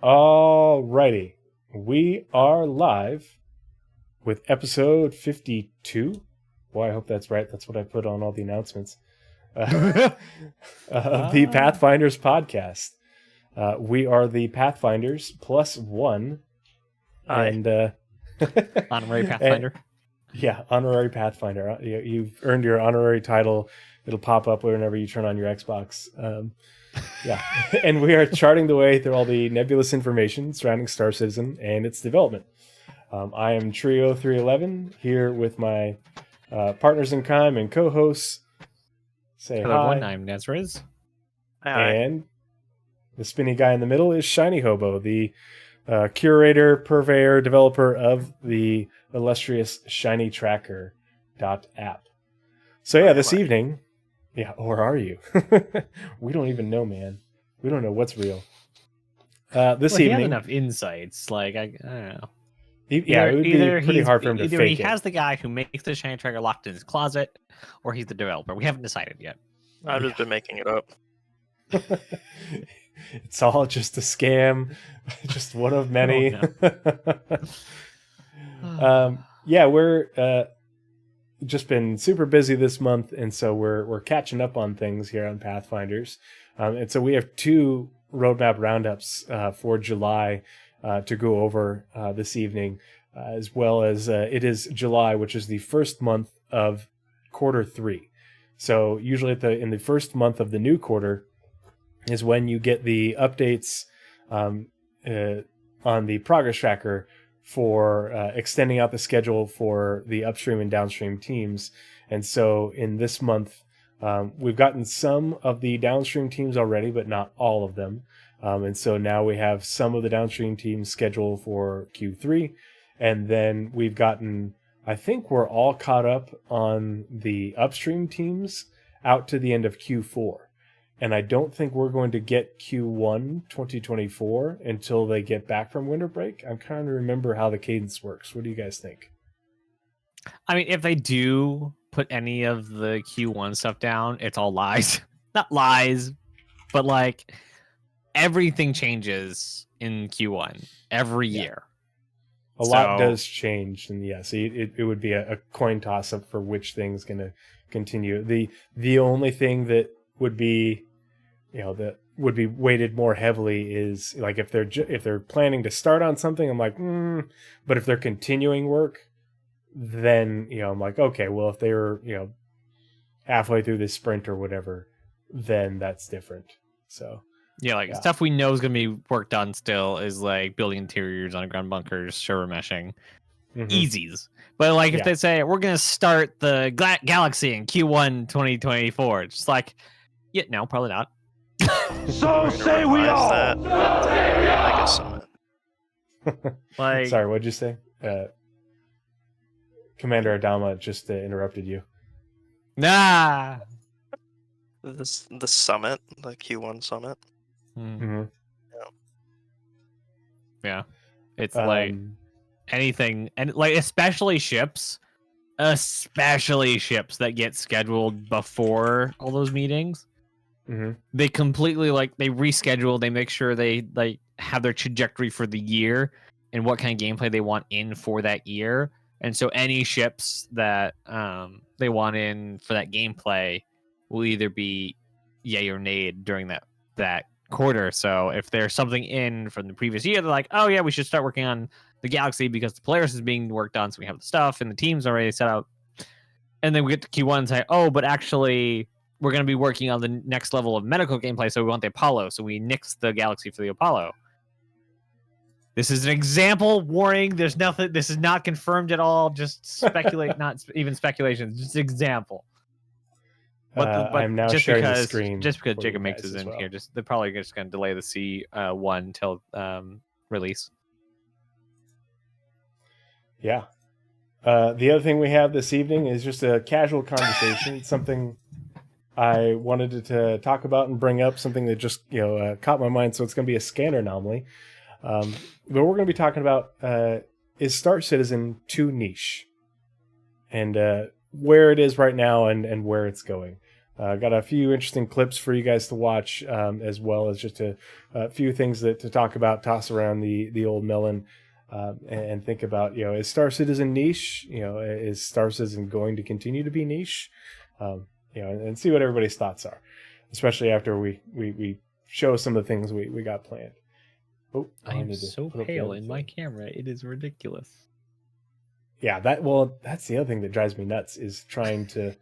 Alrighty, we are live with episode 52. Boy, I hope that's right. That's what I put on all the announcements of the Pathfinders podcast. We are the Pathfinders plus one. Hi. And Honorary Pathfinder. Honorary Pathfinder. You've earned your honorary title. It'll pop up whenever you turn on your Xbox. And we are charting the way through all the nebulous information surrounding Star Citizen and its development. I am Tree0311 here with my partners in crime and co-hosts. Say Hello, hi. everyone. I'm Nazeris. Hi. And the spinny guy in the middle is ShinyHobo, the curator, purveyor, developer of the illustrious ShinyTracker.app. So yeah, this evening, or are you? We don't even know, man. We don't know what's real. This He has evening, enough insights. I don't know. it would be pretty hard for him to either fake he it. has the guy who makes the shiny tracker locked in his closet, or he's the developer. We haven't decided yet. I've just been making it up. It's all just a scam, just one of many. Oh, We're just been super busy this month, and so we're catching up on things here on Pathfinders. And so we have two roadmap roundups for July to go over this evening, as well as it is July, which is the first month of quarter 3. So usually in the first month of the new quarter is when you get the updates on the progress tracker for extending out the schedule for the upstream and downstream teams. And so in this month, we've gotten some of the downstream teams already, but not all of them. And so now we have some of the downstream teams scheduled for Q3. And then we've gotten, I think we're all caught up on the upstream teams out to the end of Q4. And I don't think we're going to get Q1 2024 until they get back from winter break. I'm trying to remember how the cadence works. What do you guys think? I mean, if they do put any of the Q1 stuff down, it's all lies. Not lies, but everything changes in Q1 every year. A lot does change, and so it would be a coin toss up for which thing's going to continue. The only thing that would be, that would be weighted more heavily is if they're planning to start on something, I'm like, but if they're continuing work, then I'm like, okay, well, if they were halfway through this sprint or whatever, then that's different. So stuff we know is going to be worked on still is building interiors, underground bunkers, server meshing. Easies. But if they say we're going to start the galaxy in Q1 2024, it's just no, probably not. So say we all. I guess so. Sorry, what'd you say? Commander Adama just interrupted you. Nah. The summit, the Q1 summit. Mm-hmm. Yeah. It's anything, and especially ships that get scheduled before all those meetings. They completely they reschedule. They make sure they have their trajectory for the year and what kind of gameplay they want in for that year. And so any ships that they want in for that gameplay will either be yay or nay during that quarter. So if there's something in from the previous year, they're like, oh yeah, we should start working on the galaxy because the Polaris is being worked on, so we have the stuff and the team's already set out. And then we get to Q1 and say, oh, but actually we're going to be working on the next level of medical gameplay, so we want the Apollo, so we nix the galaxy for the Apollo. This is an example. Warning, there's nothing, this is not confirmed at all, just speculate. Not even speculation, just example. I'm now sharing the screen. Just because Jacob makes us in here, they're probably just going to delay the C1 until release. Yeah. The other thing we have this evening is just a casual conversation. It's something I wanted to talk about and bring up, something that just caught my mind. So it's going to be a scanner anomaly. But we're going to be talking about is Star Citizen too niche, and where it is right now and where it's going. Got a few interesting clips for you guys to watch, as well as just a few things to talk about, toss around the old melon, and think about, is Star Citizen niche? Is Star Citizen going to continue to be niche? And see what everybody's thoughts are, especially after we show some of the things we got planned. Oh, I am so pale in my camera. It is ridiculous. Yeah, that's the other thing that drives me nuts is trying to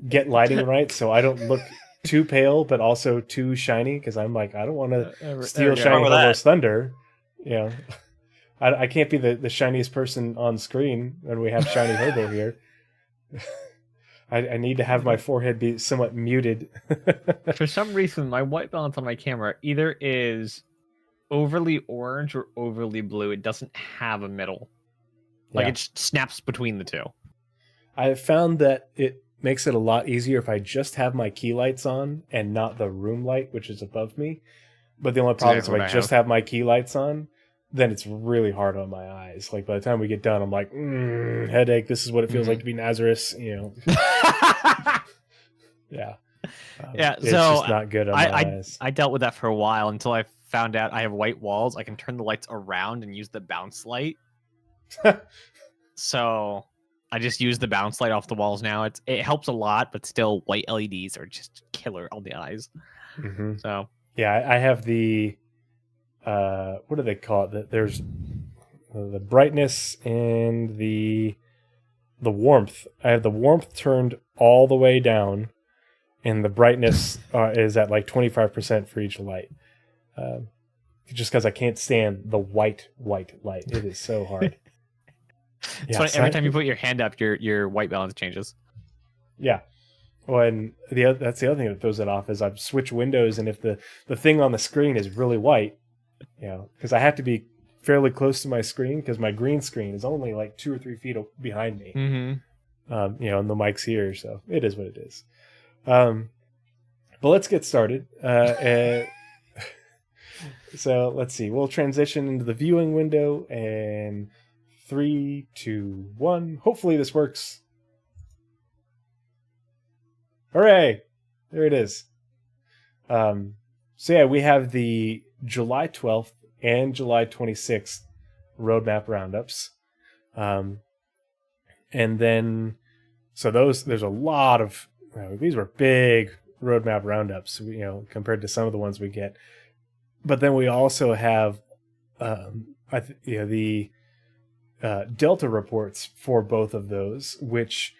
get lighting right so I don't look too pale but also too shiny, because I'm like, I don't want to steal ShinyHobo's thunder. I can't be the shiniest person on screen when we have ShinyHobo here. I need to have my forehead be somewhat muted. For some reason, my white balance on my camera either is overly orange or overly blue. It doesn't have a middle. Like it snaps between the two. I've found that it makes it a lot easier if I just have my key lights on and not the room light, which is above me. But the only problem is if I just have my key lights on, then it's really hard on my eyes. Like by the time we get done, I'm like, headache. This is what it feels like to be Nazeris. Yeah. It's just not good on my eyes. I dealt with that for a while until I found out I have white walls. I can turn the lights around and use the bounce light. So I just use the bounce light off the walls now. It helps a lot, but still white LEDs are just killer on the eyes. Mm-hmm. So yeah, I have the what do they call it? There's the brightness and the warmth. I have the warmth turned all the way down, and the brightness is at like 25% for each light. Just because I can't stand the white light. It is so hard. It's funny, every time you put your hand up, your white balance changes. Yeah. Well, and that's the other thing that throws it off is I've switched windows, and if the thing on the screen is really white, because I have to be fairly close to my screen because my green screen is only like 2 or 3 feet behind me. Mm-hmm. And the mic's here, so it is what it is. But let's get started. So let's see. We'll transition into the viewing window, and 3, 2, 1. Hopefully this works. Hooray! There it is. So yeah, we have the July 12th and July 26th Roadmap Roundups. And then, so there's a lot of, these were big Roadmap Roundups, compared to some of the ones we get. But then we also have, the Delta reports for both of those, which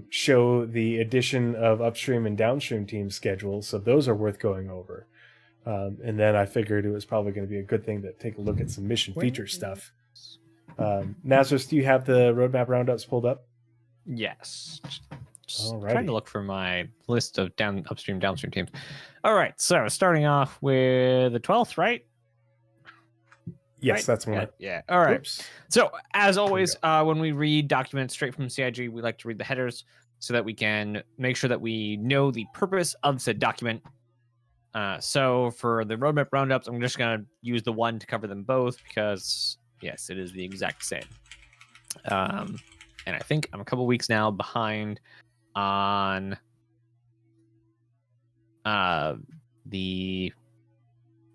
show the addition of upstream and downstream team schedules. So those are worth going over. And then I figured it was probably going to be a good thing to take a look at some mission feature stuff. Nazeris, do you have the Roadmap Roundups pulled up? Yes. Alrighty. Trying to look for my list of upstream, downstream teams. All right, so starting off with the 12th, right? Yes, right? that's one. Yeah. All right. Oops. So as always, when we read documents straight from CIG, we like to read the headers so that we can make sure that we know the purpose of said document. So for the Roadmap Roundups, I'm just going to use the one to cover them both because, yes, it is the exact same. And I think I'm a couple weeks now behind on the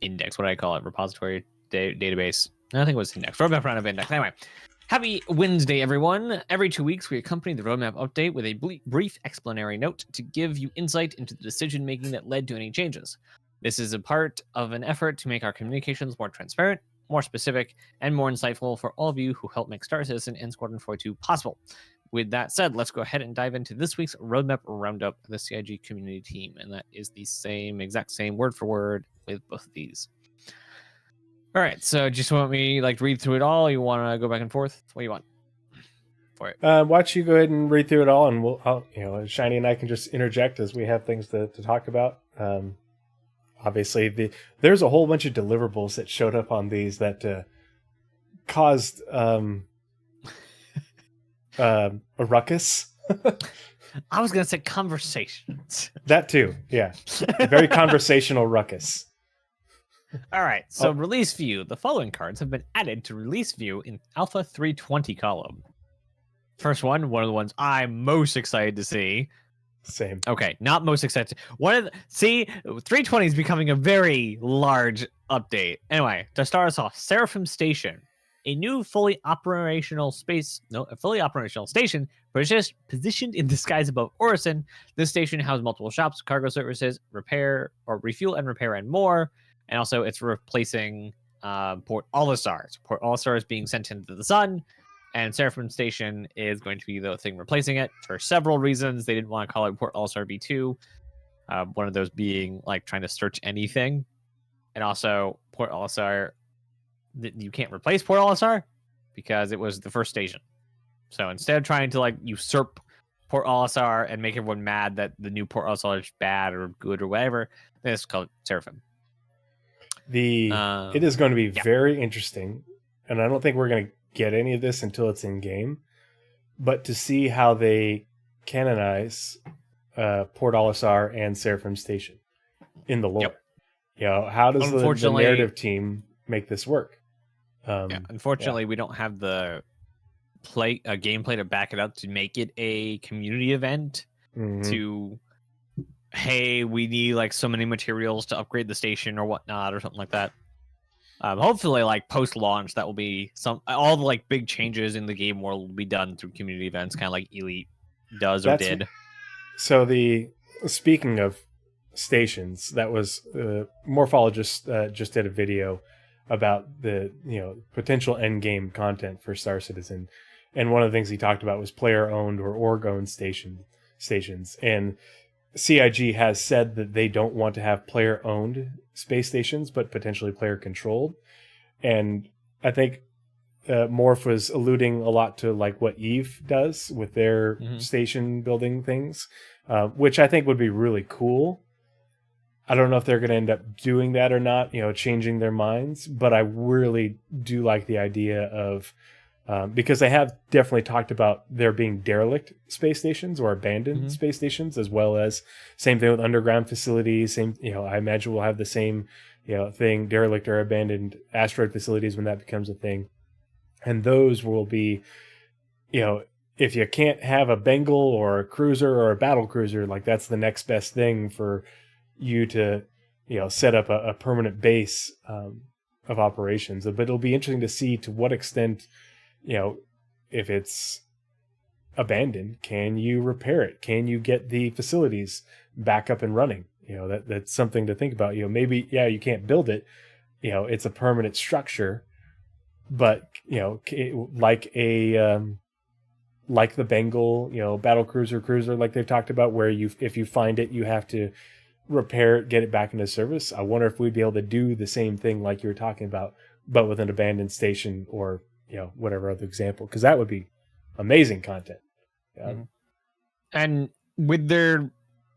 index. What do I call it? Repository database. I think it was index. Roadmap Roundup index. Anyway, happy Wednesday, everyone. Every 2 weeks, we accompany the Roadmap update with a brief explanatory note to give you insight into the decision-making that led to any changes. This is a part of an effort to make our communications more transparent, more specific, and more insightful for all of you who help make Star Citizen and Squadron 42 possible. With that said, let's go ahead and dive into this week's Roadmap Roundup, the CIG community team, and that is the exact same word for word with both of these. All right, so just want me to read through it all? You want to go back and forth? What do you want for it? Why don't you go ahead and read through it all, and Shiny and I can just interject as we have things to talk about. Obviously, there's a whole bunch of deliverables that showed up on these that caused a ruckus. I was going to say conversations. That too, yeah. A very conversational ruckus. All right, so release view. The following cards have been added to release view in Alpha 320 column. First one of the ones I'm most excited to see, Same. Okay, not most excited. 320 is becoming a very large update. Anyway, to start us off, Seraphim Station, a new fully operational station positioned in the skies above Orison. This station houses multiple shops, cargo services, repair or refuel and repair, and more. And also, it's replacing Port Olisar. So Port Olisar is being sent into the sun. And Seraphim Station is going to be the thing replacing it for several reasons. They didn't want to call it Port Olisar B2. One of those being like trying to search anything. And also Port Olisar, you can't replace Port Olisar because it was the first station. So instead of trying to like usurp Port Olisar and make everyone mad that the new Port Olisar is bad or good or whatever, it's called Seraphim. It is going to be very interesting. And I don't think we're going to get any of this until it's in game, but to see how they canonize Port Olisar and Seraphim Station in the lore. How does the narrative team make this work? Unfortunately, we don't have the gameplay to back it up to make it a community event. To hey, we need like so many materials to upgrade the station or whatnot or something like that. Hopefully, like post-launch, that will be all the like big changes in the game world will be done through community events, kind of like Elite does or did. So speaking of stations, that was Morphologist just did a video about the potential end game content for Star Citizen, and one of the things he talked about was player-owned or org-owned stations, and CIG has said that they don't want to have player-owned space stations, but potentially player-controlled. And I think Morph was alluding a lot to like what Eve does with their station building things, which I think would be really cool. I don't know if they're going to end up doing that or not, changing their minds, but I really do like the idea of because they have definitely talked about there being derelict space stations or abandoned space stations, as well as same thing with underground facilities. I imagine we'll have the same, thing, derelict or abandoned asteroid facilities when that becomes a thing. And those will be, if you can't have a Bengal or a cruiser or a battle cruiser, like that's the next best thing for you to, set up a permanent base of operations. But it'll be interesting to see to what extent, if it's abandoned, can you repair it? Can you get the facilities back up and running? That's something to think about. Maybe, you can't build it. It's a permanent structure, but, like the Bengal, battle cruiser, like they've talked about, where if you find it, you have to repair it, get it back into service. I wonder if we'd be able to do the same thing like you were talking about, but with an abandoned station or, whatever other example, because that would be amazing content. And with their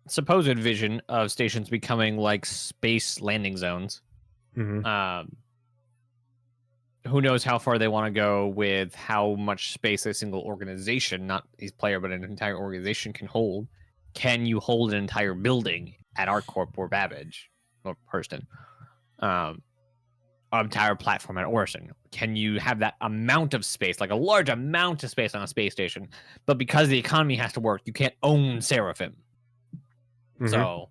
supposed vision of stations becoming like space landing zones, who knows how far they want to go with how much space a single organization, not a player, but an entire organization can hold. Can you hold an entire building at ArcCorp or Babbage or Hurston? Entire platform at Orison? Can you have that amount of space, like a large amount of space on a space station? But because the economy has to work, you can't own Seraphim. So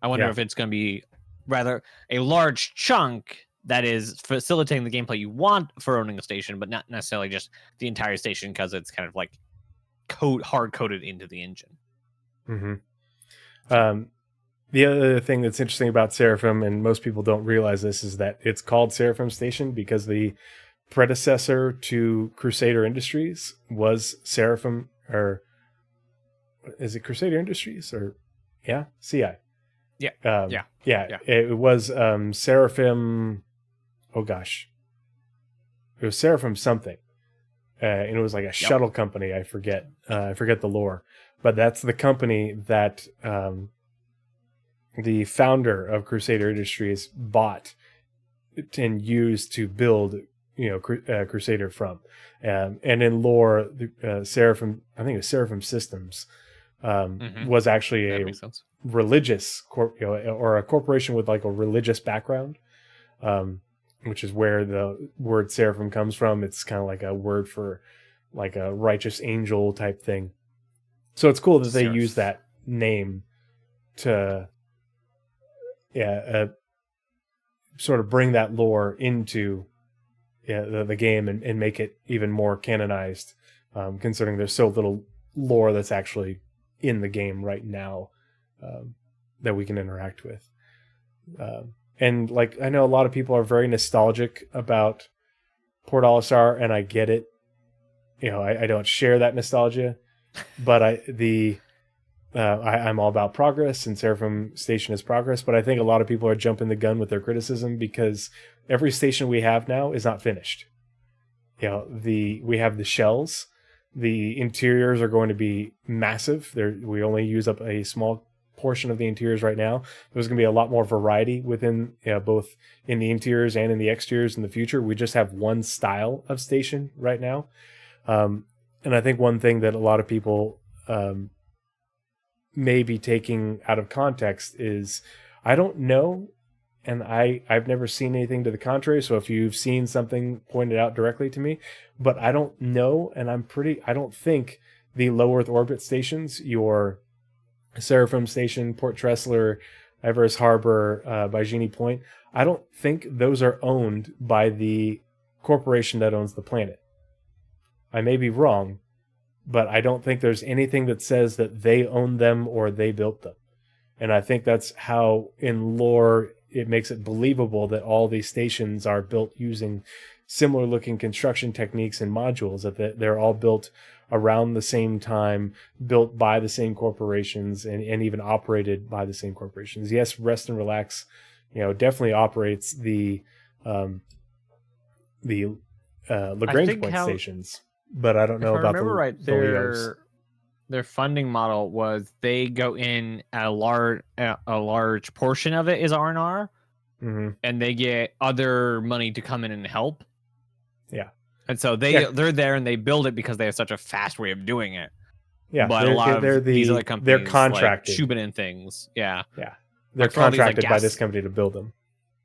I wonder if it's going to be rather a large chunk that is facilitating the gameplay you want for owning a station, but not necessarily just the entire station, because it's kind of like hard coded into the engine. The other thing that's interesting about Seraphim, and most people don't realize this, is that it's called Seraphim Station because the predecessor to Crusader Industries was Seraphim, or is it Crusader Industries or CI? It was Seraphim. Oh gosh, it was Seraphim something, and it was like a shuttle company. I forget the lore, but that's the company that the founder of Crusader Industries bought and used to build, Crusader from. And in lore, Seraphim, I think it was Seraphim Systems, was actually a religious or a corporation with like a religious background, which is where the word Seraphim comes from. It's kind of like a word for like a righteous angel type thing. So it's cool that they use that name to sort of bring that lore into the game and make it even more canonized, considering there's so little lore that's actually in the game right now that we can interact with. And like, I know a lot of people are very nostalgic about Port Olisar, and I get it. I don't share that nostalgia, but I'm all about progress, and Seraphim Station is progress, but I think a lot of people are jumping the gun with their criticism because every station we have now is not finished. We have the shells. The interiors are going to be massive. We only use up a small portion of the interiors right now. There's going to be a lot more variety within both in the interiors and in the exteriors in the future. We just have one style of station right now. And I think one thing that a lot of people may be taking out of context is, I don't know, and I've never seen anything to the contrary, so if you've seen something, point it out directly to me, but I don't know, and I don't think the low Earth orbit stations, your Seraphim Station, Port Tressler, Everest Harbor, by Genie Point, I don't think those are owned by the corporation that owns the planet. I may be wrong, but I don't think there's anything that says that they own them or they built them. And I think that's how, in lore, it makes it believable that all these stations are built using similar looking construction techniques and modules, that they're all built around the same time, built by the same corporations, and even operated by the same corporations. Yes, Rest and Relax, definitely operates the Lagrange point stations, but I don't know about the Leos. Their funding model was they go in at a large portion of it is R&R, and they get other money to come in and help. Yeah. And so they're there and they build it because they have such a fast way of doing it. Yeah, but a lot of these other companies, they're contracted. Like Shubin and things. Yeah. Yeah. They're contracted by this company to build them.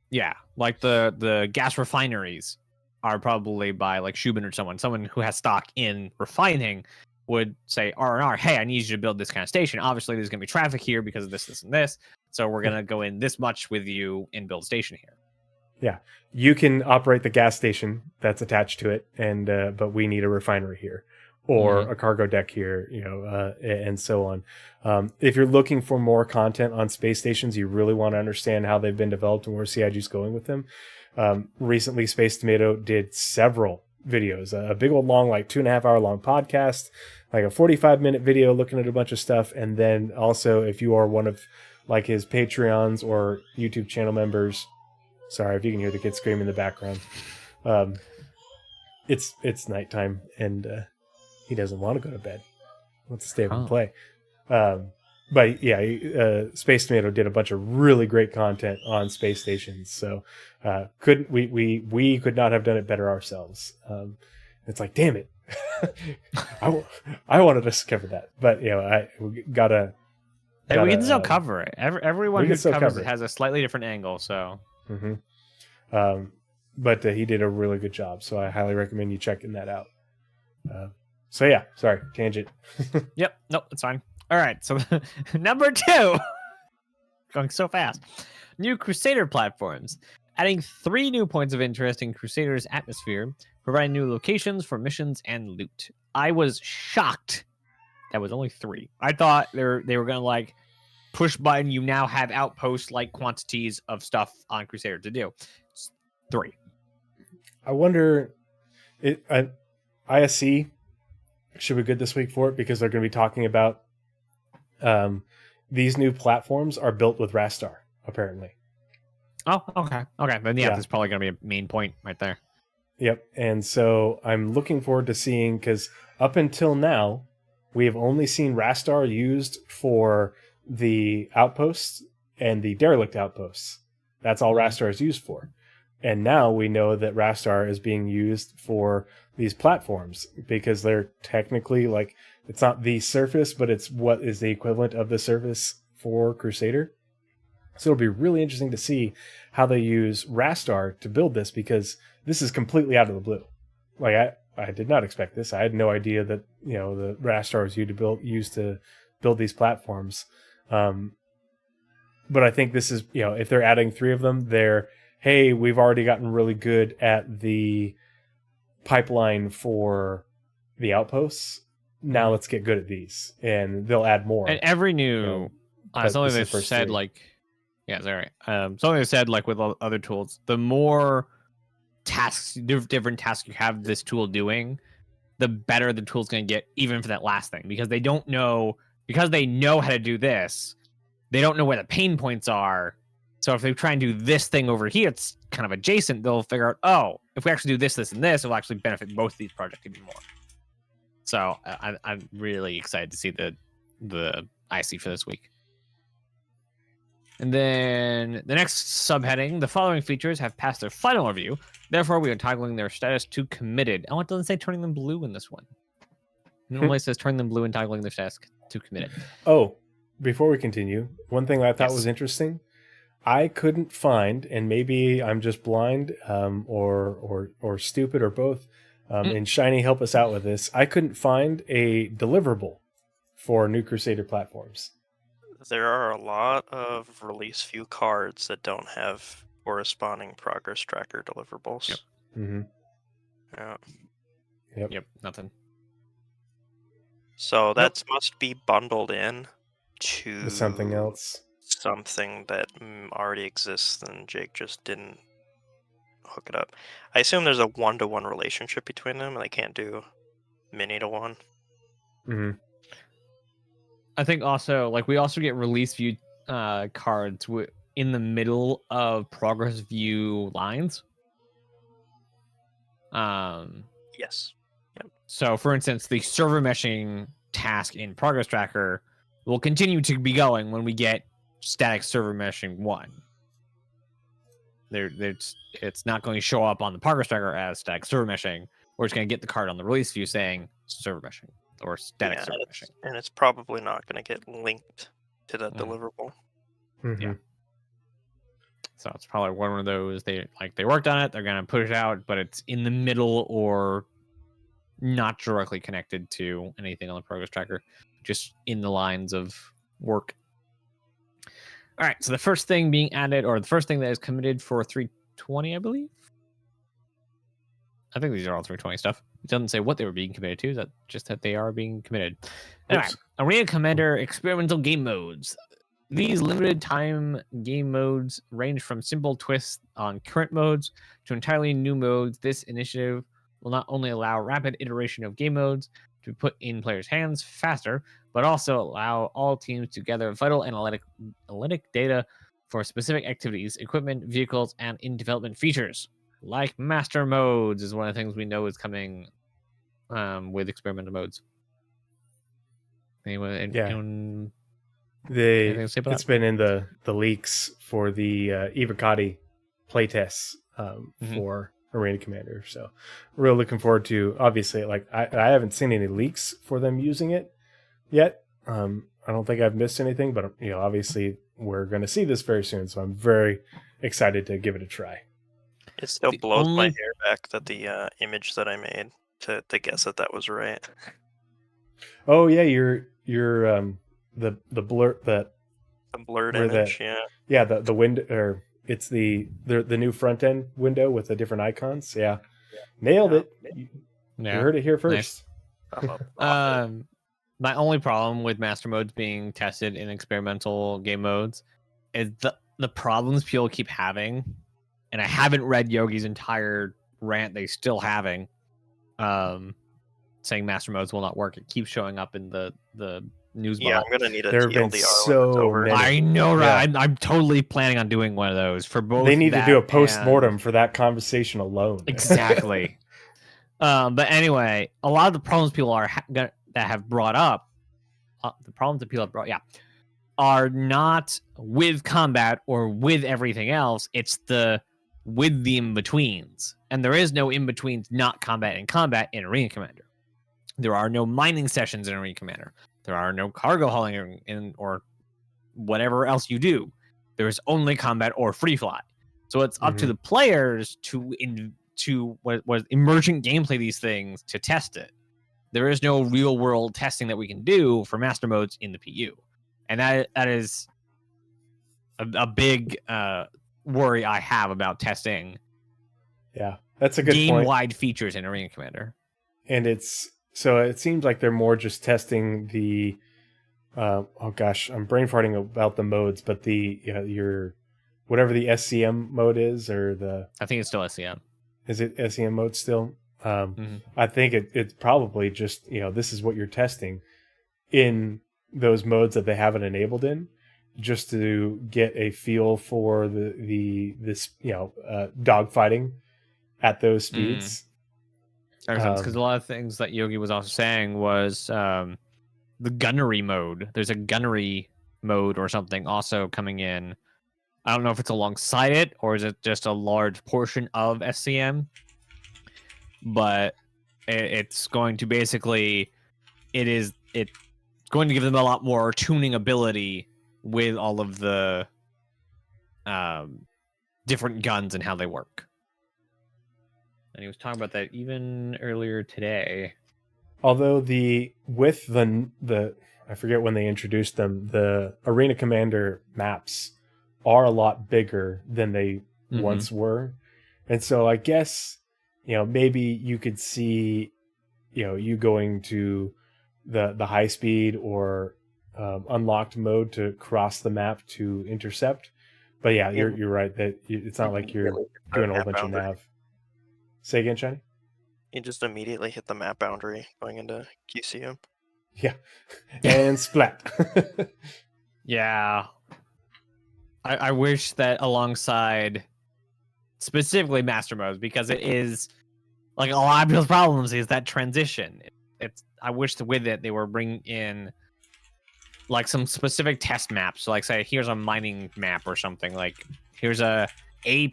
Yeah. Like the gas refineries are probably by like Shubin or someone who has stock in refining would say R&R, hey, I need you to build this kind of station. Obviously, there's going to be traffic here because of this, and this. So we're going to go in this much with you and build a station here. Yeah. You can operate the gas station that's attached to it, and but we need a refinery here or a cargo deck here, and so on. If you're looking for more content on space stations, you really want to understand how they've been developed and where CIG's going with them. Recently, Space Tomato did several videos, a big old long, like 2.5 hour long podcast, like a 45-minute video looking at a bunch of stuff. And then also, if you are one of like his Patreons or YouTube channel members, sorry if you can hear the kids screaming in the background. It's nighttime and he doesn't want to go to bed. He wants to stay up and play. But yeah, Space Tomato did a bunch of really great content on space stations. So we could not have done it better ourselves. It's like, damn it, I wanted to discover that, but we gotta. We can still cover it. Everyone who covers it has a slightly different angle. So. But he did a really good job. So I highly recommend you checking that out. So yeah, sorry, tangent. Yep, nope, it's fine. All right, so number 2, going so fast. New Crusader platforms, adding 3 new points of interest in Crusader's atmosphere, providing new locations for missions and loot. I was shocked that was only 3. I thought they were gonna like push button. You now have outpost like quantities of stuff on Crusader to do. It's 3. I wonder, ISC should be good this week for it because they're going to be talking about these new platforms are built with Rastar, apparently. Oh, okay. Then yeah, that's probably going to be a main point right there. Yep. And so I'm looking forward to seeing, because up until now, we have only seen Rastar used for the outposts and the derelict outposts. That's all Rastar is used for. And now we know that Rastar is being used for these platforms because they're technically like, it's not the surface, but it's what is the equivalent of the surface for Crusader. So it'll be really interesting to see how they use Rastar to build this, because this is completely out of the blue. Like I did not expect this. I had no idea that the Rastar was used to build these platforms. But I think this is, if they're adding 3 of them, hey, we've already gotten really good at the pipeline for the outposts. Now let's get good at these, and they'll add more. And every new something they've said 3. Something they said like with other tools, the more tasks, different tasks you have this tool doing, the better the tool's going to get, even for that last thing, because they know how to do this. They don't know where the pain points are. So if they try and do this thing over here, it's kind of adjacent. They'll figure out, oh, if we actually do this, this, and this, it'll actually benefit both of these projects even more. So I'm really excited to see the IC for this week. And then the next subheading, the following features have passed their final review. Therefore, we are toggling their status to committed. Oh, it doesn't say turning them blue in this one. Normally it says turning them blue and toggling their status to committed. Oh, before we continue, one thing I thought was interesting, I couldn't find, and maybe I'm just blind or stupid or both, and Shiny, help us out with this. I couldn't find a deliverable for New Crusader platforms. There are a lot of release view cards that don't have corresponding progress tracker deliverables. Yep. Mm-hmm. Yeah. Yep. Nothing. So that must be bundled in to something else. Something that already exists, and Jake just didn't hook it up. I assume there's a 1-to-1 relationship between them, and they can't do mini to 1. Mm-hmm. I think also, like, we also get release view cards in the middle of progress view lines. Yes. Yep. So, for instance, the server meshing task in Progress Tracker will continue to be going when we get static server meshing 1. It's not going to show up on the Progress Tracker as static server meshing. We're just going to get the card on the release view saying server meshing or static server meshing. And it's probably not going to get linked to that deliverable. Mm-hmm. Yeah. So it's probably one of those they worked on it, they're going to push it out, but it's in the middle or not directly connected to anything on the Progress Tracker, just in the lines of work. All right, so the first thing being added, or the first thing that is committed for 320, I believe. I think these are all 320 stuff. It doesn't say what they were being committed to, that just that they are being committed. Anyway, Arena Commander experimental game modes. These limited time game modes range from simple twists on current modes to entirely new modes. This initiative will not only allow rapid iteration of game modes to be put in players' hands faster, but also allow all teams to gather vital analytic data for specific activities, equipment, vehicles, and in-development features. Like master modes is one of the things we know is coming with experimental modes. Anyway, it's been in the leaks for the Evocati playtests for Arena Commander. So real looking forward to, obviously, like I haven't seen any leaks for them using it yet. I don't think I've missed anything, but obviously we're going to see this very soon. So I'm very excited to give it a try. It still blows my hair back that the image that I made to guess that was right. Oh yeah, you're the blur the blurred image, the window, or it's the new front end window with the different icons. Yeah. Nailed it. You heard it here first. Nice. My only problem with master modes being tested in experimental game modes is the problems people keep having, and I haven't read Yogi's entire rant they still having, saying master modes will not work. It keeps showing up in the news bar. Yeah, I'm gonna need a there have been so many. I know, right? Yeah. I'm totally planning on doing one of those for both. They need to do a post-mortem for that conversation alone. Exactly. But anyway, a lot of the problems people that have brought up, are not with combat or with everything else. It's with the in-betweens. And there is no in-betweens not combat and combat in Arena Commander. There are no mining sessions in Arena Commander. There are no cargo hauling or whatever else you do. There is only combat or free fly. So it's up to the players to emergent gameplay these things to test it. there is no real world testing that we can do for master modes in the PU, and that is a big worry I have about testing. Yeah, that's a good game-wide features in Arena Commander. And it seems like they're more just testing the oh gosh, I'm brain farting about the modes, but your whatever the SCM mode is, or I think it's still SCM. Is it SCM mode still? I think it's probably just, this is what you're testing in those modes that they haven't enabled in, just to get a feel for this dogfighting at those speeds. Because a lot of things that Yogi was also saying was the gunnery mode. There's a gunnery mode or something also coming in. I don't know if it's alongside it or is it just a large portion of SCM, but it's going to basically it's going to give them a lot more tuning ability with all of the different guns and how they work. And he was talking about that even earlier today. Although with the I forget when they introduced them, the Arena Commander maps are a lot bigger than they once were. And so I guess, maybe you could see, you going to the high speed or unlocked mode to cross the map to intercept. But yeah, you're right that it's not like you're doing a whole bunch of nav. Say again, Shiny? You just immediately hit the map boundary going into QCM. Yeah. And splat. Yeah. I wish that alongside specifically master modes, because it is like a lot of people's problems is that transition. I wish that with it they were bringing in like some specific test maps. So like say here's a mining map or something, like here's a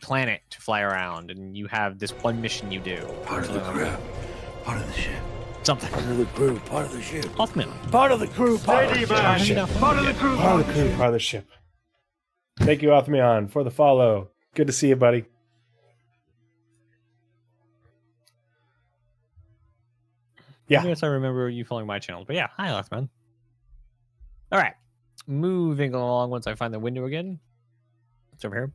planet to fly around, and you have this one mission you do. Part of the crew, part of the ship. Something. Part of the crew, part of the ship. Ultimately. Part of the crew, part of the ship. Part of the crew, part of the crew, part of the ship. Thank you, Othmion, for the follow. Good to see you, buddy. Yeah. I guess I remember you following my channel, but yeah, hi, Othmion. All right, moving along. Once I find the window again, it's over here.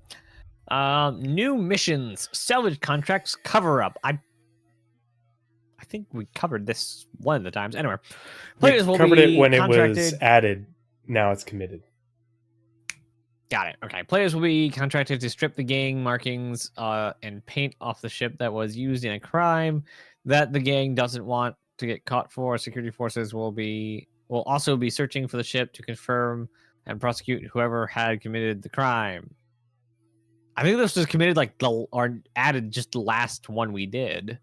New missions, salvage contracts, cover up. I think we covered this one of the times. Anyway, players will covered be it when contracted. It was added. Now it's committed. Got it. Okay. Players will be contracted to strip the gang markings and paint off the ship that was used in a crime that the gang doesn't want to get caught for. Security forces will also be searching for the ship to confirm and prosecute whoever had committed the crime. I think this was committed or added just the last one we did.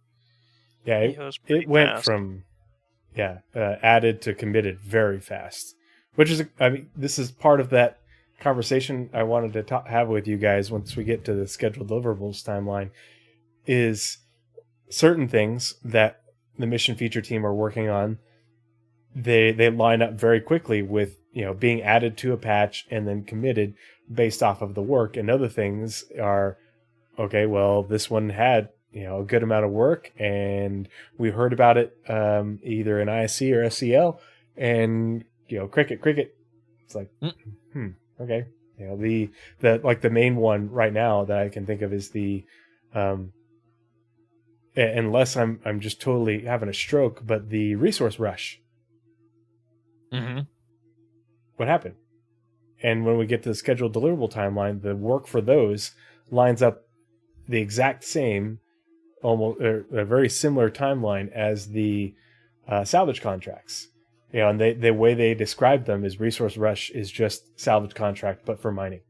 Yeah, it went fast. From added to committed very fast, which is this is part of that conversation I wanted to have with you guys once we get to the scheduled deliverables timeline. Is certain things that the mission feature team are working on, they line up very quickly with being added to a patch and then committed based off of the work, and other things are okay, well, this one had a good amount of work and we heard about it either in ISC or SCL, and cricket. It's like okay. The main one right now that I can think of is the unless I'm just totally having a stroke, but the resource rush. What happened? And when we get to the scheduled deliverable timeline, the work for those lines up the exact same, almost a very similar timeline as the salvage contracts. And the way they describe them is resource rush is just salvage contract, but for mining.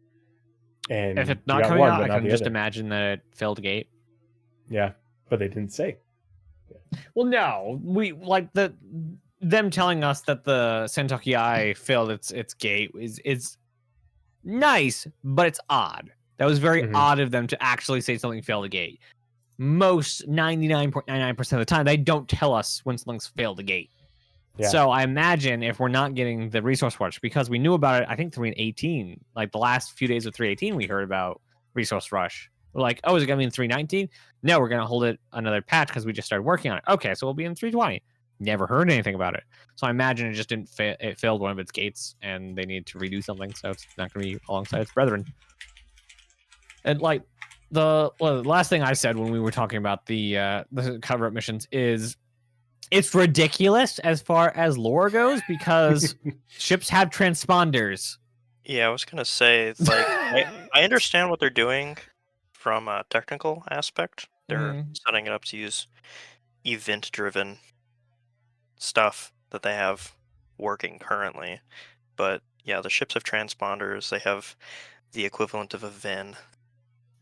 And if it's not coming out, I can just imagine that it failed gate. Yeah, but they didn't say. Yeah. Well, no, we like them telling us that the Sentoki Eye failed its gate is nice, but it's odd. That was very odd of them to actually say something failed a gate. Most 99.99% of the time, they don't tell us when something's failed a gate. Yeah. So I imagine if we're not getting the resource rush, because we knew about it, I think 3.18, like the last few days of 3.18, we heard about resource rush. We're like, oh, is it going to be in 3.19? No, we're going to hold it another patch because we just started working on it. Okay, so we'll be in 3.20. never heard anything about it. So I imagine it just didn't it failed one of its gates, and they need to redo something, so it's not going to be alongside its brethren. And like the last thing I said when we were talking about the cover-up missions is it's ridiculous as far as lore goes because ships have transponders. Yeah, I was gonna say, it's like I understand what they're doing from a technical aspect. They're setting it up to use event-driven stuff that they have working currently. But yeah, the ships have transponders. They have the equivalent of a VIN.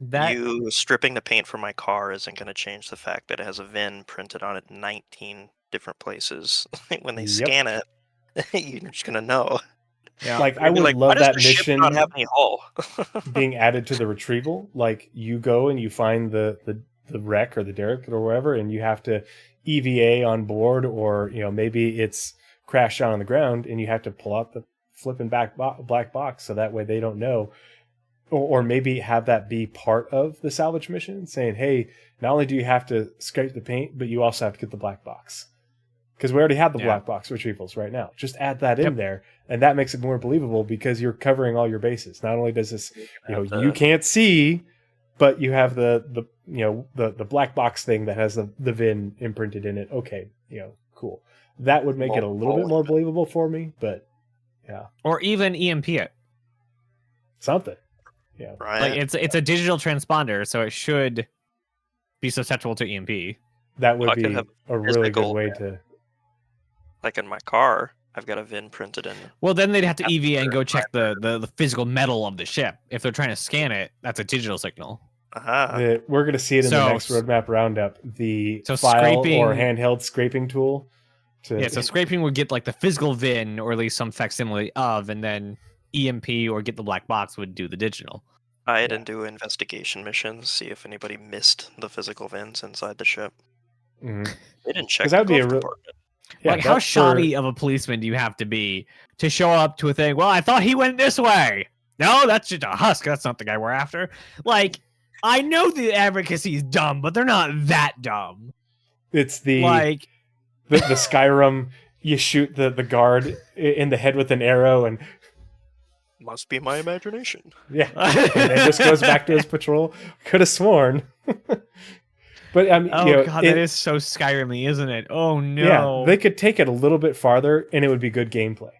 You stripping the paint from my car isn't going to change the fact that it has a VIN printed on it in 19 different places. When they scan it, you're just going to know. Yeah. Like, I would love that mission not have any hull? being added to the retrieval. Like, you go and you find the wreck or the derrick or wherever, and you have to EVA on board, or maybe it's crashed down on the ground and you have to pull out the flipping black box so that way they don't know. Or maybe have that be part of the salvage mission, saying, hey, not only do you have to scrape the paint, but you also have to get the black box. Because we already have the black box retrievals right now. Just add that in there, and that makes it more believable because you're covering all your bases. Not only does this, you can't see, but you have the black box thing that has the VIN imprinted in it. Okay, cool. That would make it a little bit more believable for me, but yeah. Or even EMP it. Something. Yeah. Right. Like it's a digital transponder, so it should be susceptible to EMP. That would be a really good way to. Like in my car, I've got a VIN printed in. Well, then they'd have to EVA and go check the physical metal of the ship. If they're trying to scan it, that's a digital signal. We're going to see it in the next Roadmap Roundup. The file scraping, or handheld scraping tool. So scraping would get like the physical VIN, or at least some facsimile of, and then EMP or get the black box would do the digital. I didn't do investigation missions, see if anybody missed the physical VINs inside the ship. Mm-hmm. They didn't check the department. Like, how shoddy of a policeman do you have to be to show up to a thing? Well, I thought he went this way. No, that's just a husk. That's not the guy we're after. Like, I know the advocacy is dumb, but they're not that dumb. It's the Skyrim. You shoot the guard in the head with an arrow, and must be my imagination. Yeah, and then just goes back to his patrol. Could have sworn. But I mean, God, that is so Skyrim-y, isn't it? Oh no! Yeah, they could take it a little bit farther, and it would be good gameplay.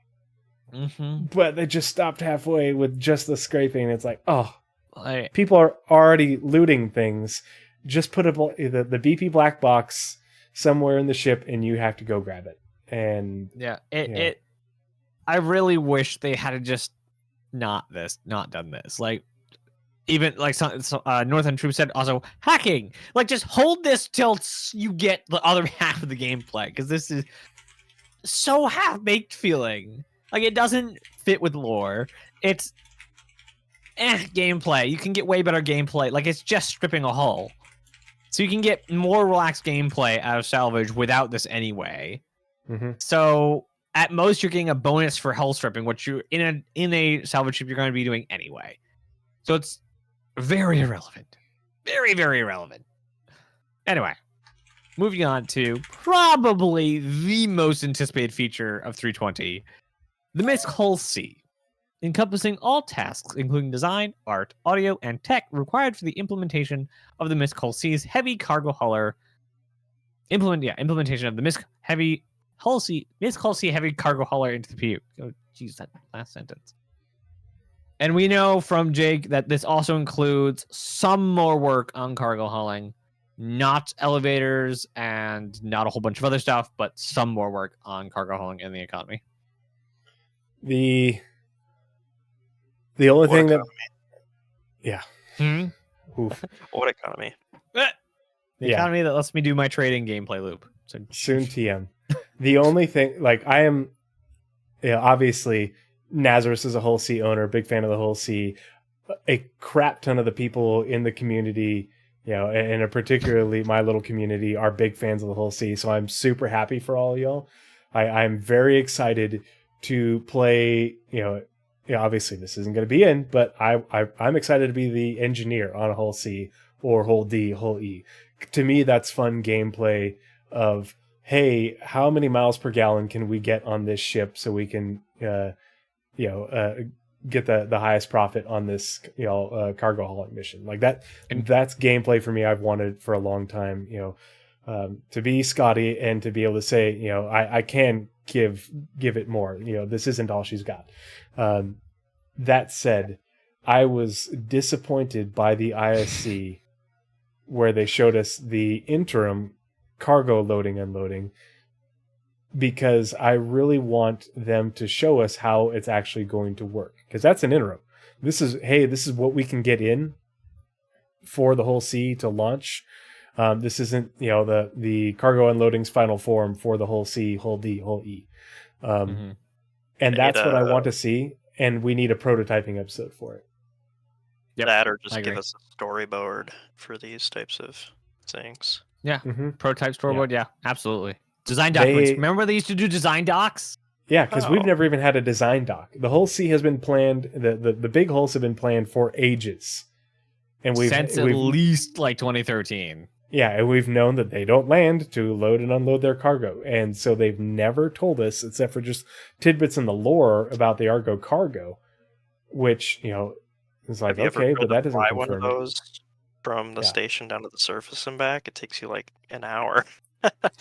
Mm-hmm. But they just stopped halfway with just the scraping. It's like, people are already looting things. Just put the BP black box somewhere in the ship, and you have to go grab it. And I really wish they had just not done this. Like, even like Northern Troop said, also hacking. Like, just hold this till you get the other half of the gameplay, because this is so half-baked feeling. Like, it doesn't fit with lore. It's gameplay. You can get way better gameplay. Like, it's just stripping a hull, so you can get more relaxed gameplay out of salvage without this anyway. Mm-hmm. So at most, you're getting a bonus for hull stripping, which you in a salvage ship you're going to be doing anyway. So it's very irrelevant. Very, very irrelevant. Anyway, moving on to probably the most anticipated feature of 320, the Mist Hull C, encompassing all tasks, including design, art, audio, and tech required for the implementation of the Mist Hull C's heavy cargo hauler. Implementation of the Mist Hull C heavy cargo hauler into the PU. Oh, jeez, that last sentence. And we know from Jake that this also includes some more work on cargo hauling, not elevators and not a whole bunch of other stuff, but some more work on cargo hauling in the economy. The only thing economy? Oof. What economy? The economy that lets me do my trading gameplay loop. So soon TM. The only thing, like, I am, obviously, Nazeris is a Hull C owner, big fan of the Hull C. A crap ton of the people in the community, and particularly my little community, are big fans of the Hull C. So I'm super happy for all of y'all. I'm very excited to play. Obviously this isn't going to be in, but I'm excited to be the engineer on a Hull C or Hull D, Hull E. To me, that's fun gameplay of, hey, how many miles per gallon can we get on this ship so we can, get the highest profit on this, cargo hauling mission? Like that. And that's gameplay for me. I've wanted for a long time, to be Scotty and to be able to say, I can give it more. This isn't all she's got. That said, I was disappointed by the ISC where they showed us the interim cargo loading unloading, because I really want them to show us how it's actually going to work, because that's an interim. This is what we can get in for the whole C to launch. This isn't the cargo unloading's final form for the whole C, whole D, whole E. And that's what I want to see, and we need a prototyping episode for it. Yep. That or just give us a storyboard for these types of things. Yeah, prototype storyboard. Yeah, absolutely. Design documents. Remember they used to do design docs? Yeah, because we've never even had a design doc. The whole C has been planned. The big holes have been planned for ages, and since at least like 2013. Yeah, and we've known that they don't land to load and unload their cargo, and so they've never told us, except for just tidbits in the lore about the Argo cargo, which is like, okay, but that doesn't confirm one of those from the station down to the surface and back. It takes you like an hour.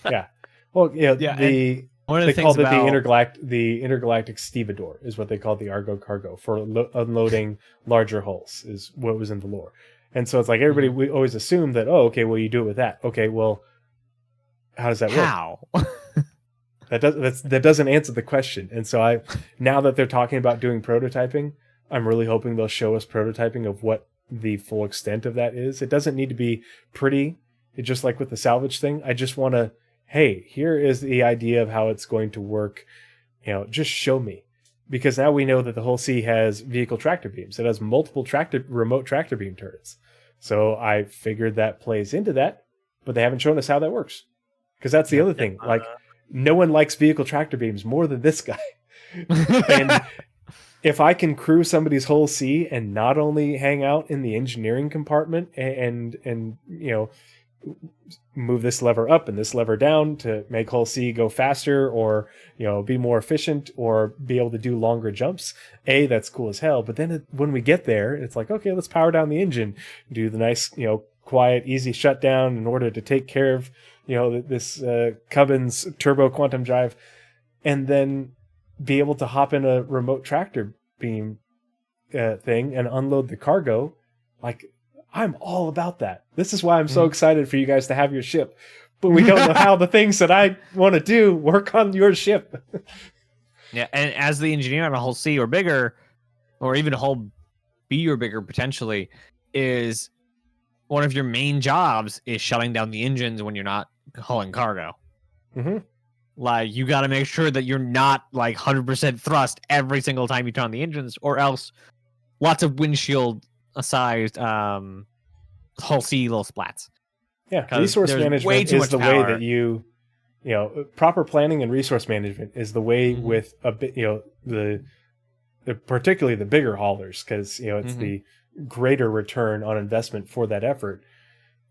Yeah. Well, they called it the intergalactic stevedore is what they called the Argo cargo for unloading larger hulls, is what was in the lore. And so it's like everybody, we always assume that, you do it with that. Okay, well, how does that work? How? That doesn't answer the question. And so now that they're talking about doing prototyping, I'm really hoping they'll show us prototyping of what the full extent of that is. It doesn't need to be pretty. It's just like with the salvage thing. I just want to, hey, here is the idea of how it's going to work. Just show me. Because now we know that the whole C has vehicle tractor beams. It has multiple remote tractor beam turrets. So I figured that plays into that, but they haven't shown us how that works. Because that's the other thing. Like, no one likes vehicle tractor beams more than this guy. And if I can crew somebody's whole C and not only hang out in the engineering compartment and move this lever up and this lever down to make whole C go faster or be more efficient or be able to do longer jumps, that's cool as hell. But then when we get there, it's like, okay, let's power down the engine, do the nice quiet easy shutdown in order to take care of this Cubbins turbo quantum drive, and then be able to hop in a remote tractor beam thing and unload the cargo. Like, I'm all about that. This is why I'm so excited for you guys to have your ship, but we don't know how the things that I want to do work on your ship. Yeah, and as the engineer on a whole C or bigger, or even a whole B or bigger potentially, is one of your main jobs is shutting down the engines when you're not hauling cargo. Like, you got to make sure that you're not like 100% thrust every single time you turn on the engines, or else lots of windshield sized whole C little splats. Yeah, resource management is the way that you proper planning and resource management is the way with a bit the particularly the bigger haulers, because it's the greater return on investment for that effort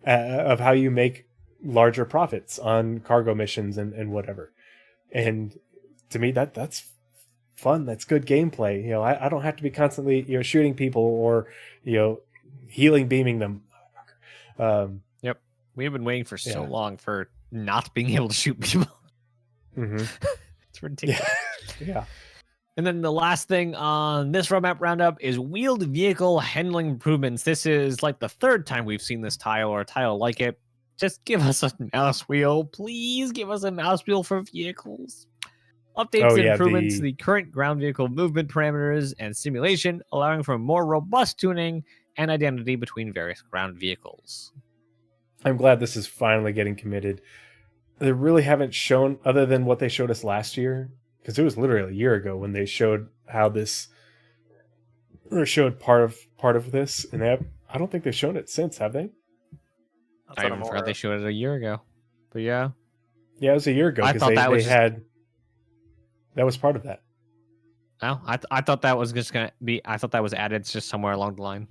of how you make larger profits on cargo missions and whatever. And to me, that's fun. That's good gameplay. I don't have to be constantly shooting people or healing beaming them. Yep, we've been waiting for so long for not being able to shoot people. It's ridiculous. Yeah. And then the last thing on this roadmap roundup is wheeled vehicle handling improvements. This is like the third time we've seen this tile or a tile like it. Just give us a mouse wheel. Please give us a mouse wheel for vehicles. Updates and improvements to the current ground vehicle movement parameters and simulation, allowing for more robust tuning and identity between various ground vehicles. I'm glad this is finally getting committed. They really haven't shown, other than what they showed us last year, because it was literally a year ago when they showed how this, or showed part of this, and I don't think they've shown it since, have they? I even forgot they showed it a year ago. But yeah. Yeah, it was a year ago because they had... That was part of that. Oh, I thought that was just going to be... I thought that was added just somewhere along the line.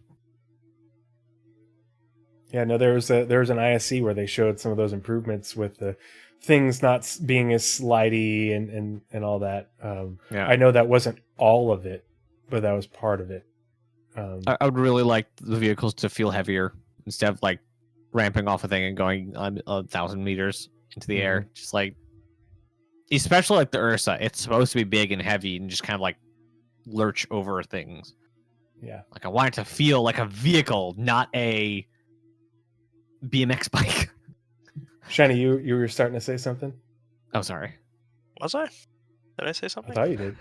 Yeah, no, there was an ISC where they showed some of those improvements with the things not being as slidey and all that. Yeah. I know that wasn't all of it, but that was part of it. I would really like the vehicles to feel heavier instead of like ramping off a thing and going 1,000 meters into the air. Just like, especially like the Ursa, it's supposed to be big and heavy and just kind of like lurch over things. Yeah. Like I want it to feel like a vehicle, not a BMX bike. Shiny, you were starting to say something? Oh, sorry. Was I? Did I say something? I thought you did.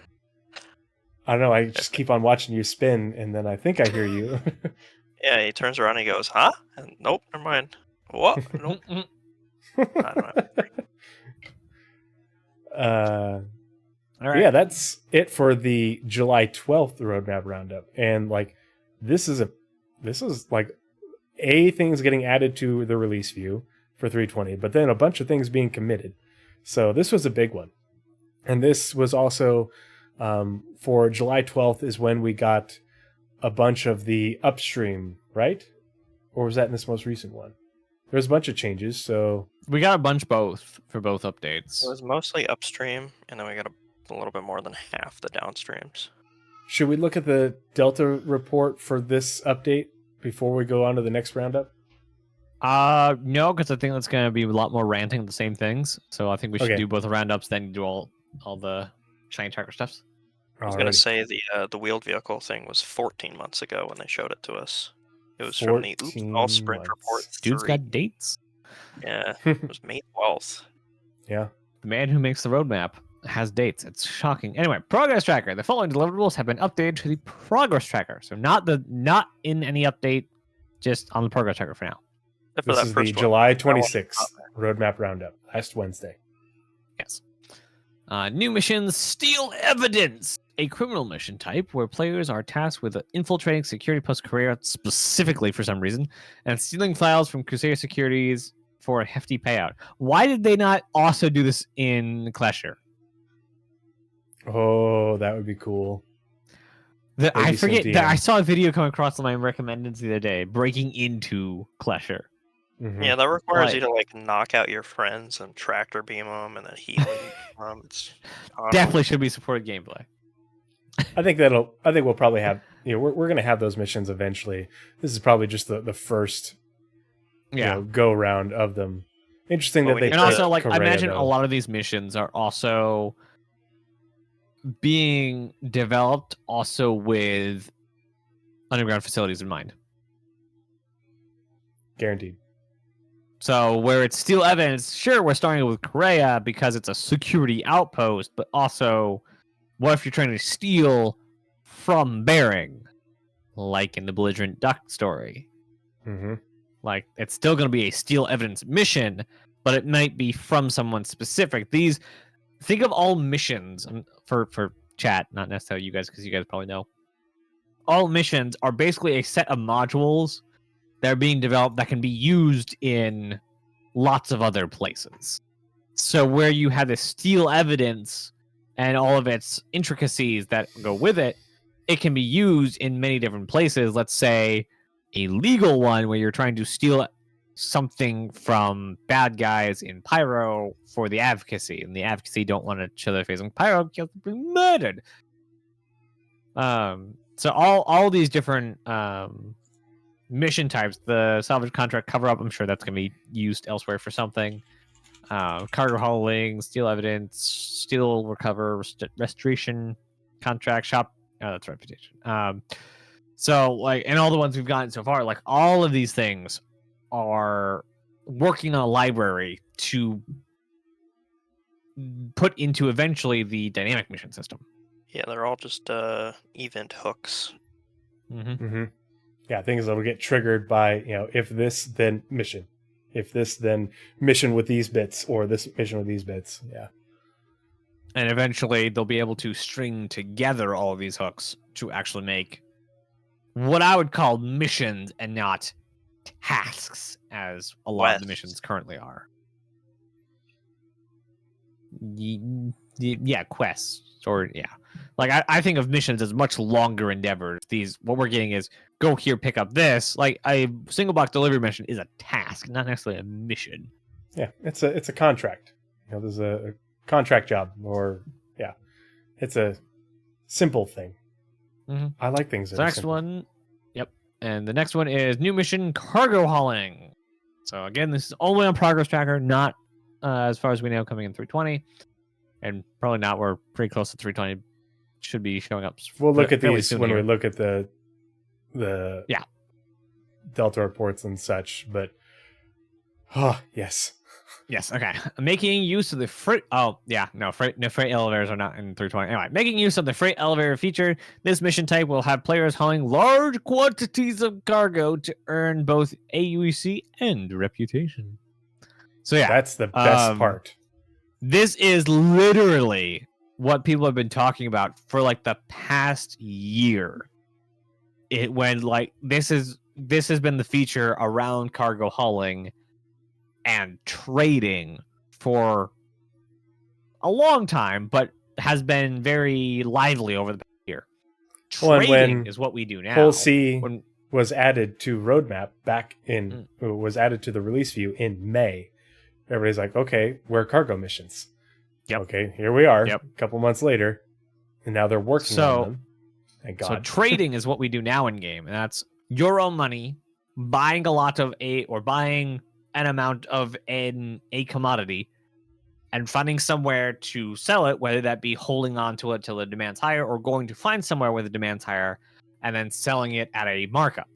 I don't know. I just keep on watching you spin, and then I think I hear you. Yeah, he turns around and he goes, huh? And, nope, never mind. What? Nope. I don't know. All right. Yeah, that's it for the July 12th Roadmap Roundup. And like, this is like things getting added to the release view for 320, but then a bunch of things being committed. So this was a big one. And this was also for July 12th is when we got a bunch of the upstream, right? Or was that in this most recent one? There's a bunch of changes, so... We got a bunch both for both updates. It was mostly upstream, and then we got a little bit more than half the downstreams. Should we look at the Delta report for this update before we go on to the next roundup? No, because I think that's going to be a lot more ranting of the same things. So I think we should do both the roundups, then do all the ShinyTracker stuffs. I was going to say the wheeled vehicle thing was 14 months ago when they showed it to us. It was from the All Sprint Report 3. Dude's got dates. Yeah, it was May 12th. Yeah. The man who makes the roadmap has dates. It's shocking. Anyway, Progress Tracker. The following deliverables have been updated to the Progress Tracker. So not in any update, just on the Progress Tracker for now. This is the July 26th Roadmap Roundup, last Wednesday. Yes. New missions, Steal Evidence, a criminal mission type where players are tasked with infiltrating security post Korea specifically for some reason, and stealing files from Crusader securities for a hefty payout. Why did they not also do this in Clasher? Oh, that would be cool. I forget that I saw a video come across on my recommendeds the other day, breaking into Clasher. Mm-hmm. Yeah, that requires you to like knock out your friends and tractor beam them and then heal them. It's definitely should be supported gameplay. I think we'll probably have, we're going to have those missions eventually. This is probably just the first go round of them. Interesting that they and also like Korea, I imagine though. a lot of these missions are also being developed also with underground facilities in mind. Guaranteed. So where it's Steal Evidence, sure, we're starting with Korea because it's a security outpost, but also, what if you're trying to steal from Bering, like in the Belligerent Duck story? Mm-hmm. Like, it's still going to be a Steal Evidence mission, but it might be from someone specific. Think of all missions, for chat, not necessarily you guys, because you guys probably know. All missions are basically a set of modules that are being developed that can be used in lots of other places. So where you have the Steal Evidence and all of its intricacies that go with it, it can be used in many different places. Let's say a legal one where you're trying to steal something from bad guys in Pyro for the advocacy, and the advocacy don't want to show their face on Pyro because they're being murdered. So all these different mission types, the salvage contract cover-up, I'm sure that's going to be used elsewhere for something. Cargo hauling, Steal Evidence, Steal Recover, Restoration Contract, Shop. Oh, that's reputation. So, like, and all the ones we've gotten so far, like, all of these things are working on a library to put into eventually the dynamic mission system. Yeah, they're all just event hooks. Mm-hmm. Mm-hmm. Yeah, things that will get triggered by, if this, then mission. If this, then mission with these bits, or this mission with these bits. Yeah. And eventually they'll be able to string together all of these hooks to actually make what I would call missions and not tasks, as a lot of the missions currently are. Yeah, quests. Like I think of missions as much longer endeavors. What we're getting is go here, pick up this. Like a single box delivery mission is a task, not necessarily a mission. Yeah, it's a contract. There's a contract job, or it's a simple thing. Mm-hmm. I like things. The next one, yep, and the next one is new mission cargo hauling. So again, this is only on Progress Tracker, not as far as we know coming in 320, and probably not. We're pretty close to 320. Should be showing up. We'll look at these when we look at the Delta reports and such. But yes. Yes, okay. Making use of the freight... Oh, yeah, no, freight elevators are not in 320. Anyway, making use of the freight elevator feature, this mission type will have players hauling large quantities of cargo to earn both AUEC and reputation. So yeah. That's the best part. This is literally what people have been talking about for like the past year. This has been the feature around cargo hauling and trading for a long time, but has been very lively over the past year. Trading is what we do now. Whole C was added to Roadmap was added to the release view in May. Everybody's like, okay, we're cargo missions. Yep. Okay, here we are, Yep. a couple months later, and now they're working on them. Thank God. So trading is what we do now in game, and that's your own money, buying buying an amount of a commodity and finding somewhere to sell it, whether that be holding on to it till the demand's higher or going to find somewhere where the demand's higher and then selling it at a markup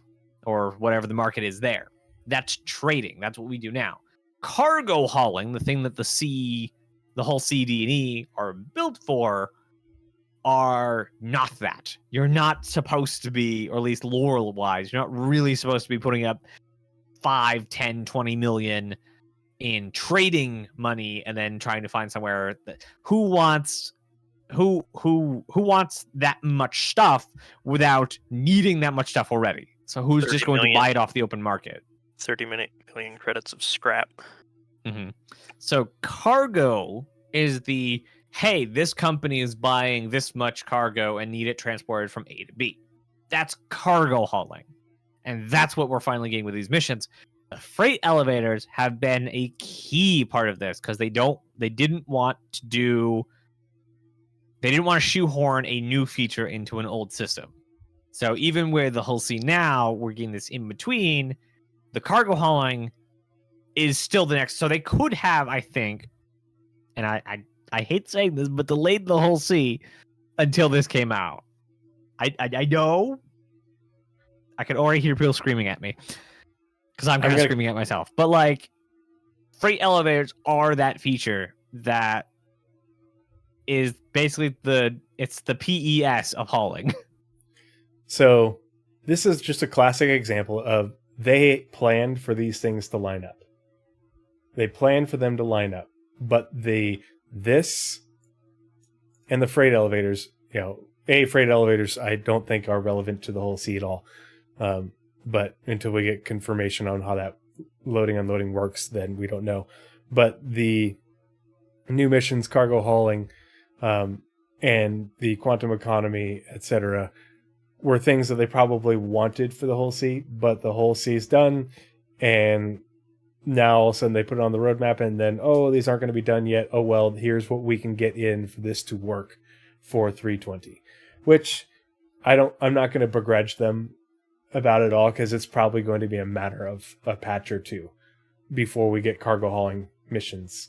or whatever the market is there. That's trading. That's what we do now. Cargo hauling, the thing that the whole CD&E are built for, are not that. You're not supposed to be, or at least lore-wise, you're not really supposed to be putting up 5, 10, 20 million in trading money and then trying to find somewhere who wants that much stuff without needing that much stuff already. So who's just going to buy it off the open market? 30 million credits of scrap. Mm-hmm. So cargo is hey, this company is buying this much cargo and need it transported from A to B. That's cargo hauling. And that's what we're finally getting with these missions. The freight elevators have been a key part of this because they didn't want to shoehorn a new feature into an old system. So even with the Hull C now, we're getting this in between. The cargo hauling is still the next. So they could have, I think, and I hate saying this, but delayed the Hull C until this came out. I know. I could already hear people screaming at me because I'm kind of screaming at myself. But like, freight elevators are that feature that is basically it's the PES of hauling. So this is just a classic example of they planned for these things to line up. They planned for them to line up, but this and the freight elevators, freight elevators I don't think are relevant to the whole C at all. But until we get confirmation on how that loading unloading works, then we don't know. But the new missions, cargo hauling, and the quantum economy, etc., were things that they probably wanted for the whole C, but the whole C is done, and now all of a sudden they put it on the roadmap, and then, these aren't going to be done yet. Oh, well, here's what we can get in for this to work for 320, which I'm not going to begrudge them about it all, because it's probably going to be a matter of a patch or two before we get cargo hauling missions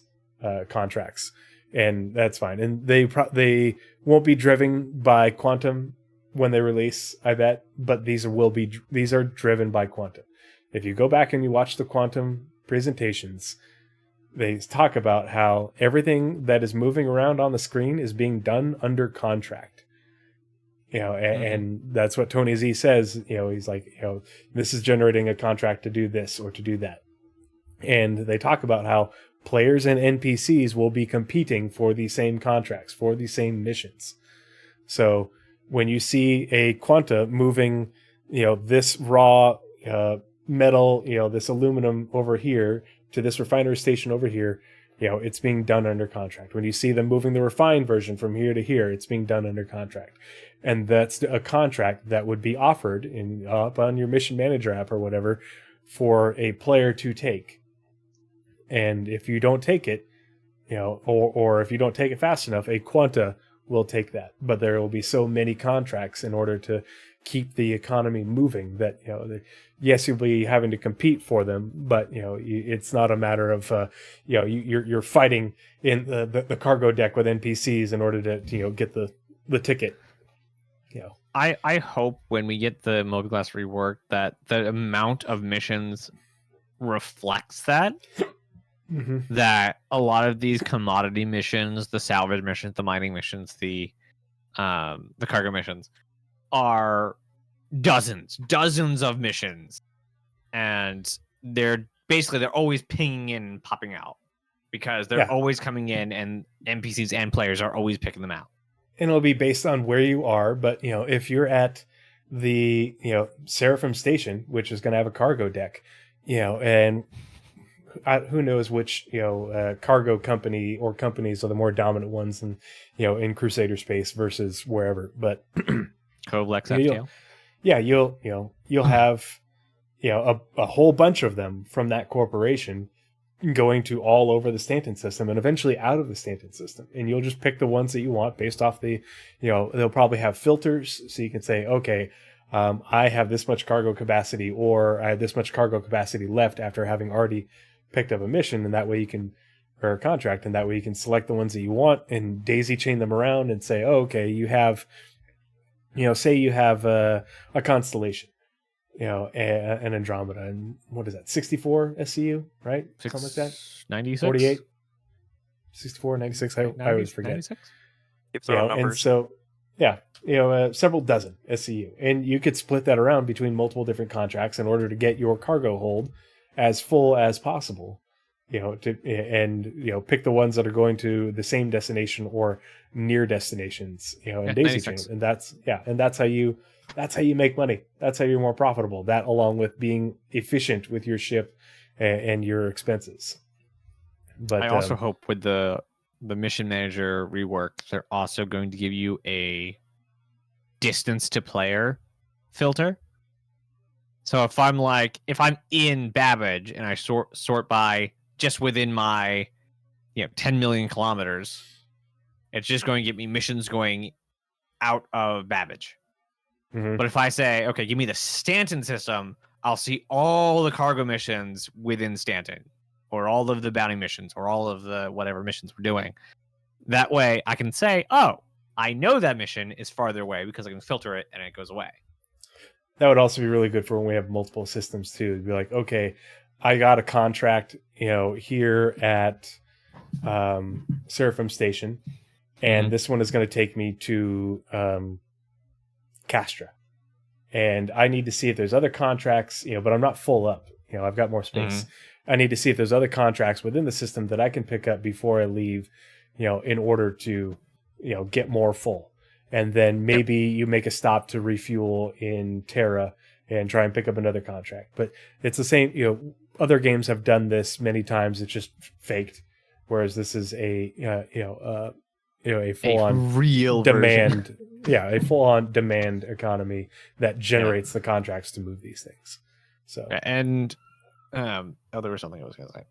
contracts, and that's fine. And they won't be driven by quantum when they release, I bet, but these are driven by quantum. If you go back and you watch the quantum presentations, they talk about how everything that is moving around on the screen is being done under contract. And that's what Tony Z says. He's like, this is generating a contract to do this or to do that. And they talk about how players and NPCs will be competing for the same contracts, for the same missions. So when you see a Quanta moving, this raw metal, this aluminum over here to this refinery station over here, it's being done under contract. When you see them moving the refined version from here to here, it's being done under contract. And that's a contract that would be offered up on your mission manager app or whatever for a player to take. And if you don't take it, or if you don't take it fast enough, a quanta will take that. But there will be so many contracts in order to keep the economy moving that, yes, you'll be having to compete for them, but, it's not a matter of, you're fighting in the cargo deck with NPCs in order to, get the ticket. I hope when we get the Mobilglass rework that the amount of missions reflects that. Mm-hmm. That a lot of these commodity missions, the salvage missions, the mining missions, the cargo missions, are dozens of missions, and they're always pinging in and popping out because they're always coming in, and NPCs and players are always picking them out. And it'll be based on where you are, but if you're at the Seraphim Station, which is going to have a cargo deck, and who knows which cargo company or companies are the more dominant ones in Crusader space versus wherever, but Kovlex you'll have a whole bunch of them from that corporation going to all over the Stanton system and eventually out of the Stanton system, and you'll just pick the ones that you want based off the they'll probably have filters, so you can say, okay, I have this much cargo capacity, or I have this much cargo capacity left after having already picked up a mission, and that way you can, or a contract, and that way you can select the ones that you want and daisy chain them around and say, oh, okay, you have, say you have a constellation, an Andromeda, and what is that, 64 SCU, right? Something like that? 96? 48? 64, 96, I always forget. 96? Keep throwing numbers. And so, several dozen SCU, and you could split that around between multiple different contracts in order to get your cargo hold as full as possible, pick the ones that are going to the same destination or near destinations, and daisy chain. And that's how you make money. That's how you're more profitable. That, along with being efficient with your ship and your expenses. But I also hope with the mission manager rework, they're also going to give you a distance to player filter. So if I'm in Babbage and I sort by just within my 10 million kilometers, it's just going to get me missions going out of Babbage. Mm-hmm. But if I say, okay, give me the Stanton system, I'll see all the cargo missions within Stanton, or all of the bounty missions, or all of the whatever missions we're doing. That way I can say, oh, I know that mission is farther away because I can filter it and it goes away. That would also be really good for when we have multiple systems too. It'd be like, okay, I got a contract, here at Seraphim Station, and this one is going to take me to Castra, and I need to see if there's other contracts, but I'm not full up. I've got more space. I need to see if there's other contracts within the system that I can pick up before I leave, in order to, get more full. And then maybe you make a stop to refuel in Terra and try and pick up another contract. But it's the same, other games have done this many times. It's just faked. Whereas this is a full-on real demand. A full-on demand economy that generates the contracts to move these things. So, and there was something I was going to say.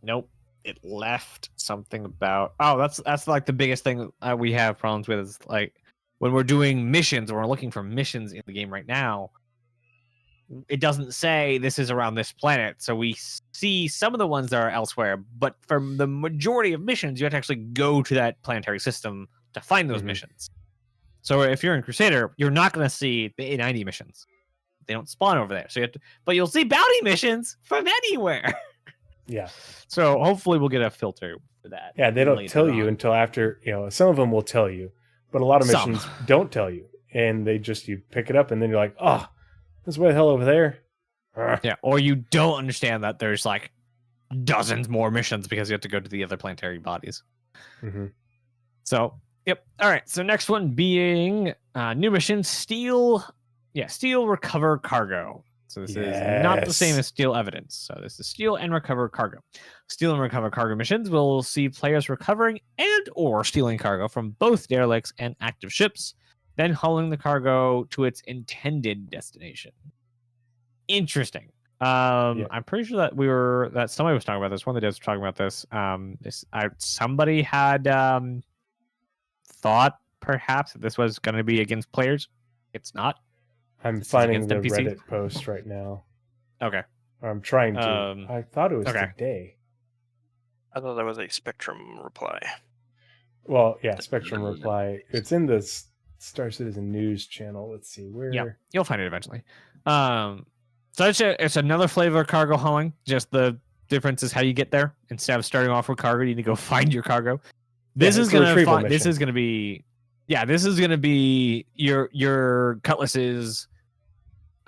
Nope. It left something about... Oh, that's like the biggest thing we have problems with is like when we're doing missions or we're looking for missions in the game right now, it doesn't say this is around this planet. So we see some of the ones that are elsewhere, but for the majority of missions, you have to actually go to that planetary system to find those missions. So if you're in Crusader, you're not going to see the A90 missions. They don't spawn over there. So but you'll see bounty missions from anywhere. Yeah. So hopefully we'll get a filter for that. Yeah, they don't tell you until after, some of them will tell you, but a lot of missions don't tell you. And you pick it up and then you're like, oh, this way the hell over there. Yeah, or you don't understand that there's like dozens more missions because you have to go to the other planetary bodies. Mm-hmm. So, yep. All right. So next one being new mission, steal recover cargo. So this is not the same as steal evidence. So this is steal and recover cargo. Steal and recover cargo missions will see players recovering and or stealing cargo from both derelicts and active ships, then hauling the cargo to its intended destination. Interesting. I'm pretty sure that somebody was talking about this. One of the devs was talking about this. Somebody had thought perhaps that this was going to be against players. It's not. I'm finding the Reddit post right now. Okay. I'm trying to. I thought it was today. I thought that was a Spectrum reply. Well, yeah, Spectrum reply. It's in the Star Citizen News channel. Let's see where. Yeah, you'll find it eventually. So it's another flavor of cargo hauling. Just the difference is how you get there. Instead of starting off with cargo, you need to go find your cargo. This is gonna be your cutlasses,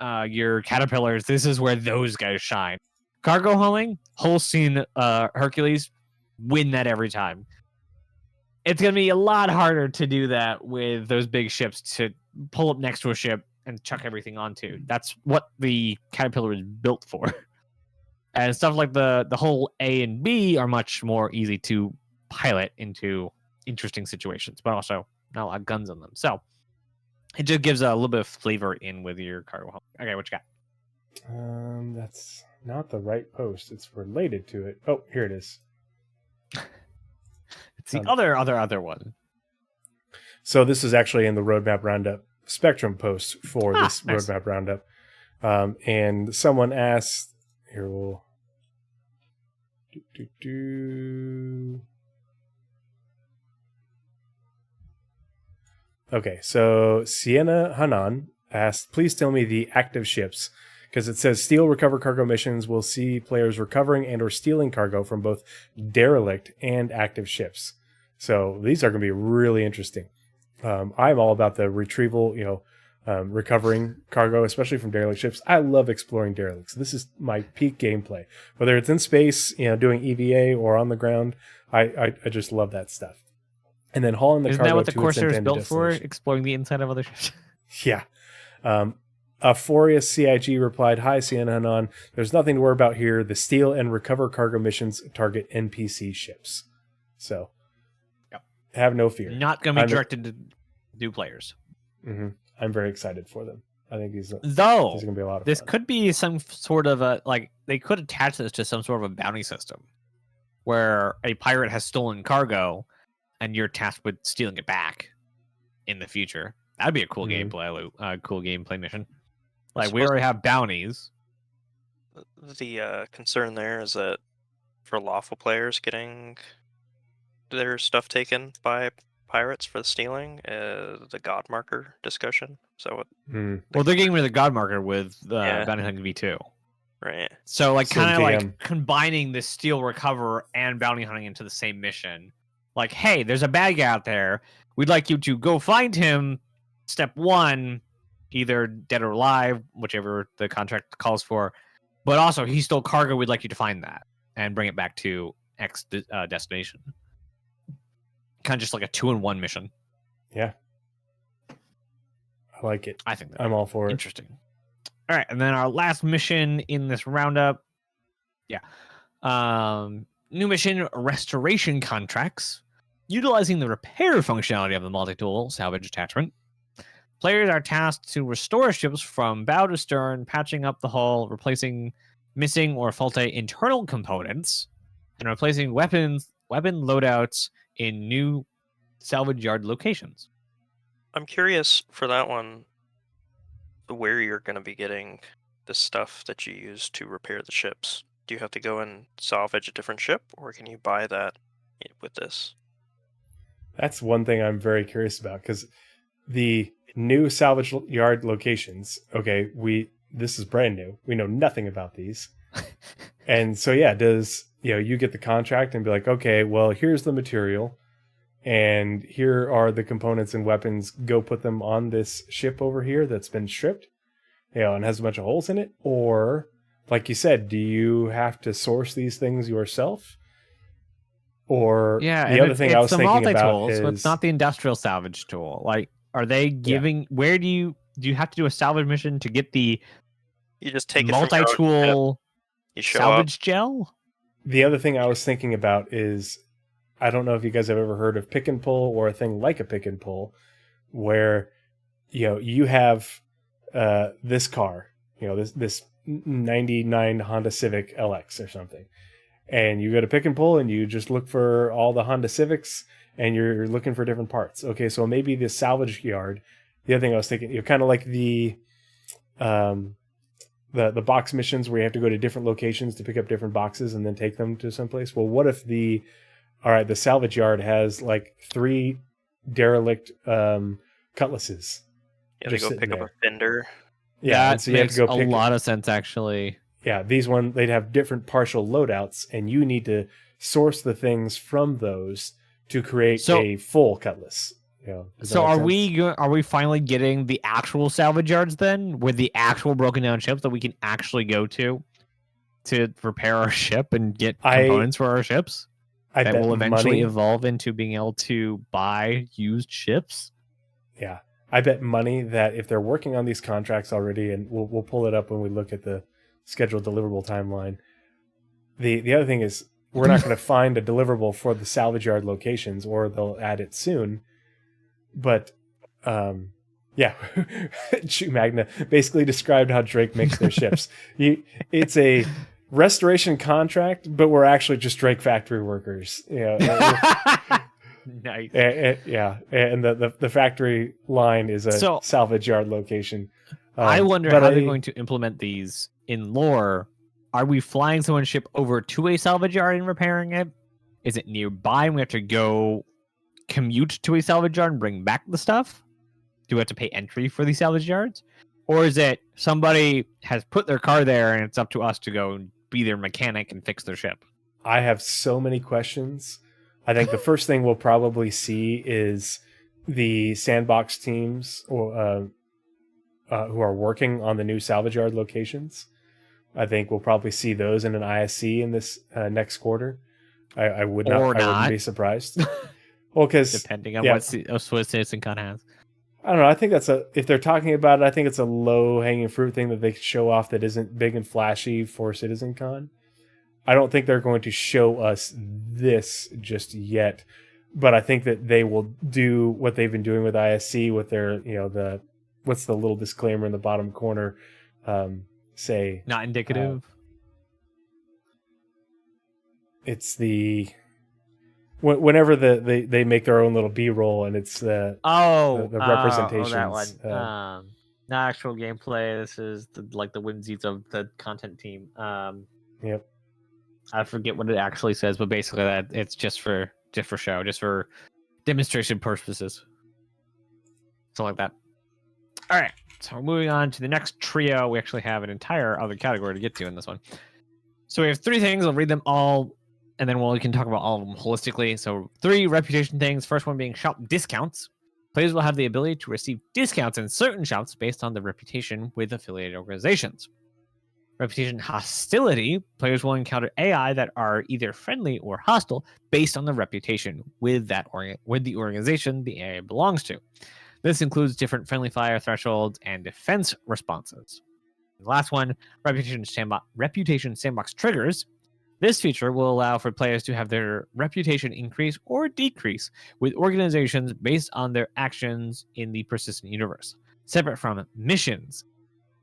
your caterpillars. This is where those guys shine. Cargo hauling, whole scene, Hercules, win that every time. It's gonna be a lot harder to do that with those big ships, to pull up next to a ship and chuck everything onto. That's what the Caterpillar is built for. And stuff like the whole A and B are much more easy to pilot into interesting situations, but also not a lot of guns on them. So it just gives a little bit of flavor in with your cargo hauling. Okay, what you got? That's not the right post. It's related to it. Oh, here it is. It's the other one. So this is actually in the Roadmap Roundup Spectrum post for this nice. Roadmap Roundup. And someone asked, here we'll Okay, so Sienna Hanan asked, please tell me the active ships, because it says steal, recover cargo missions will see players recovering and or stealing cargo from both derelict and active ships. So these are going to be really interesting. I'm all about the retrieval, recovering cargo, especially from derelict ships. I love exploring derelicts. This is my peak gameplay. Whether it's in space, doing EVA or on the ground, I just love that stuff. And then hauling the cargo to its intended destination. Isn't that what the Corsair is built for? Exploring the inside of other ships? Yeah. Aphorius CIG replied, hi, Sienna Hanan. There's nothing to worry about here. The steal and recover cargo missions target NPC ships. So, have no fear. Not going to be directed to new players. Mm-hmm. I'm very excited for them. I think these are going to be a lot of this fun. Could be some sort of they could attach this to some sort of a bounty system where a pirate has stolen cargo and you're tasked with stealing it back in the future. That'd be a cool gameplay mission. Like, we already have bounties. The concern there is that for lawful players getting their stuff taken by pirates for the stealing, the God Marker discussion. So, well, they're getting rid of the God Marker with Bounty Hunting V2. Right. So, combining the steal, recover, and bounty hunting into the same mission. Like, hey, there's a bad guy out there. We'd like you to go find him. Step 1, either dead or alive, whichever the contract calls for. But also, he stole cargo. We'd like you to find that and bring it back to X destination. Kind of just like a 2-in-1 mission. Yeah. I like it. I think I'm all for it. Interesting. All right, and then our last mission in this roundup. Yeah. New mission, restoration contracts. Utilizing the repair functionality of the multi-tool salvage attachment, players are tasked to restore ships from bow to stern, patching up the hull, replacing missing or faulty internal components, and replacing weapon loadouts in new salvage yard locations. I'm curious for that one, where you're going to be getting the stuff that you use to repair the ships. Do you have to go and salvage a different ship, or can you buy that with this? That's one thing I'm very curious about, because the new salvage yard locations, this is brand new. We know nothing about these. And so, you get the contract and be like, okay, well, here's the material and here are the components and weapons. Go put them on this ship over here that's been stripped, and has a bunch of holes in it. Or, like you said, do you have to source these things yourself? Or the other thing I was thinking about is... So it's not the industrial salvage tool. Like, are they giving... Where do you have to do a salvage mission to get the You just take it from your own ship. multi-tool You show salvage up. gel. The other thing I was thinking about is, I don't know if you guys have ever heard of pick and pull or a thing like a pick and pull, where you have this car, this 99 Honda Civic LX or something, and you go to pick and pull and you just look for all the Honda Civics and you're looking for different parts. Okay, so maybe the salvage yard. The other thing I was thinking, kind of like the box missions where you have to go to different locations to pick up different boxes and then take them to someplace. Well, what if the salvage yard has like 3 derelict cutlasses? You have to go pick up a fender. Yeah, that so you makes have to go a lot of sense, actually. Yeah, they'd have different partial loadouts, and you need to source the things from those to create a full cutlass. So are we finally getting the actual salvage yards then, with the actual broken down ships that we can actually go to repair our ship and get components for our ships? That will eventually evolve into being able to buy used ships. Yeah, I bet money that if they're working on these contracts already, and we'll pull it up when we look at the scheduled deliverable timeline. The other thing is, we're not going to find a deliverable for the salvage yard locations, or they'll add it soon. But yeah, Chew Magna basically described how Drake makes their ships. It's a restoration contract, but we're actually just Drake factory workers. Nice. And the factory line is a salvage yard location. I wonder how they're going to implement these in lore. Are we flying someone's ship over to a salvage yard and repairing it? Is it nearby and we have to go commute to a salvage yard and bring back the stuff? Do we have to pay entry for these salvage yards? Or is it somebody has put their car there and it's up to us to go and be their mechanic and fix their ship? I have so many questions. I think the first thing we'll probably see is the sandbox teams who are working on the new salvage yard locations. I think we'll probably see those in an ISC in this next quarter. I wouldn't be surprised. Well, because depending on what CitizenCon has. I don't know. I think if they're talking about it, I think it's a low hanging fruit thing that they could show off that isn't big and flashy for CitizenCon. I don't think they're going to show us this just yet, but I think that they will do what they've been doing with ISC with their, what's the little disclaimer in the bottom corner? Say not indicative. It's the whenever they make their own little B-roll and it's the representations. That one. Not actual gameplay. This is the whimsies of the content team. Yep. I forget what it actually says, but basically that it's just for show, just for demonstration purposes. Something like that. All right. So we're moving on to the next trio. We actually have an entire other category to get to in this one. So we have 3 things. I'll read them all, and then we can talk about all of them holistically. So 3 reputation things. First one being shop discounts. Players will have the ability to receive discounts in certain shops based on their reputation with affiliated organizations. Reputation hostility. Players will encounter AI that are either friendly or hostile based on the reputation with the organization the AI belongs to. This includes different friendly fire thresholds and defense responses. The last one, reputation sandbox triggers. This feature will allow for players to have their reputation increase or decrease with organizations based on their actions in the persistent universe, separate from missions.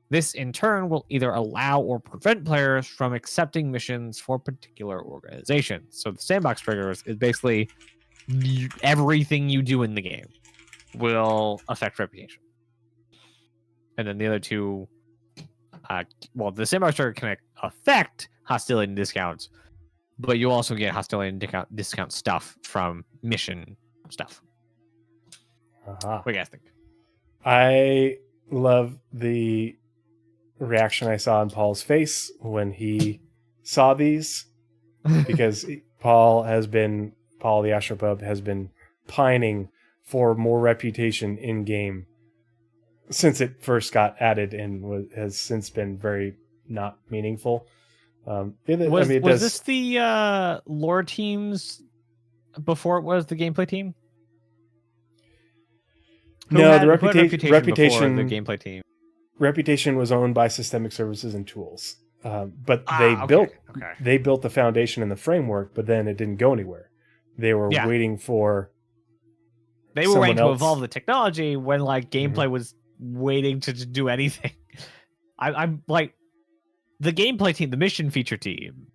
This, in turn, will either allow or prevent players from accepting missions for particular organizations. So the sandbox triggers is basically everything you do in the game will affect reputation. And then the other 2, the sandbox trigger can affect hostility and discounts, but you also get hostility and discount stuff from mission stuff. What do you guys think? I love the reaction I saw on Paul's face when he saw these, because Paul the Astropub has been pining for more reputation in game since it first got added and has since been very not meaningful. Was this the lore teams before it was the gameplay team? The reputation the gameplay team. Reputation was owned by Systemic Services and Tools, but they built the foundation and the framework, but then it didn't go anywhere. They were waiting for. They were waiting to evolve the technology when like gameplay was waiting to do anything. I'm like, the gameplay team, the mission feature team,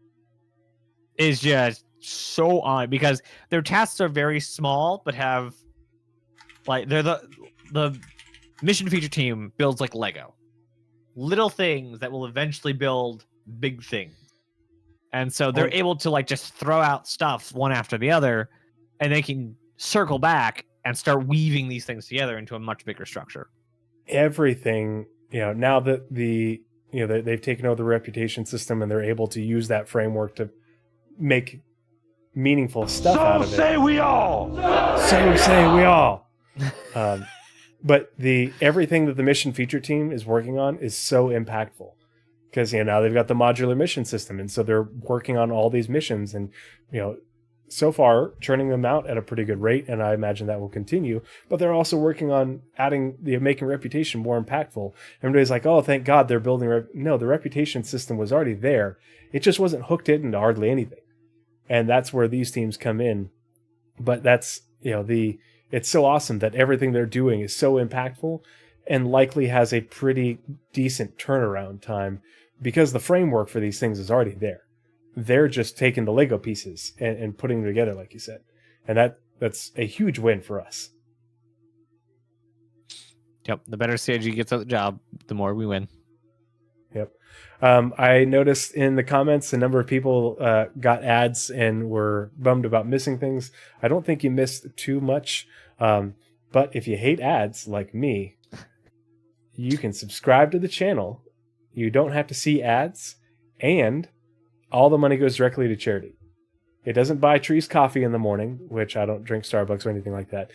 is just so on because their tasks are very small, but have like they're the mission feature team builds like Lego, little things that will eventually build big things, and so they're able to like just throw out stuff one after the other, and they can circle back and start weaving these things together into a much bigger structure. Everything, now that they've taken over the reputation system and they're able to use that framework to make meaningful stuff out of it. So say we all. But everything that the mission feature team is working on is so impactful because now they've got the modular mission system, and so they're working on all these missions, and so far churning them out at a pretty good rate, and I imagine that will continue. But they're also working on making reputation more impactful. Everybody's like, "Oh, thank God they're building." No, the reputation system was already there. It just wasn't hooked into hardly anything, and that's where these teams come in. But that's it's so awesome that everything they're doing is so impactful and likely has a pretty decent turnaround time because the framework for these things is already there. They're just taking the Lego pieces and putting them together, like you said. And that's a huge win for us. Yep. The better CIG gets out the job, the more we win. Yep. I noticed in the comments a number of people got ads and were bummed about missing things. I don't think you missed too much. But if you hate ads like me, you can subscribe to the channel. You don't have to see ads, and all the money goes directly to charity. It doesn't buy Trees coffee in the morning, which I don't drink Starbucks or anything like that.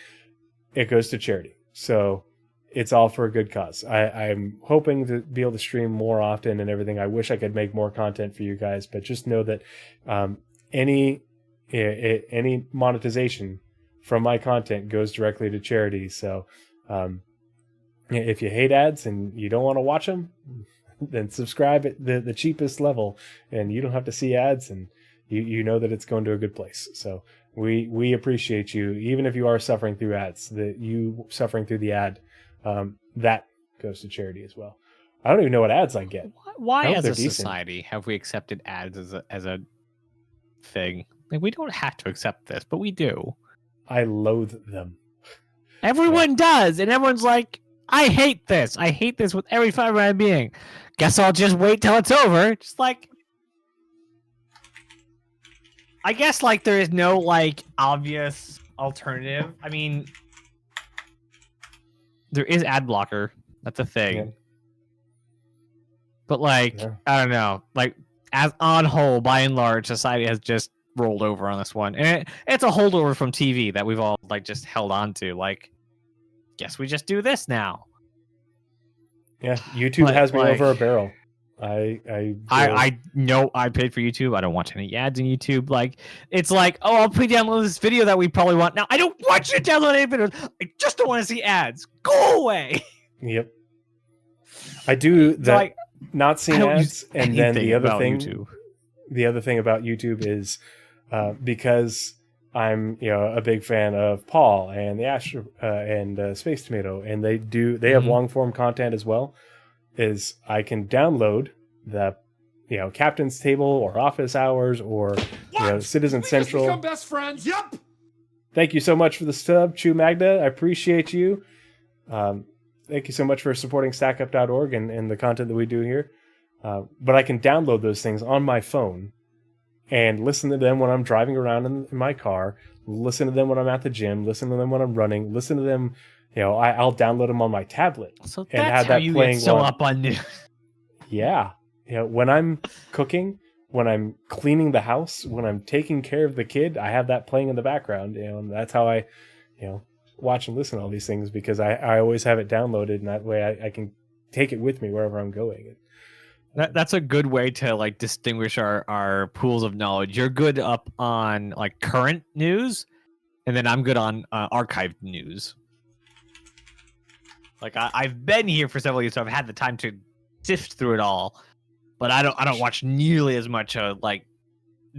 It goes to charity. So it's all for a good cause. I'm hoping to be able to stream more often and everything. I wish I could make more content for you guys, but just know that any monetization from my content goes directly to charity. So if you hate ads and you don't want to watch them, then subscribe at the cheapest level, and you don't have to see ads, and you know that it's going to a good place. So we appreciate you, even if you are suffering through ads. That you suffering through the ad, that goes to charity as well. I don't even know what ads I get. Why as a society have we accepted ads as a thing? Like, we don't have to accept this, but we do. I loathe them. Everyone does, and everyone's like, I hate this. I hate this with every fiber of my being. Guess I'll just wait till it's over. Just like, I guess like there is no like obvious alternative. I mean, there is ad blocker. That's a thing. Yeah. But like, I don't know. Like, as on whole, by and large, society has just rolled over on this one, and it's a holdover from TV that we've all like just held on to. Like, guess we just do this now. Yeah, YouTube has me over a barrel. I know I paid for YouTube. I don't watch any ads on YouTube. Like, it's like, oh, I'll pre-download this video that we probably want. Now, I don't want you to download any videos. I just don't want to see ads. Go away. Yep. I do that. Like, not seeing ads, and then the other thing about YouTube is because I'm a big fan of Paul and the Astro and Space Tomato, and they have long form content as well. Is I can download the Captain's Table or Office Hours or Citizen Central. Become best friends. Yep. Thank you so much for the sub, Chew Magda. I appreciate you. Thank you so much for supporting StackUp.org and the content that we do here. But I can download those things on my phone and listen to them when I'm driving around in my car, listen to them when I'm at the gym, listen to them when I'm running, listen to them. I'll download them on my tablet. So and have that playing get so up on news. Yeah. When I'm cooking, when I'm cleaning the house, when I'm taking care of the kid, I have that playing in the background. And that's how I, watch and listen to all these things, because I always have it downloaded, and that way I can take it with me wherever I'm going. That's a good way to like distinguish our pools of knowledge. You're good up on like current news, and then I'm good on archived news. Like I've been here for several years, so I've had the time to sift through it all. But I don't watch nearly as much like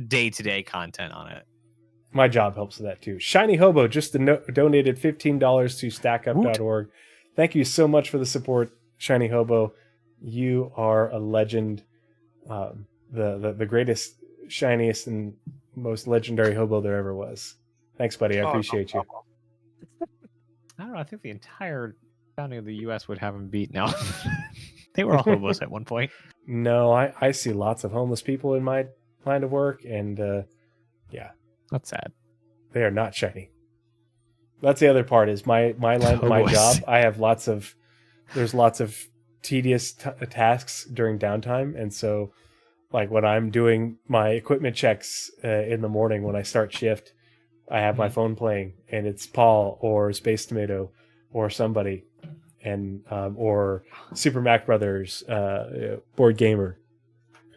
day-to-day content on it. My job helps with that too. ShinyHobo just donated $15 to stackup.org. Thank you so much for the support, ShinyHobo. You are a legend. The greatest, shiniest, and most legendary hobo there ever was. Thanks, buddy. I appreciate you. I don't know. I think the entire founding of the U.S. would have him beat now. They were all hobos at one point. No, I see lots of homeless people in my line of work, and yeah. That's sad. They are not shiny. That's the other part is my job. I have lots of tedious tasks during downtime, and so like when I'm doing my equipment checks in the morning when I start shift, I have my phone playing, and it's Paul or Space Tomato or somebody, and or Super Mac Brothers, Board Gamer,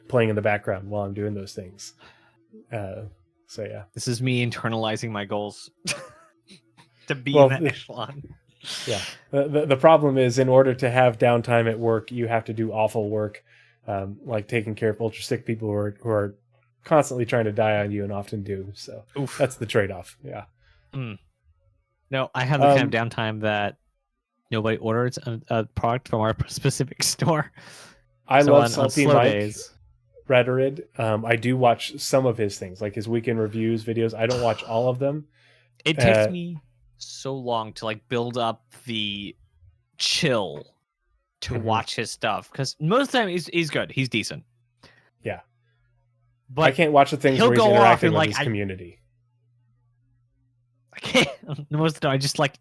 playing in the background while I'm doing those things. So yeah, this is me internalizing my goals to be in that echelon. Yeah, the problem is in order to have downtime at work, you have to do awful work, like taking care of ultra sick people who are constantly trying to die on you and often do. So that's the trade-off. Yeah. No, I have the kind of downtime that nobody orders a product from our specific store. I love Salty Mike. Rhetoric. I do watch some of his things, like his weekend reviews videos. I don't watch all of them. It takes me so long to like build up the chill to watch his stuff, because most of the time he's good. He's decent. Yeah. But I can't watch the things where he's interacting with his community. I can't. Most of the time, I just like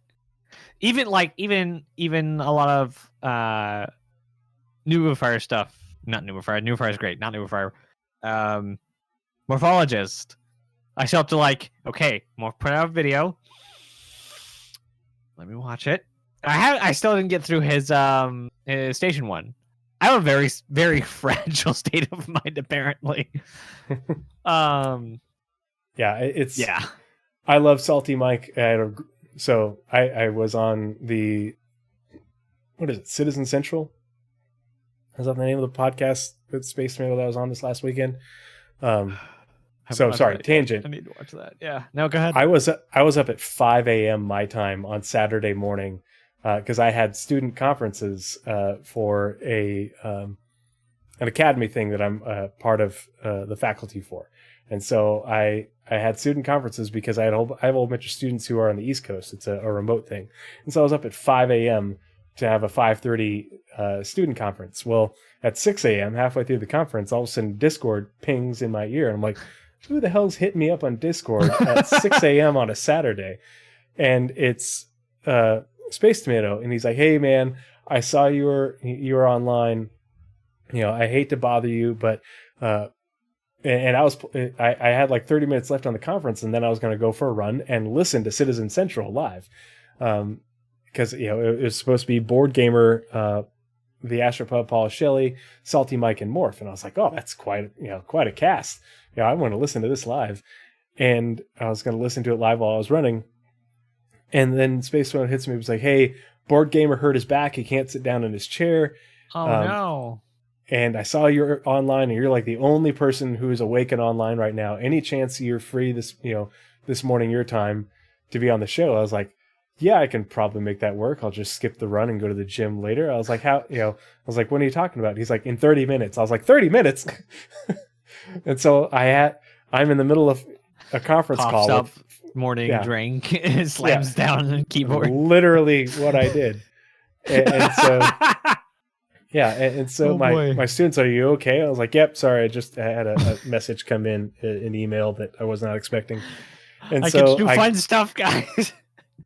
even a lot of Nubifier stuff. Not Nubifier. Nubifier is great. Not Nubifier. Morphologist. I still have to like, okay, put out a video. Let me watch it. I still didn't get through his station one. I have a very, very fragile state of mind, apparently. Yeah. I love Salty Mike. So I was on the, what is it, Citizen Central? Is that the name of the podcast with Space Tomato that was on this last weekend? Sorry, tangent. I need to watch that. Yeah. No, go ahead. I was up at 5 a.m. my time on Saturday morning because I had student conferences for an academy thing that I'm part of the faculty for, and so I had student conferences because I have a whole bunch of students who are on the East Coast. It's a remote thing, and so I was up at 5 a.m. to have a 5:30 student conference. Well, at 6 a.m., halfway through the conference, all of a sudden Discord pings in my ear. And I'm like, who the hell's hitting me up on Discord at 6 a.m. on a Saturday? And it's Space Tomato. And he's like, hey, man, I saw you were online. You know, I hate to bother you, but... and I had like 30 minutes left on the conference, and then I was going to go for a run and listen to Citizen Central live. Because it was supposed to be Board Gamer, the Astropub, Paul Shelley, Salty Mike, and Morph, and I was like, oh, that's quite a cast. I want to listen to this live, and I was going to listen to it live while I was running, and then Space One hits me. It was like, hey, Board Gamer hurt his back; he can't sit down in his chair. Oh no! And I saw you're online, and you're like the only person who is awake and online right now. Any chance you're free this morning your time to be on the show? I was like, yeah, I can probably make that work. I'll just skip the run and go to the gym later. I was like, I was like, when are you talking about? He's like, in 30 minutes. I was like, 30 minutes? And so I'm in the middle of a conference call. Up, morning drink, slams down on the keyboard. Literally what I did. And so, and so my students, are you okay? I was like, yep, sorry. I just had a message come in, an email that I was not expecting. And I get to do fun stuff, guys.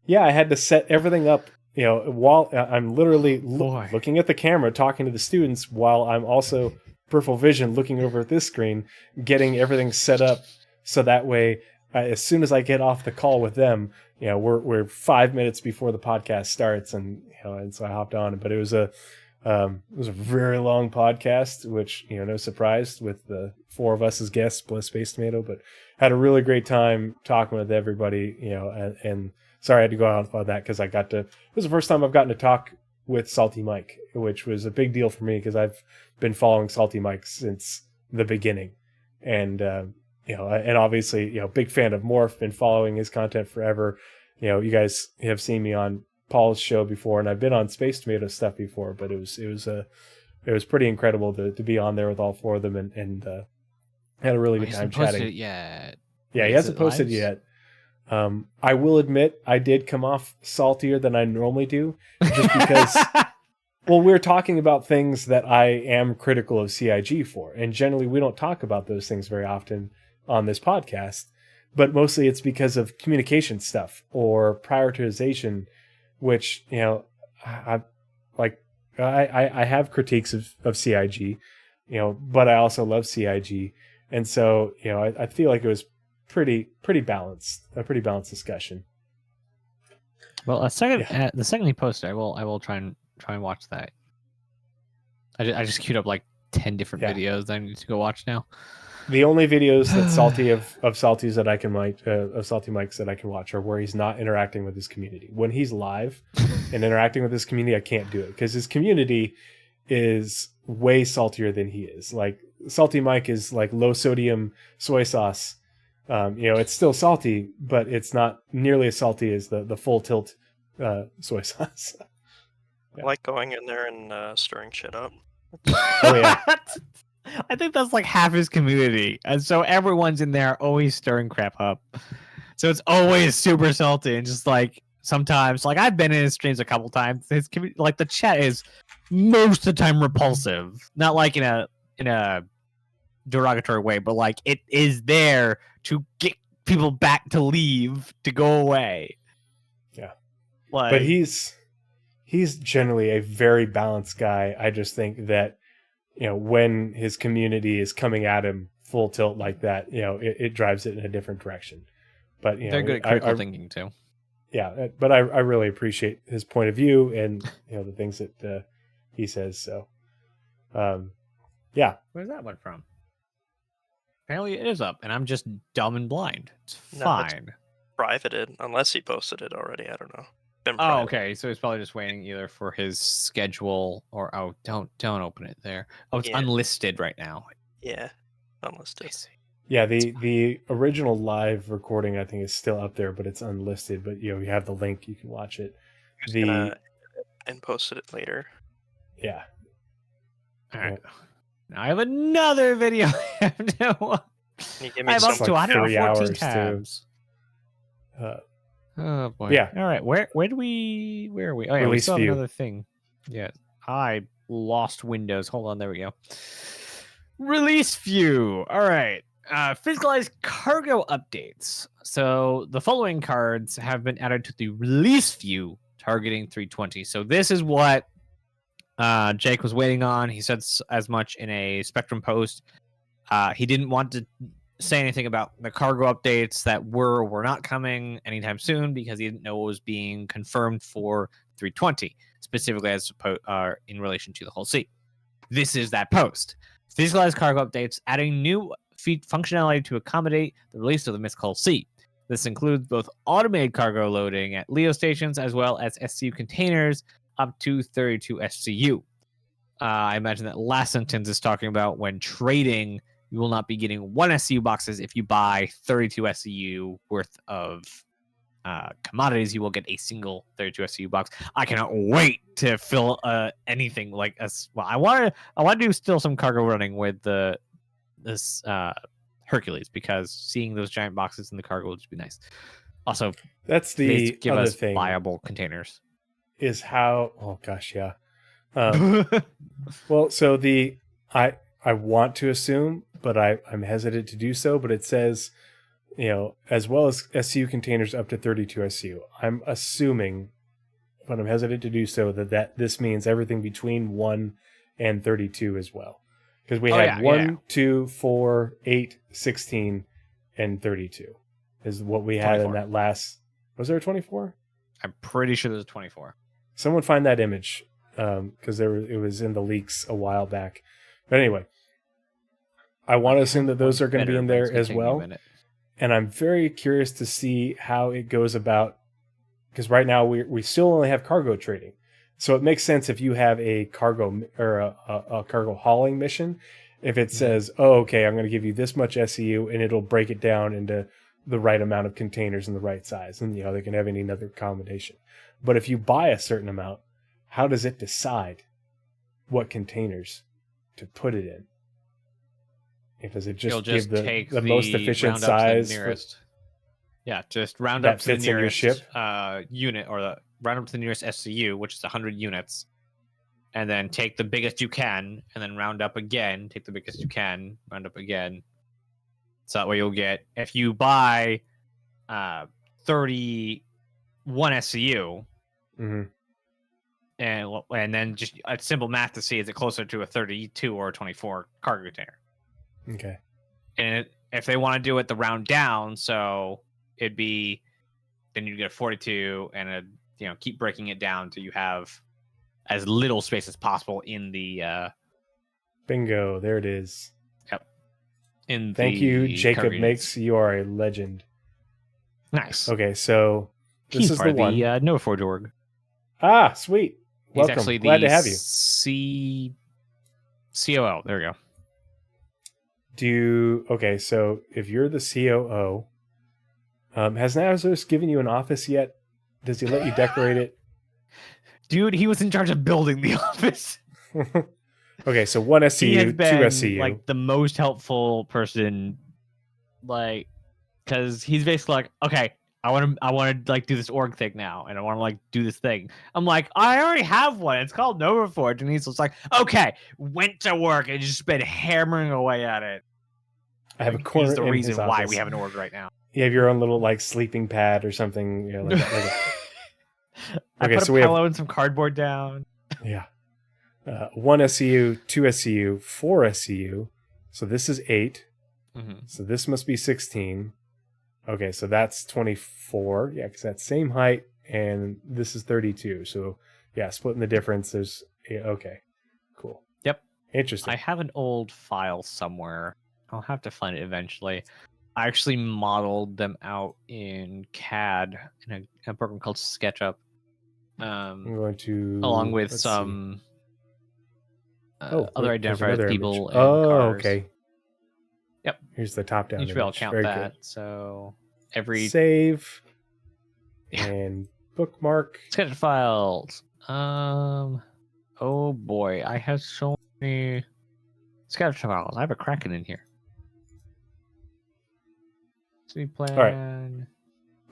Yeah, I had to set everything up, while I'm literally looking at the camera, talking to the students, while I'm also peripheral vision looking over at this screen, getting everything set up so that way, as soon as I get off the call with them, we're 5 minutes before the podcast starts, and so I hopped on. But it was a very long podcast, which no surprise with the four of us as guests plus Space Tomato, but had a really great time talking with everybody, and sorry I had to go out about that because it was the first time I've gotten to talk with Salty Mike, which was a big deal for me because I've been following Salty Mike since the beginning. And, and obviously, big fan of Morph, been following his content forever. You guys have seen me on Paul's show before, and I've been on Space Tomato stuff before, but it was pretty incredible to be on there with all four of them and had a really good time chatting. It yet. Yeah, he hasn't posted it yet. I will admit I did come off saltier than I normally do, just because we're talking about things that I am critical of CIG for, and generally we don't talk about those things very often on this podcast, but mostly it's because of communication stuff or prioritization, which I have critiques of CIG, but I also love CIG, and so I feel like it was pretty balanced, a pretty balanced discussion. Well, the second he posted, I will try and watch that. I just queued up like 10 different videos that I need to go watch now. The only videos that Salty of Salties that I can of Salty Mikes that I can watch are where he's not interacting with his community. When he's live and interacting with his community, I can't do it because his community is way saltier than he is. Like Salty Mike is like low sodium soy sauce. It's still salty, but it's not nearly as salty as the full tilt soy sauce. I like going in there and stirring shit up. Oh yeah. I think that's like half his community, and so everyone's in there always stirring crap up. So it's always super salty, and just like sometimes, like I've been in his streams a couple times. His community, like the chat is most of the time repulsive, not like in a derogatory way, but like it is there to get people back to leave, to go away. Yeah, but he's generally a very balanced guy. I just think that when his community is coming at him full tilt like that, it drives it in a different direction. But they're good at critical thinking too. Yeah, but I really appreciate his point of view and the things that he says. So, yeah. Where's that one from? Apparently it is up, and I'm just dumb and blind. It's fine. It's privated, unless he posted it already. I don't know. Oh, okay. So he's probably just waiting either for his schedule or don't open it there. Oh, it's unlisted right now. Yeah, unlisted. Yeah, the original live recording I think is still up there, but it's unlisted. But you have the link, you can watch it. And posted it later. Yeah. All right. Now I have another video. I have up to 114 tabs. Oh boy. Yeah. All right. Where are we? Oh yeah, we still have another thing. Yeah. I lost Windows. Hold on. There we go. Release view. All right. Physicalized cargo updates. So the following cards have been added to the release view targeting 320. So this is what Jake was waiting on. He said as much in a Spectrum post. He didn't want to say anything about the cargo updates that were or were not coming anytime soon because he didn't know what was being confirmed for 320, specifically as in relation to the Hull C. This is that post. Physicalized cargo updates, adding new functionality to accommodate the release of the Mythic Hull C. This includes both automated cargo loading at LEO stations as well as SCU containers up to 32 SCU. I imagine that last sentence is talking about when trading, you will not be getting one SCU boxes. If you buy 32 SCU worth of commodities, you will get a single 32 SCU box. I cannot wait to fill anything like as well. I want to do still some cargo running with this Hercules because seeing those giant boxes in the cargo will just be nice. Also, that's the give other us thing. Viable containers Is how? Oh gosh, yeah. Well, so I want to assume, but I'm hesitant to do so. But it says, as well as SCU containers up to 32 SCU. I'm assuming, but I'm hesitant to do so, that this means everything between 1 and 32 as well. Because we had 1, 2, 4, 8, 16, and 32 is what we had 24. In that last. Was there a 24? I'm pretty sure there's a 24. Someone find that image because it was in the leaks a while back. But anyway, I want to assume that those are going to be in there as well. And I'm very curious to see how it goes about, because right now we still only have cargo trading. So it makes sense if you have a cargo or a cargo hauling mission. If it says, "Oh, okay, I'm going to give you this much SEU," and it'll break it down into the right amount of containers in the right size, and they can have any other combination. But if you buy a certain amount, how does it decide what containers to put it in? Does it just give the most efficient size? Just round up to the fits in your nearest ship? unit, or round up to the nearest SCU, which is 100 units, and then take the biggest you can, and then round up again, take the biggest you can, round up again. So that way you'll get, if you buy 31 SCU, Mm-hmm. and then just a simple math to see, is it closer to a 32 or a 24 cargo container? Okay. And if they want to do it the round down, so it'd be, then you get a 42 and keep breaking it down till you have as little space as possible in the Bingo, there it is. Yep. Thank you, Jacob Makes. You are a legend. Nice. Okay, so this is the one. The Nova Forge org. Ah, sweet. He's Welcome. actually Glad the to have you. COO. There we go. Okay, so if you're the COO, has Nazeris given you an office yet? Does he let you decorate it? Dude, he was in charge of building the office. Okay, so 1 SCU, he has been, 2 SCU. like, the most helpful person, like, because he's basically like, okay, I want to like do this org thing now, and I want to like do this thing. I'm like, I already have one. It's called Nova Forge, and he's just like, okay, went to work and just been hammering away at it. I have a corner. He's the in reason his why office. we have an org right now. You have your own little like sleeping pad or something. I put a pillow and some cardboard down. Yeah. 1 SCU, 2 SCU, 4 SCU. So this is 8. Mm-hmm. So this must be 16. Okay, so that's 24. Yeah, because that's same height, and this is 32. So yeah, splitting the difference. There's okay, cool. Yep, interesting. I have an old file somewhere. I'll have to find it eventually. I actually modeled them out in CAD in a program called SketchUp. I'm going to along with some other identifiers, people. And cars. Okay. Yep. Here's the top down. You should be able to count Very that. good. So every save and bookmark sketch files. Oh boy, I have so many sketch files. I have a Kraken in here. City plan. All right.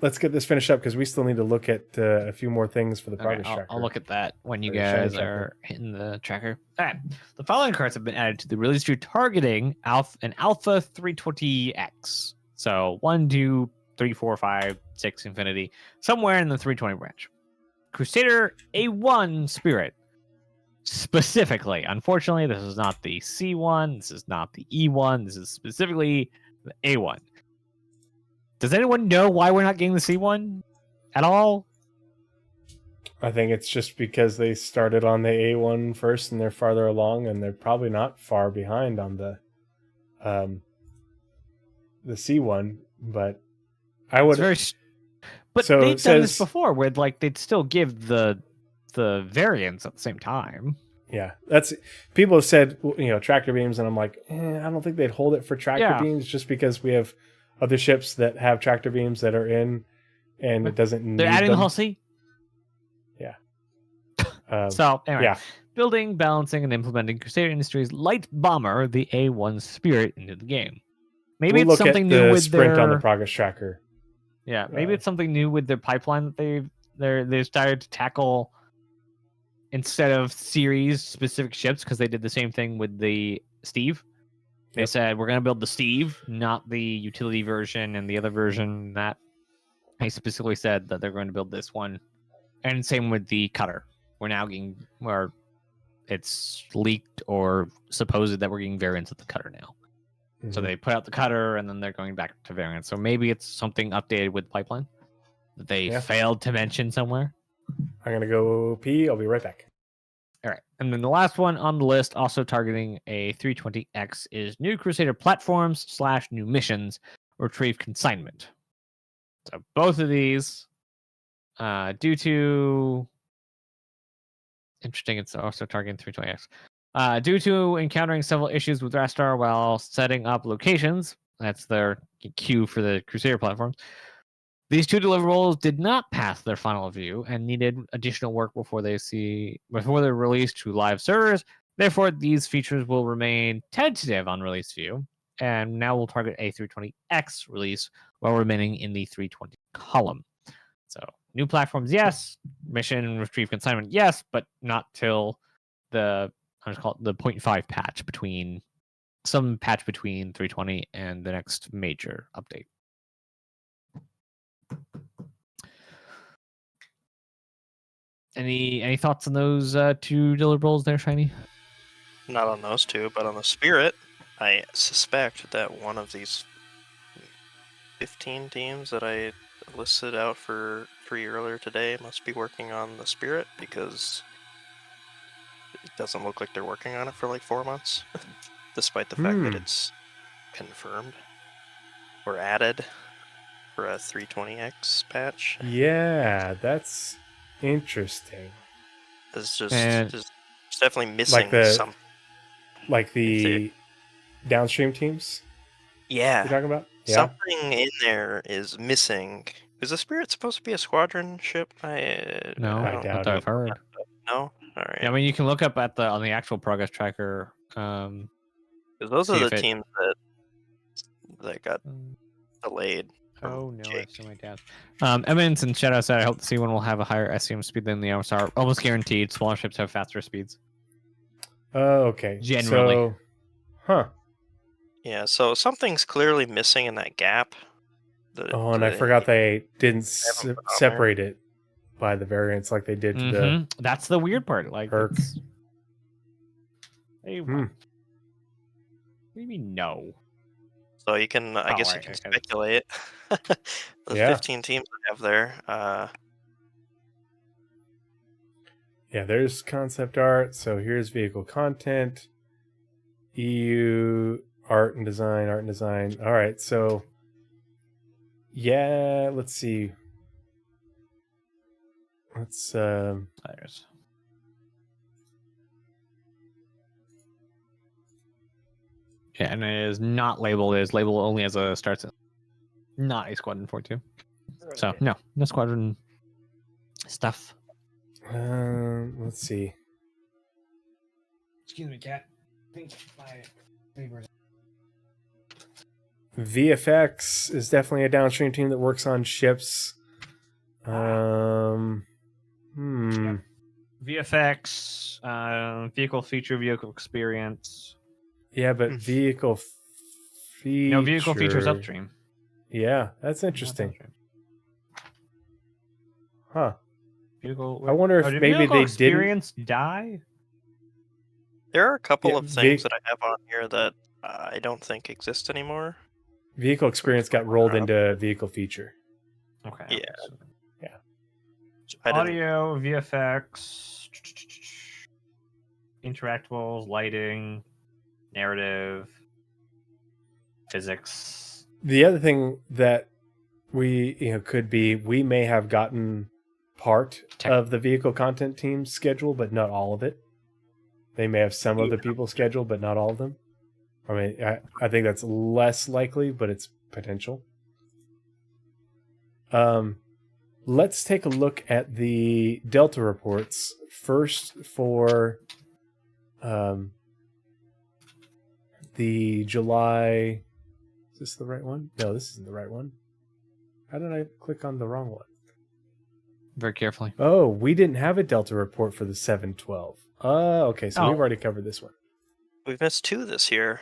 Let's get this finished up because we still need to look at a few more things for the progress tracker. I'll look at that when you guys are hitting the tracker. All right. The following cards have been added to the release tree targeting Alpha 320X. So 1, 2, 3, 4, 5, 6 infinity, somewhere in the 320 branch. Crusader A1 Spirit. Specifically, unfortunately, this is not the C1, this is not the E1, this is specifically the A1. Does anyone know why we're not getting the C1 at all? I think it's just because they started on the A1 first and they're farther along, and they're probably not far behind on the C1. But I would. But so they've done this before, where like they'd still give the variants at the same time. Yeah, that's people have said tractor beams, and I'm like, I don't think they'd hold it for tractor beams just because we have other ships that have tractor beams that are in, and it doesn't need They're adding them. the Hull C? Yeah. So, anyway, building, balancing, and implementing Crusader Industries Light Bomber, the A1 Spirit, into the game. Maybe it's something new with sprint on the progress tracker. Yeah, maybe it's something new with their pipeline that they've started to tackle instead of series-specific ships, because they did the same thing with the Steve. They said, we're going to build the Steve, not the utility version and the other version. That they specifically said that they're going to build this one. And same with the Cutter. We're now getting, where it's leaked or supposed that we're getting variants of the Cutter now. Mm-hmm. So they put out the Cutter, and then they're going back to variants. So maybe it's something updated with pipeline that they failed to mention somewhere. I'm going to go pee. I'll be right back. All right. And then the last one on the list, also targeting a 320X, is new Crusader platforms / new missions, retrieve consignment. So both of these, due to Interesting. It's also targeting 320X. Due to encountering several issues with Rastar while setting up locations, that's their queue for the Crusader platforms. These 2 deliverables did not pass their final review and needed additional work before they're released to live servers. Therefore, these features will remain tentative on release view, and now we'll target a 320X release while remaining in the 320 column. So, new platforms, yes. Mission retrieve consignment, yes, but not till the 0.5 patch between 320 and the next major update. Any thoughts on those 2 deliverables there, Shiny? Not on those 2, but on the Spirit, I suspect that one of these 15 teams that I listed out for free earlier today must be working on the Spirit, because it doesn't look like they're working on it for like 4 months, despite the fact that it's confirmed or added for a 320X patch. Yeah, that's interesting. It's just definitely missing something. Like the downstream teams? Yeah. You're talking about? Yeah. Something in there is missing. Is the Spirit supposed to be a squadron ship? I doubt what I've heard. No? All right. Yeah, I mean, you can look up on the actual progress tracker. Because those are the teams that got delayed. Oh no, I see my dad. Eminence and Shadow said, I hope to see one will have a higher SCM speed than the MSR. Almost guaranteed. Smaller ships have faster speeds. Oh, okay. Generally. So, huh. Yeah, so something's clearly missing in that gap. And I forgot they didn't separate it by the variants like they did to the... That's the weird part. Like, perks. Hey, what do you mean no? So you can, I guess you can speculate. The 15 teams I have there. Yeah, there's concept art. So here's vehicle content. EU art and design. All right, so yeah, let's see. Let's Yeah, and it is not labeled. It is labeled only as a starts, not a Squadron 4-2. So no Squadron stuff. Let's see. Excuse me, cat. I think my favorite. VFX is definitely a downstream team that works on ships. VFX, vehicle feature, vehicle experience. Yeah, but vehicle feature. No, vehicle features upstream. Yeah, that's interesting. Huh. Vehicle. I wonder if maybe they experience die. There are a couple of things that I have on here that I don't think exist anymore. Vehicle experience got rolled into vehicle feature. Okay. Yeah. Audio, VFX, interactables, lighting, narrative, physics. The other thing that we could be, we may have gotten part of the vehicle content team's schedule, but not all of it. They may have some of the people's schedule, but not all of them. I mean, I think that's less likely, but it's potential. Let's take a look at the Delta reports first for the July. Is this the right one? No, this isn't the right one. How did I click on the wrong one? Very carefully. Oh, we didn't have a Delta report for the 712. Okay, so we've already covered this one. We've missed 2 this year.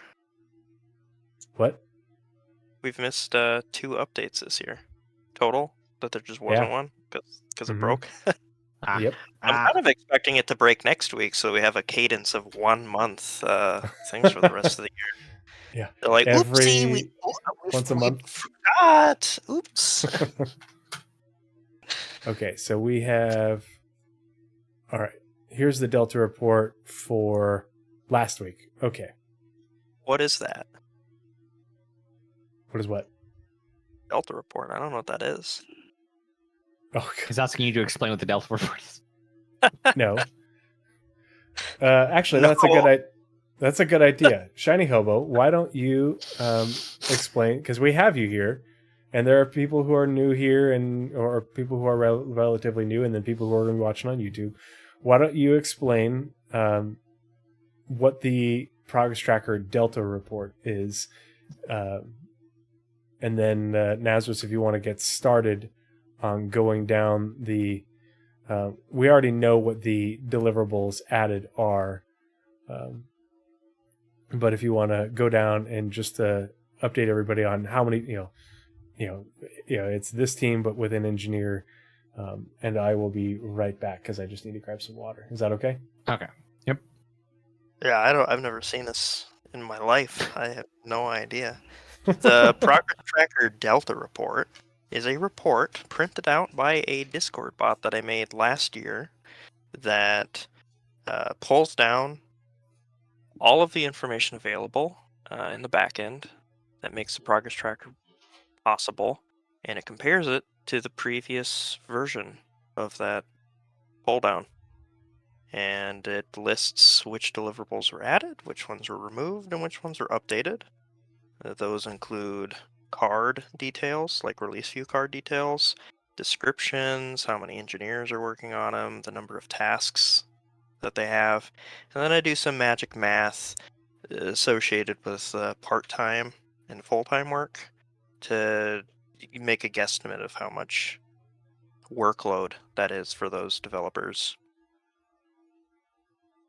What? We've missed 2 updates this year. Total? That there just wasn't one? Because it broke? Yep. I'm kind of expecting it to break next week, so we have a cadence of 1 month things for the rest of the year. Yeah. They're like, oopsie, once a month. Forgot. Oops. Okay, so we have... All right. Here's the Delta report for last week. Okay. What is that? What is what? Delta report. I don't know what that is. Oh, he's asking you to explain what the Delta report is. No. Actually, No. that's a good idea. ShinyHobo, why don't you explain? Because we have you here, and there are people who are new here, or people who are relatively new, and then people who are going to be watching on YouTube. Why don't you explain what the Progress Tracker Delta report is, and then Nazeris, if you want to get started on going down the. We already know what the deliverables added are. But if you want to go down and just update everybody on how many, it's this team, but with an engineer, and I will be right back because I just need to grab some water. Is that okay? Okay. Yep. Yeah, I've never seen this in my life. I have no idea. The Progress Tracker Delta report is a report printed out by a Discord bot that I made last year that pulls down all of the information available in the backend that makes the Progress Tracker possible, and it compares it to the previous version of that pull down. And it lists which deliverables were added, which ones were removed, and which ones were updated. Those include card details, like release view card details, descriptions, how many engineers are working on them, the number of tasks that they have. And then I do some magic math associated with part-time and full-time work to make a guesstimate of how much workload that is for those developers.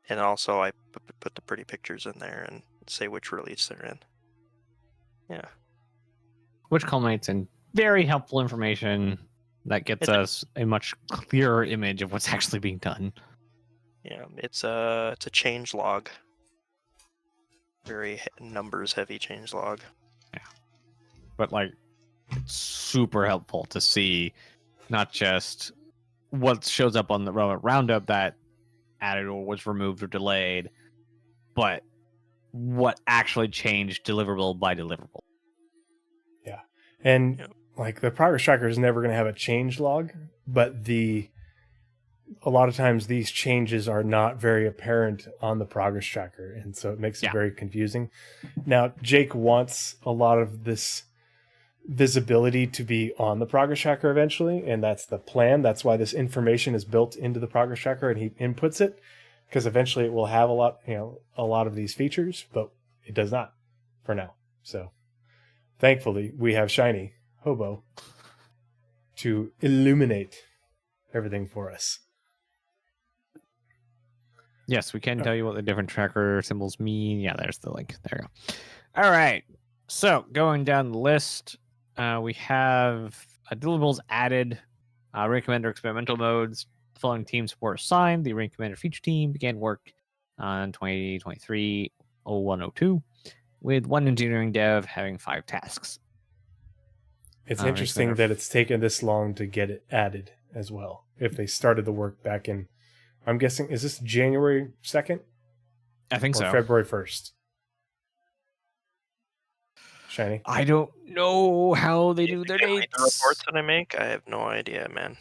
And also I put the pretty pictures in there and say which release they're in. Yeah. Which culminates in very helpful information that gets us a much clearer image of what's actually being done. Yeah, it's a change log. Very numbers heavy change log. Yeah. But it's super helpful to see not just what shows up on the Roadmap Roundup that added or was removed or delayed, but what actually changed deliverable by deliverable. Yeah. And the Progress Tracker is never going to have a change log, but a lot of times these changes are not very apparent on the Progress Tracker, and so it makes it very confusing. Now, Jake wants a lot of this visibility to be on the Progress Tracker eventually, and that's the plan. That's why this information is built into the Progress Tracker, and he inputs it, because eventually it will have a lot of these features, but it does not for now. So thankfully, we have ShinyHobo to illuminate everything for us. Yes, we can tell you what the different tracker symbols mean. Yeah, there's the link. There you go. All right. So going down the list, we have deliverables added, Ring Commander experimental modes. The following teams were assigned. The Ring Commander feature team began work on 2023-0102 with one engineering dev having 5 tasks. It's interesting that it's taken this long to get it added as well. If they started the work back in, I'm guessing, is this January 2nd? I think so. February 1st. Shiny? I don't know how they do their dates. The reports that I make, I have no idea, man.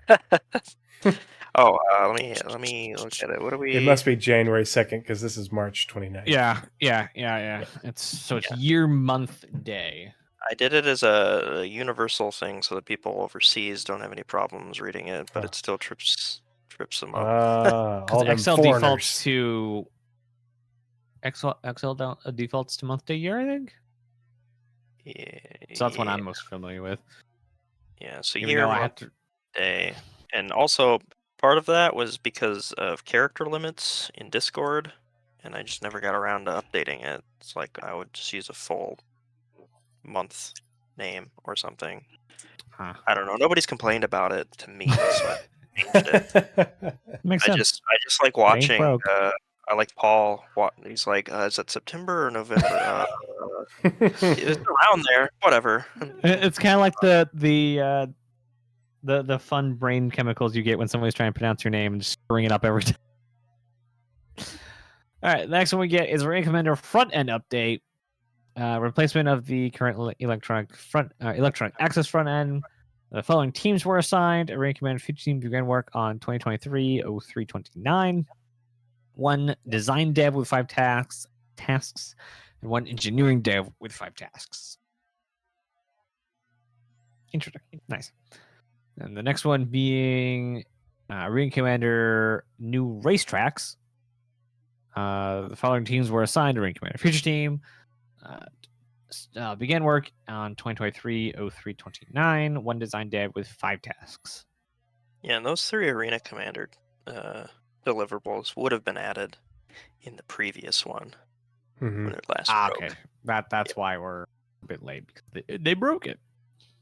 Let me look at it. What do we? It must be January 2nd because this is March 29th. Yeah. It's year, month, day. I did it as a universal thing so that people overseas don't have any problems reading it, but it still trips them up. Because Excel defaults to defaults to month to year, I think. Yeah. So that's what I'm most familiar with. Yeah. So year, month, day, and also part of that was because of character limits in Discord, and I just never got around to updating it. It's like I would just use a full month name or something. I don't know. Nobody's complained about it to me, so I changed it. Makes sense. I just like watching. I like Paul. He's like, is it September or November? It's around there. Whatever. It's kind of like the fun brain chemicals you get when somebody's trying to pronounce your name and just bring it up every time. All right, the next one we get is Ring Commander front end update. Replacement of the current electronic access front end. The following teams were assigned. A Ring Commander future team began work on 2023-0329. 1 design dev with 5 tasks, and 1 engineering dev with 5 tasks. Interesting. Nice. And the next one being Arena Commander new racetracks. The following teams were assigned to Arena Commander Future Team. Began work on 2023-03-29. 1 design dev with 5 tasks. Yeah, and those 3 Arena Commander deliverables would have been added in the previous one when it last broke. Okay. That's why we're a bit late, because they broke it.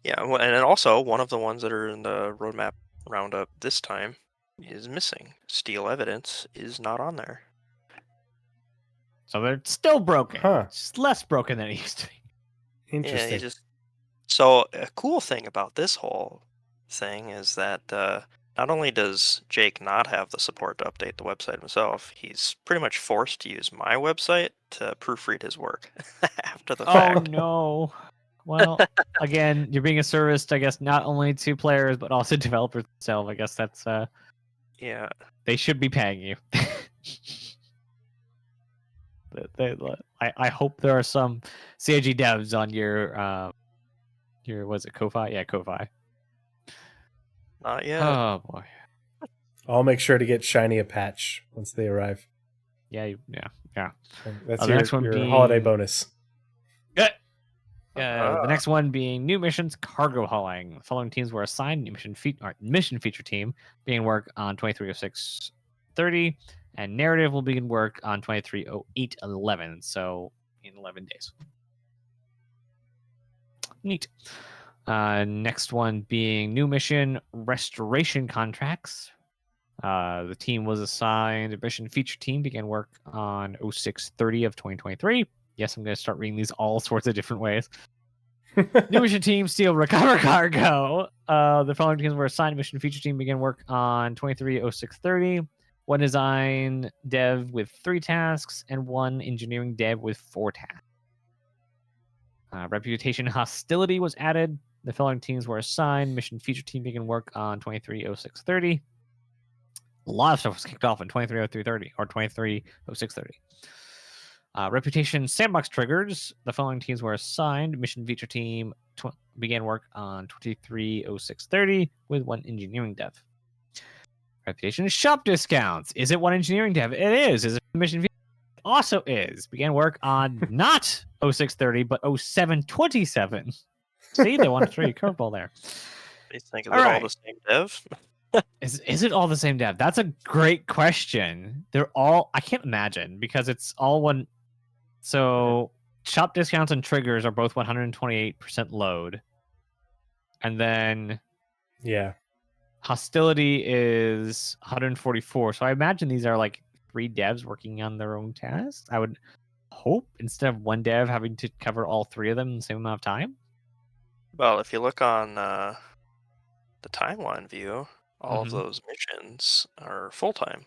Yeah, and then also one of the ones that are in the Roadmap Roundup this time is missing. Steel Evidence is not on there. So they're still broken. Huh. Just less broken than it used to be. Interesting. Yeah, So a cool thing about this whole thing is that not only does Jake not have the support to update the website himself, he's pretty much forced to use my website to proofread his work after the fact. Oh no. Well, again, you're being a service, I guess, not only to players but also developers themselves. I guess that's Yeah. they should be paying you. I hope there are some CIG devs on your was it Ko-Fi? Yeah, Ko-Fi. Not yet. Oh boy. I'll make sure to get Shiny a patch once they arrive. Yeah. That's the next one your being- holiday bonus. The next one being new missions, cargo hauling. The following teams were assigned: new mission feature team being work on 2306-30, and narrative will begin work on 2308-11. So in 11 days. Neat. Next one being new mission restoration contracts. The team was assigned a mission feature team, began work on 06-30 of 2023. Yes, I'm going to start reading these all sorts of different ways. New mission team, steal, recover cargo. The following teams were assigned mission feature team, began work on 2306-30. 1 design dev with 3 tasks, and 1 engineering dev with 4 tasks. Reputation hostility was added. The following teams were assigned mission feature team, began work on 2306-30. A lot of stuff was kicked off in 2303-30 or 2306-30. Reputation sandbox triggers. The following teams were assigned. Mission feature team began work on 2306-30 with 1 engineering dev. Reputation shop discounts. Is it 1 engineering dev? It is. Is it mission feature? Also is. Began work on not 06-30 but 07-27. See, they want to throw you a curveball there. They think All all right. the same dev. Is it all the same dev? That's a great question. They're all, I can't imagine, because it's all one. So shop discounts and triggers are both 128% load. And then Yeah. hostility is 144. So I imagine these are like 3 devs working on their own tasks. I would hope, instead of 1 dev having to cover all 3 of them in the same amount of time. Well, if you look on the timeline view, all of Mhm. those missions are full-time.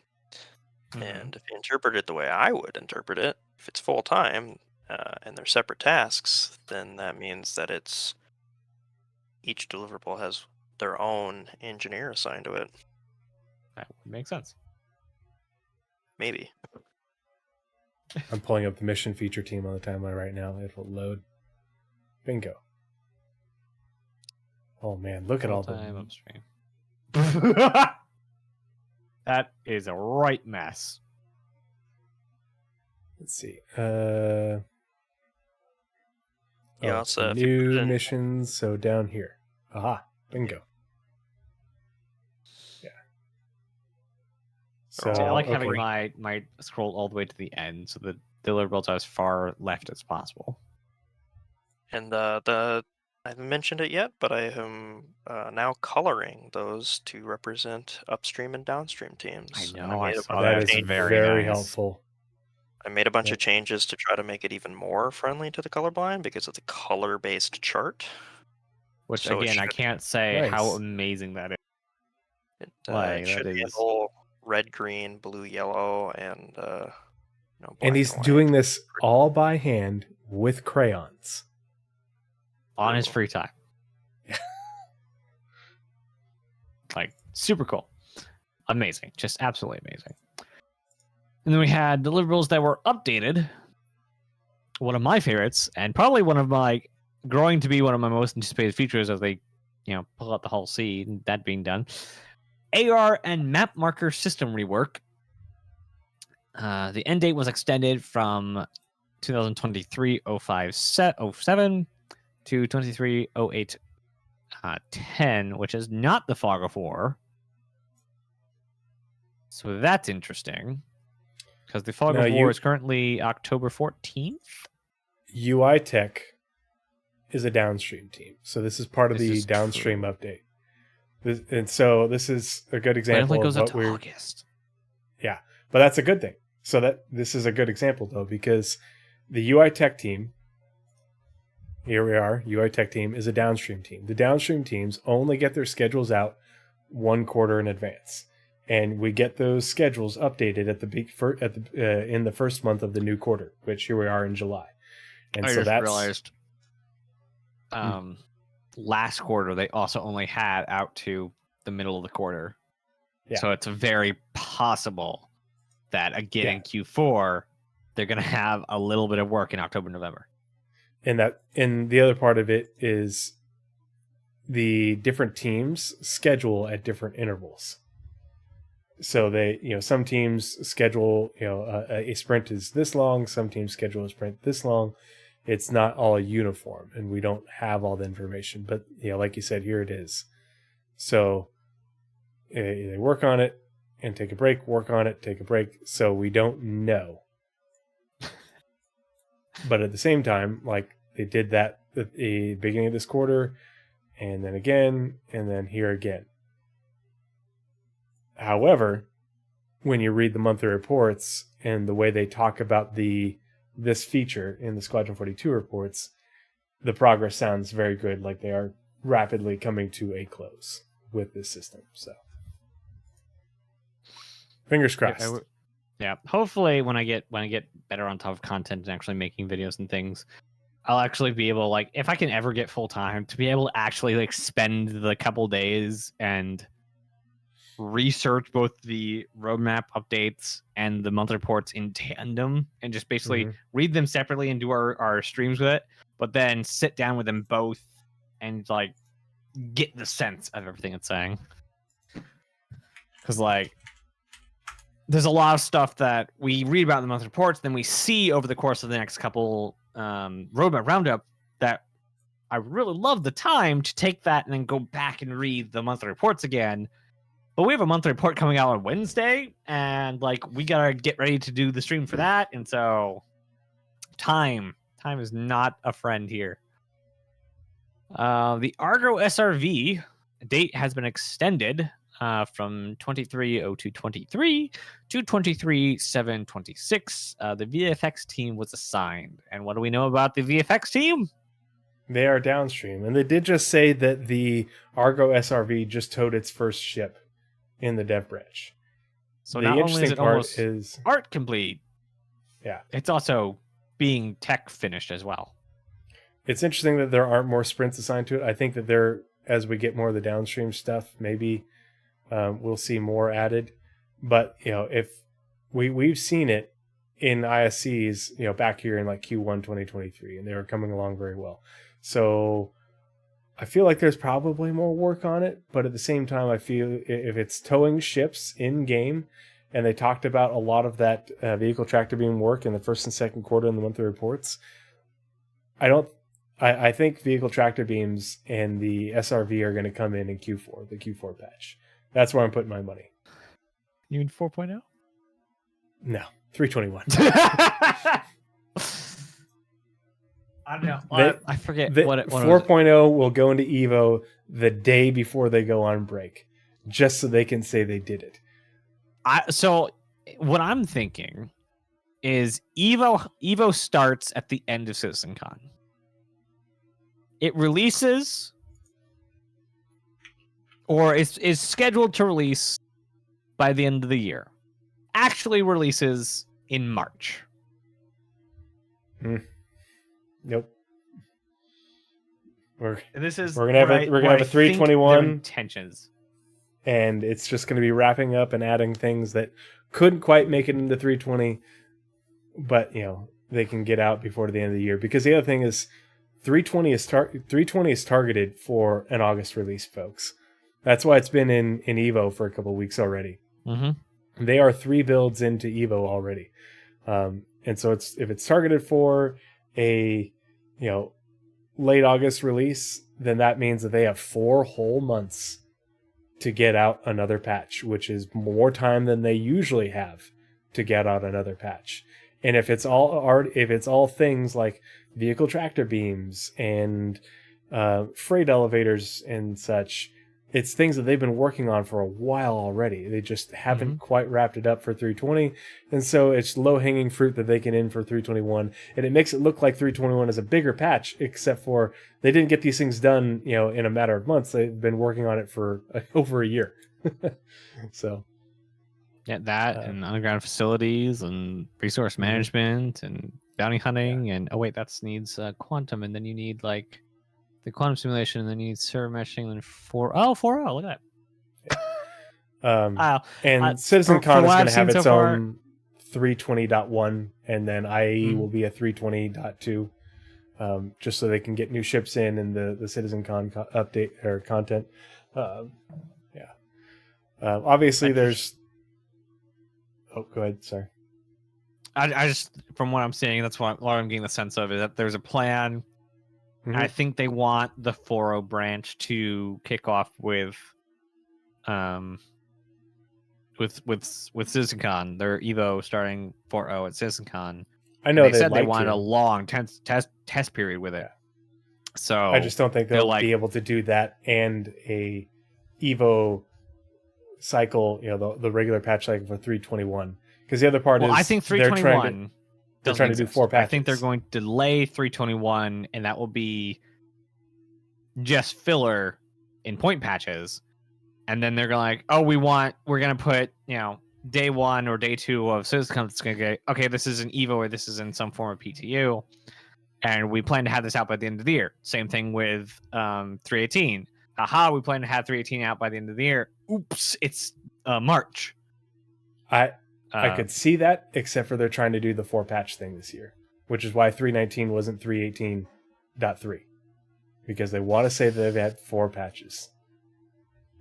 Mhm. And if you interpret it the way I would interpret it, if it's full-time and they're separate tasks, then that means that it's each deliverable has their own engineer assigned to it. That would make sense. Maybe. I'm pulling up the mission feature team on the timeline right now. It will load. Bingo. Oh man, look at all Full-time the upstream. That is a right mess. Let's see. Yeah, it's if you put new it in- missions. So down here. Aha. Bingo. Yeah. So See, I like okay. having my scroll all the way to the end, so the deliverables are as far left as possible. And I haven't mentioned it yet, but I am now coloring those to represent upstream and downstream teams. I And know, made I a saw bunch that of is changes- very nice. helpful. I made a bunch Yeah. of changes to try to make it even more friendly to the colorblind because it's a color-based chart. Which So it again, I should- can't say how Nice. amazing that is. It Like, should that is- handle red, green, blue, yellow, and black And he's white. doing this all by hand with crayons. On his Ooh. free time. Like, super cool. Amazing. Just absolutely amazing. And then we had deliverables that were updated. One of my favorites, and probably one of my growing to be one of my most anticipated features as they, pull out the Hull C, and that being done. AR and map marker system rework. The end date was extended from 2023-05-07 to 23-08-10, which is not the Fog of War. So that's interesting. Because the Fog of War is currently October 14th. UI Tech is a downstream team. So this is part of the downstream update. And so this is a good example goes of up to August. Yeah, but that's a good thing. So this is a good example, though, because the UI Tech team, here we are, UI Tech team is a downstream team. The downstream teams only get their schedules out 1 quarter in advance. And we get those schedules updated in the first month of the new quarter, which here we are in July. And I so just realized last quarter they also only had out to the middle of the quarter. Yeah. So it's very possible that again in Q4 they're going to have a little bit of work in October, November. And the other part of it is the different teams schedule at different intervals. So they, some teams schedule, a sprint is this long. Some teams schedule a sprint this long. It's not all uniform, and we don't have all the information. But like you said, here it is. So they work on it and take a break. Work on it, take a break. So we don't know. But at the same time, like they did that at the beginning of this quarter, and then again, and then here again. However, when you read the monthly reports and the way they talk about this feature in the Squadron 42 reports, the progress sounds very good, like they are rapidly coming to a close with this system. So, fingers crossed. Yeah, hopefully when I get better on top of content and actually making videos and things, I'll actually be able, like, if I can ever get full time, to be able to actually like spend the couple days and research both the roadmap updates and the monthly reports in tandem and just basically read them separately and do our streams with it, but then sit down with them both and like get the sense of everything it's saying. Because like there's a lot of stuff that we read about in the monthly reports, then we see over the course of the next couple roadmap roundup that I really love the time to take that and then go back and read the monthly reports again. But we have a monthly report coming out on Wednesday, and like we gotta get ready to do the stream for that. And so, time is not a friend here. The Argo SRV date has been extended from 23/02/23 to 23/7/26. The VFX team was assigned, and what do we know about the VFX team? They are downstream, and they did just say that the Argo SRV just towed its first ship in the dev branch. So the not only is it almost art complete, it's also being tech finished as well. It's interesting that there aren't more sprints assigned to it. I think that as we get more of the downstream stuff, maybe we'll see more added. But if we've seen it in ISCs, back here in like Q1 2023, and they were coming along very well. So I feel like there's probably more work on it, but at the same time, I feel if it's towing ships in game, and they talked about a lot of that vehicle tractor beam work in the first and second quarter in the monthly reports, I think vehicle tractor beams and the SRV are going to come in Q4, the Q4 patch. That's where I'm putting my money. You mean 4.0? No, 321. I don't know. I forget what 4.0 will go into Evo the day before they go on break, just so they can say they did it. So what I'm thinking is Evo starts at the end of CitizenCon. It releases, or is scheduled to release by the end of the year. Actually releases in March. Nope. We're gonna have a 321 intentions. and it's just going to be wrapping up and adding things that couldn't quite make it into 320, but they can get out before the end of the year. Because the other thing is 320 is targeted for an August release, folks. That's why it's been in Evo for a couple of weeks already. Mm-hmm. They are 3 builds into Evo already. And so if it's targeted for a late August release, then that means that they have 4 whole months to get out another patch, which is more time than they usually have to get out another patch. And if it's all things like vehicle tractor beams and freight elevators and such, it's things that they've been working on for a while already. They just haven't quite wrapped it up for 320. And so it's low-hanging fruit that they can in for 321. And it makes it look like 321 is a bigger patch, except for they didn't get these things done, in a matter of months. They've been working on it for over a year. So yeah, that and underground facilities and resource management and bounty hunting and that needs quantum, and then you need like the quantum simulation, and then you need server meshing, and then 4.0. Look at that. And CitizenCon is going to have its own 320.1, and then IAE will be a 320.2, just so they can get new ships in and the CitizenCon update or content. Obviously, there's. Oh, go ahead. Sorry. I just, from what I'm seeing, that's what I'm getting the sense of, is that there's a plan. I think they want the 4.0 branch to kick off with CitizenCon. Their Evo starting 4.0 at CitizenCon. I know they said they wanted a long test period with it. So I just don't think they'll be able to do that and a Evo cycle, the regular patch cycle for 321. Because the other part is, I think 321. They're trying to do 4 patches. I think they're going to delay 321, and that will be just filler in point patches. And then they're going we're going to put, day 1 or day 2 of CitizenCon. It's going to go, this is an Evo or this is in some form of PTU. And we plan to have this out by the end of the year. Same thing with 318. We plan to have 318 out by the end of the year. Oops, it's March. I could see that, except for they're trying to do the 4 patch thing this year, which is why 319 wasn't 318.3, because they want to say that they've had 4 patches.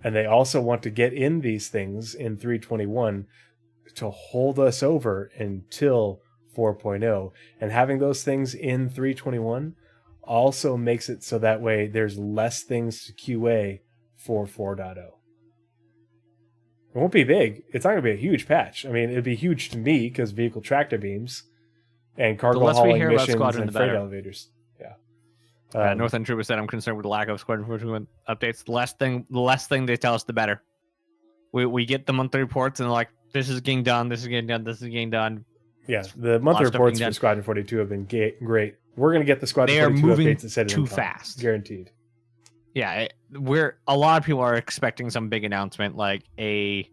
And they also want to get in these things in 321 to hold us over until 4.0. And having those things in 321 also makes it so that way there's less things to QA for 4.0. It won't be big. It's not going to be a huge patch. I mean, it'd be huge to me because vehicle tractor beams and cargo hauling missions and freight elevators. Yeah. Northern Trooper said, "I'm concerned with the lack of Squadron 41 updates. The less thing they tell us, the better. We get the monthly reports and they're like, this is getting done, this is getting done, this is getting done. Yeah, the monthly reports for Squadron 42 have been great. We're going to get the Squadron 42 updates that said too fast, guaranteed. Yeah, a lot of people are expecting some big announcement, like the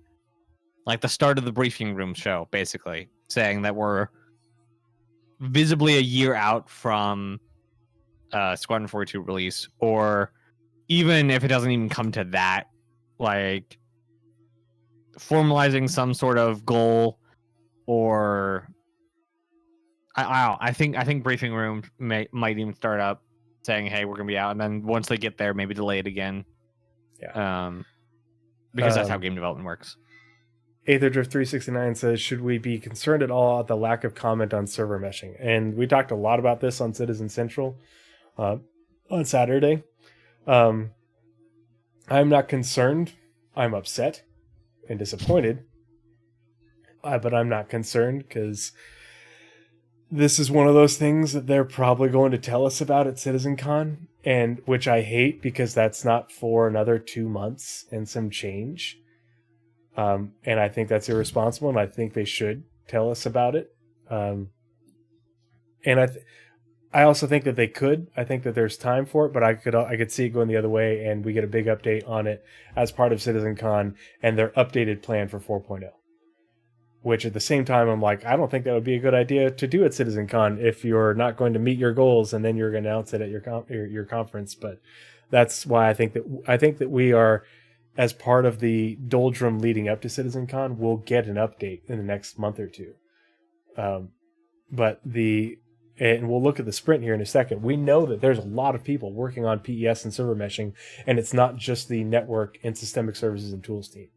start of the briefing room show, basically saying that we're visibly a year out from Squadron 42 release, or even if it doesn't even come to that, like formalizing some sort of goal, or I think briefing room might even start up saying, hey, we're gonna be out, and then once they get there, maybe delay it again. Yeah. Because that's how game development works. AetherDrift369 says, should we be concerned at all at the lack of comment on server meshing? And we talked a lot about this on Citizen Central on Saturday. I'm not concerned. I'm upset and disappointed. But I'm not concerned because this is one of those things that they're probably going to tell us about at CitizenCon, and which I hate because that's not for another 2 months and some change. And I think that's irresponsible, and I think they should tell us about it. And I also think that they could. I think that there's time for it, but I could see it going the other way, and we get a big update on it as part of CitizenCon and their updated plan for 4.0. Which at the same time, I'm like, I don't think that would be a good idea to do at CitizenCon if you're not going to meet your goals and then you're going to announce it at your conference. But that's why I think that we are as part of the doldrum leading up to CitizenCon, we'll get an update in the next month or two. And we'll look at the sprint here in a second. We know that there's a lot of people working on PES and server meshing, and it's not just the network and systemic services and tools team.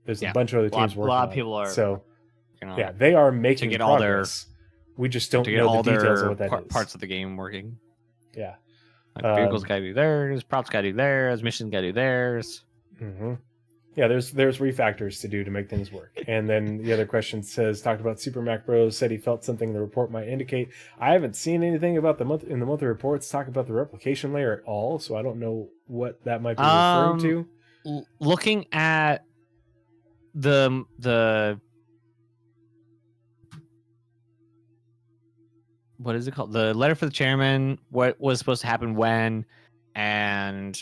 There's a bunch of other teams working on it. A lot of people are. So, they are making progress. We just don't know the details of what that is. Parts of the game working. Yeah. Like vehicles got to do theirs, props got to do theirs, missions got to do theirs. Mm-hmm. Yeah, there's refactors to do to make things work. And then the other question talked about Super Mac Bros, said he felt something the report might indicate. I haven't seen anything about the monthly reports talk about the replication layer at all, so I don't know what that might be referring to. Looking at the what is it called? The letter for the chairman, what was supposed to happen when, and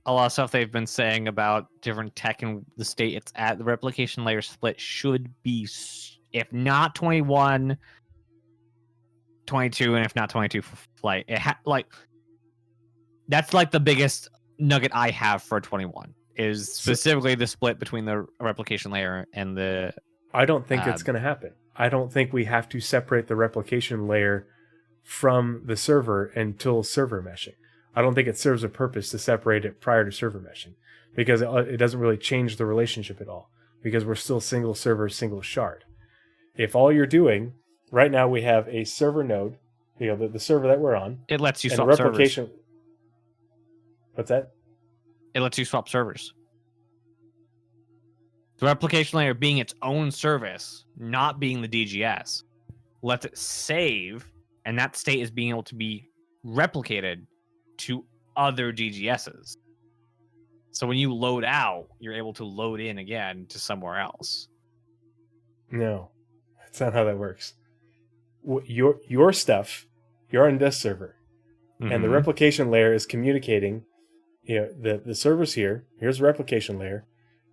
a lot of stuff they've been saying about different tech and the state it's at. The replication layer split should be, if not 21, 22, and if not 22 for flight. That's like the biggest nugget I have for 21 is specifically the split between the replication layer and the. I don't think it's going to happen. I don't think we have to separate the replication layer from the server until server meshing. I don't think it serves a purpose to separate it prior to server meshing because it doesn't really change the relationship at all because we're still single server, single shard. If all you're doing, right now we have a server node, the server that we're on. It lets you swap servers. What's that? It lets you swap servers. The replication layer being its own service, not being the DGS, lets it save, and that state is being able to be replicated to other DGSs. So when you load out, you're able to load in again to somewhere else. No, that's not how that works. Your stuff, you're on this server, and the replication layer is communicating. The server's here. Here's the replication layer,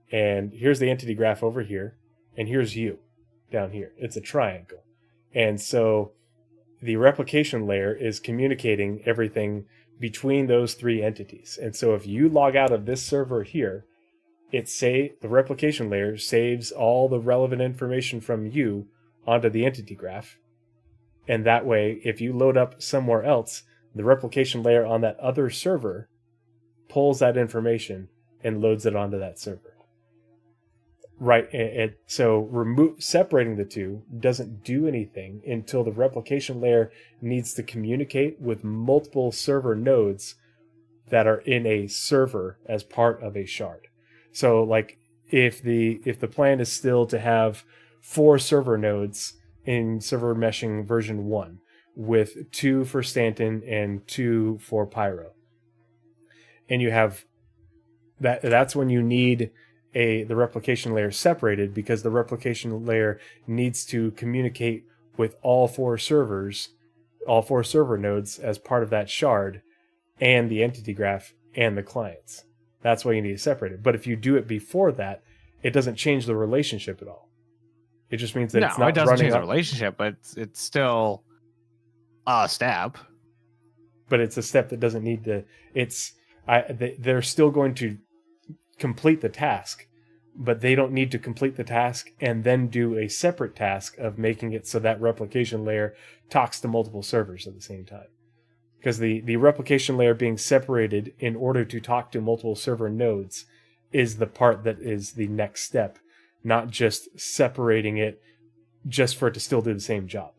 and here's the entity graph over here, and here's you down here. It's a triangle, and so the replication layer is communicating everything between those three entities. And so if you log out of this server here, the replication layer saves all the relevant information from you onto the entity graph. And that way, if you load up somewhere else, the replication layer on that other server pulls that information and loads it onto that server. Right, and so separating the two doesn't do anything until the replication layer needs to communicate with multiple server nodes that are in a server as part of a shard. So, like, if the plan is still to have 4 server nodes in server meshing version 1, with 2 for Stanton and 2 for Pyro, and you have that's when you need the replication layer separated, because the replication layer needs to communicate with all 4 server nodes as part of that shard, and the entity graph and the clients. That's why you need to separate it. But if you do it before that, it doesn't change the relationship at all. It just means that it's not. It doesn't change the relationship, but it's still a step. But it's a step that doesn't need to. They're still going to complete the task, but they don't need to complete the task and then do a separate task of making it so that replication layer talks to multiple servers at the same time. Because the replication layer being separated in order to talk to multiple server nodes is the part that is the next step, not just separating it just for it to still do the same job.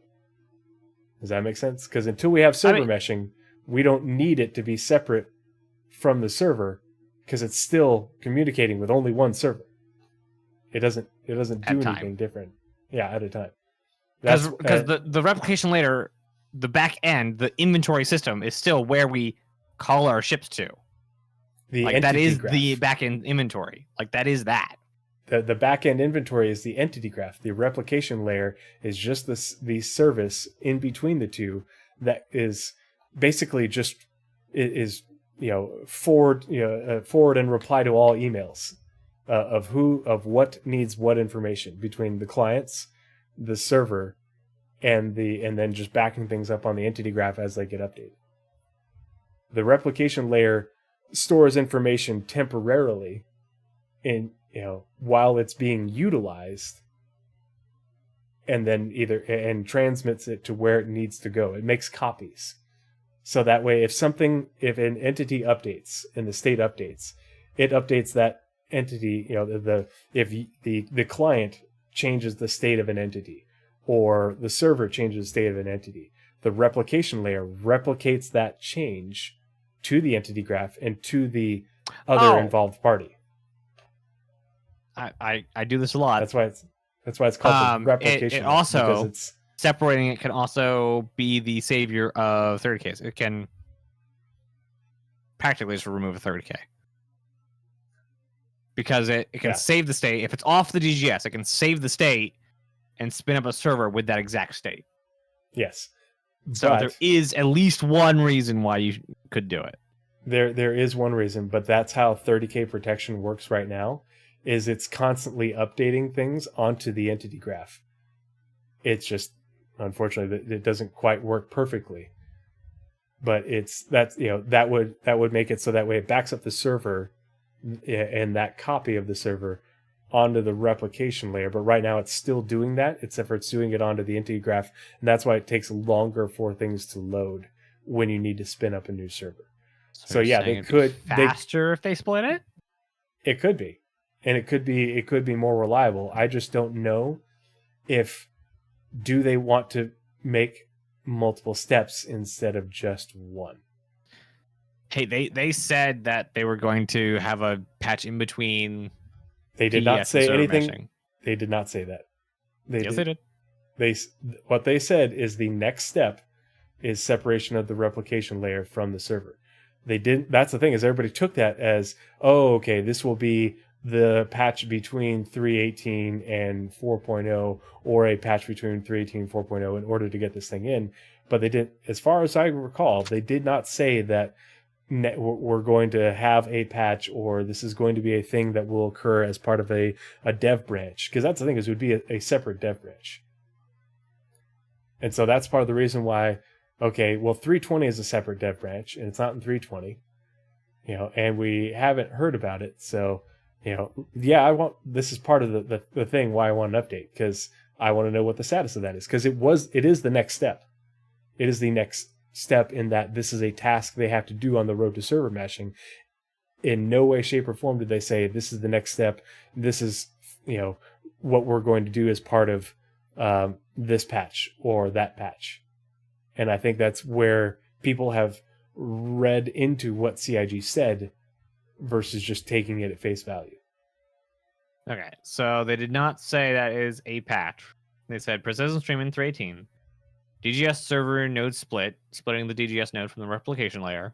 Does that make sense? Because until we have server meshing, we don't need it to be separate from the server, because it's still communicating with only one server. It doesn't do anything different. Yeah, at a time. Because the replication layer, the back end, the inventory system is still where we call our ships to. That is graph. The back end inventory. That is that. The back end inventory is the entity graph. The replication layer is just the service in between the two that is basically just forward and reply to all emails of what needs what information between the clients, the server, and then just backing things up on the entity graph as they get updated. The replication layer stores information temporarily in, while it's being utilized, and then and transmits it to where it needs to go. It makes copies. So that way, if an entity updates and the state updates, it updates that entity, if the client changes the state of an entity, or the server changes the state of an entity, the replication layer replicates that change to the entity graph and to the other involved party. I do this a lot. That's why it's called the replication. It also, because it's separating it can also be the savior of third case. It can practically just remove a third K. Because it can save the state. If it's off the DGS, it can save the state and spin up a server with that exact state. Yes. So there is at least one reason why you could do it. There is one reason, but that's how 30K protection works right now, is it's constantly updating things onto the entity graph. It's just, unfortunately, it doesn't quite work perfectly. But that would make it so that way it backs up the server and that copy of the server onto the replication layer. But right now it's still doing that, except for it's doing it onto the entity graph, and that's why it takes longer for things to load when you need to spin up a new server. So yeah, they could faster if they split it. It could be, and it could be more reliable. I just don't know if they want to make multiple steps instead of just one. Hey, they said that they were going to have a patch in between. They did not say anything. Meshing. They did not say that. They did. What they said is the next step is separation of the replication layer from the server. They didn't. That's the thing, is everybody took that as, oh, okay, this will be the patch between 3.18 and 4.0, or a patch between 3.18 and 4.0 in order to get this thing in. But they didn't, as far as I recall, they did not say that we're going to have a patch, or this is going to be a thing that will occur as part of a dev branch. Because that's the thing, is it would be a separate dev branch. And so that's part of the reason why, okay, well, 320 is a separate dev branch, and it's not in 320, and we haven't heard about it. So, this is part of the thing why I want an update, because I want to know what the status of that is, because it is the next step. It is the next step in that this is a task they have to do on the road to server meshing. In no way, shape, or form did they say this is the next step. This is, what we're going to do as part of this patch or that patch. And I think that's where people have read into what CIG said versus just taking it at face value. Okay, so they did not say that is a patch. They said persistent stream in 3.18. DGS server node splitting the DGS node from the replication layer.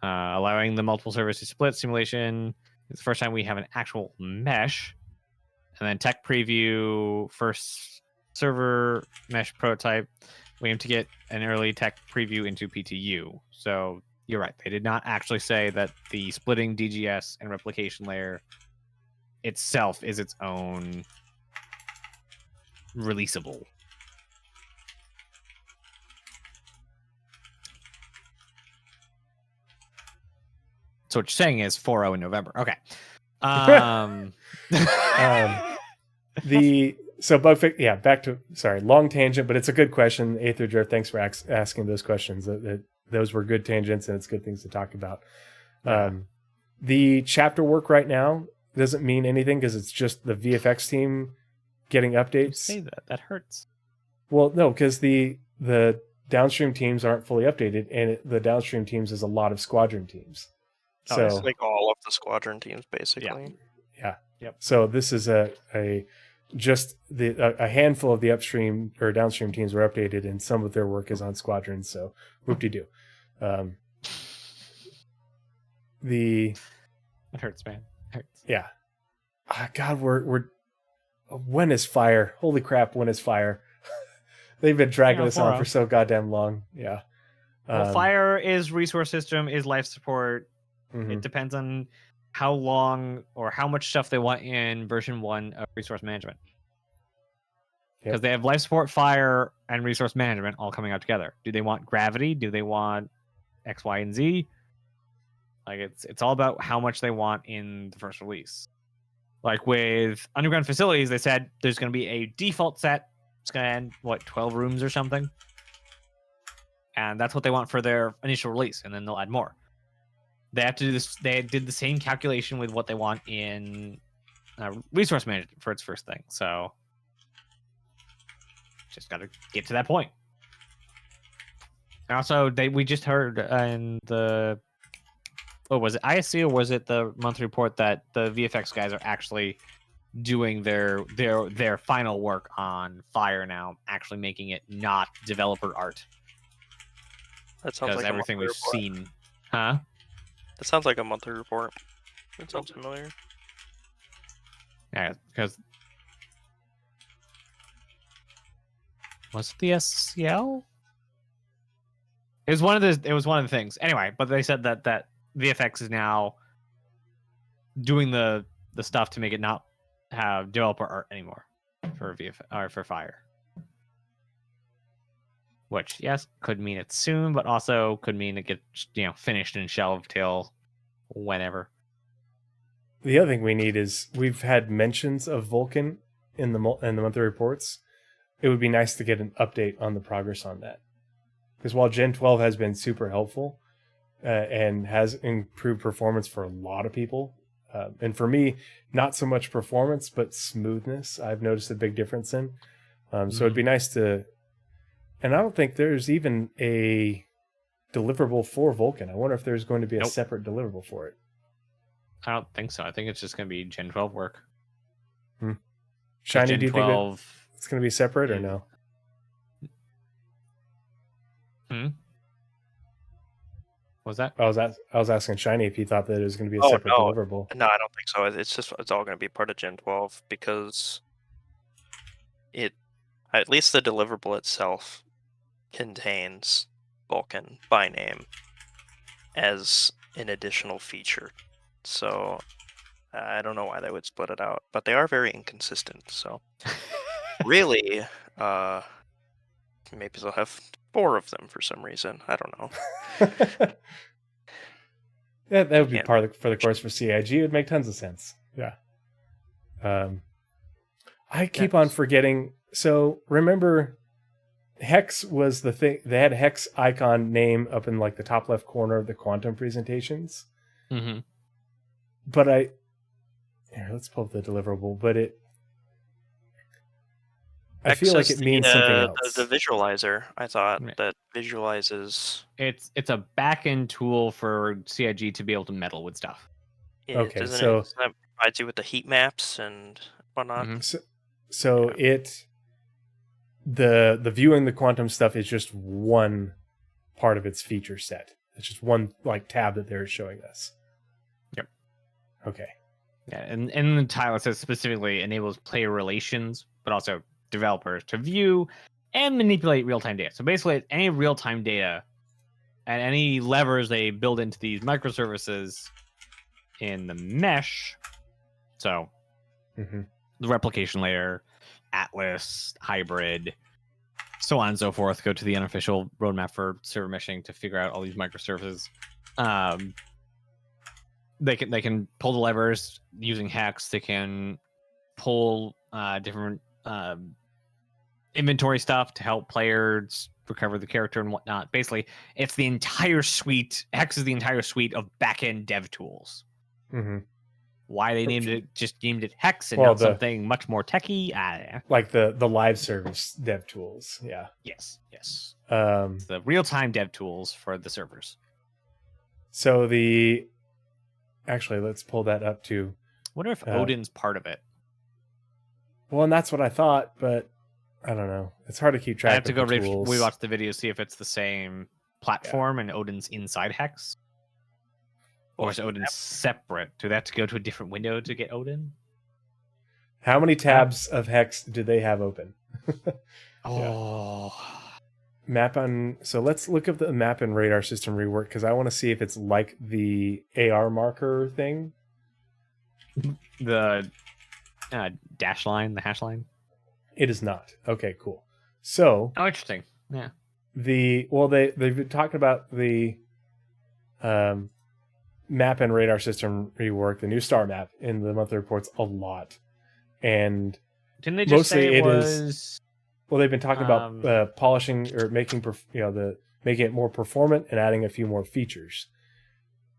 Allowing the multiple servers to split. Simulation. It's the first time we have an actual mesh. And then tech preview, first server mesh prototype. We aim to get an early tech preview into PTU. So you're right. They did not actually say that the splitting DGS and replication layer itself is its own releasable. So what you're saying is 4.0 in November. Okay. So bug fix, back to, sorry, long tangent, but it's a good question. Aether Drift, thanks for asking those questions. Those were good tangents, and it's good things to talk about. The chapter work right now doesn't mean anything because it's just the VFX team getting updates. Say that hurts. Well, no, because the downstream teams aren't fully updated, and the downstream teams is a lot of squadron teams. So it's like all of the squadron teams, basically. Yeah. Yep. So this is a handful of the upstream or downstream teams were updated, and some of their work is on squadrons. So whoop-de-doo. It hurts, man. It hurts. Yeah. God, we're when is fire? Holy crap! When is fire? They've been dragging this on for so goddamn long. Yeah. Well, fire is resource system, is life support. Mm-hmm. It depends on how long or how much stuff they want in version 1 of resource management. Because they have life support, fire, and resource management all coming out together. Do they want gravity? Do they want X, Y, and Z? Like it's all about how much they want in the first release. Like with Underground Facilities, they said there's going to be a default set. It's going to end 12 rooms or something, and that's what they want for their initial release, and then they'll add more. They have to do this. They did the same calculation with what they want in resource management for its first thing. So just got to get to that point. And also, we just heard in the what was it, ISC, or was it the monthly report, that the VFX guys are actually doing their final work on Fire now, actually making it not developer art. That sounds like everything we've seen, huh? That sounds like a monthly report. That sounds familiar. Yeah, because was it the SCL? It was one of the things. Anyway, but they said that VFX is now doing the stuff to make it not have developer art anymore for for Fire. Which, yes, could mean it's soon, but also could mean it gets finished and shelved till whenever. The other thing we need is, we've had mentions of Vulkan in the monthly reports. It would be nice to get an update on the progress on that. Because while Gen 12 has been super helpful and has improved performance for a lot of people, and for me, not so much performance, but smoothness, I've noticed a big difference in. So it'd be nice to... And I don't think there's even a deliverable for Vulkan. I wonder if there's going to be a separate deliverable for it. I don't think so. I think it's just going to be Gen 12 work. Shiny, Gen do you 12... think it's going to be separate or no? What was that? I was asking Shiny if he thought that it was going to be a separate deliverable. No, I don't think so. It's all going to be part of Gen 12, because at least the deliverable itself contains Vulkan by name as an additional feature. So I don't know why they would split it out, but they are very inconsistent. So really, maybe they'll have 4 of them for some reason. I don't know. Yeah, that would be for the course for CIG. It would make tons of sense. Yeah. I keep on forgetting. So remember, Hex was the thing. They had Hex icon name up in like the top left corner of the quantum presentations. Mm-hmm. But here, let's pull up the deliverable. But I feel like it means something else. The visualizer, I thought, that visualizes... It's a back-end tool for CIG to be able to meddle with stuff. Yeah, okay, doesn't so... that provides you with the heat maps and whatnot? Mm-hmm. So the viewing the quantum stuff is just one part of its feature set. It's just one like tab that they're showing us. Yep. Okay. Yeah, and in the title it says specifically enables player relations, but also developers to view and manipulate real-time data. So basically, any real-time data and any levers they build into these microservices in the mesh. So the replication layer, Atlas, hybrid, so on and so forth, go to the unofficial roadmap for server meshing to figure out all these microservices. They can pull the levers using Hex. They can pull different inventory stuff to help players recover the character and whatnot. Basically, it's the entire suite. Hex is the entire suite of back-end dev tools. Mm-hmm. Why they named it Hex and not something much more techy? Like the live service dev tools. Yeah. Yes. The real-time dev tools for the servers. So actually, let's pull that up too. I wonder if Odin's part of it. Well, and that's what I thought, but I don't know. It's hard to keep track. I have to go tools. We watch the video, see if it's the same platform and Odin's inside Hex. Or is Odin separate? Do they have to go to a different window to get Odin? How many tabs of Hex do they have open? Map on. So let's look up the map and radar system rework, because I want to see if it's like the AR marker thing. The dash line, the hash line. It is not. Okay, cool. So. Oh, interesting. Yeah. They've been talking about the map and radar system rework, the new star map in the monthly reports a lot. And didn't they just mostly say it was... is... Well, they've been talking about polishing or making making it more performant and adding a few more features.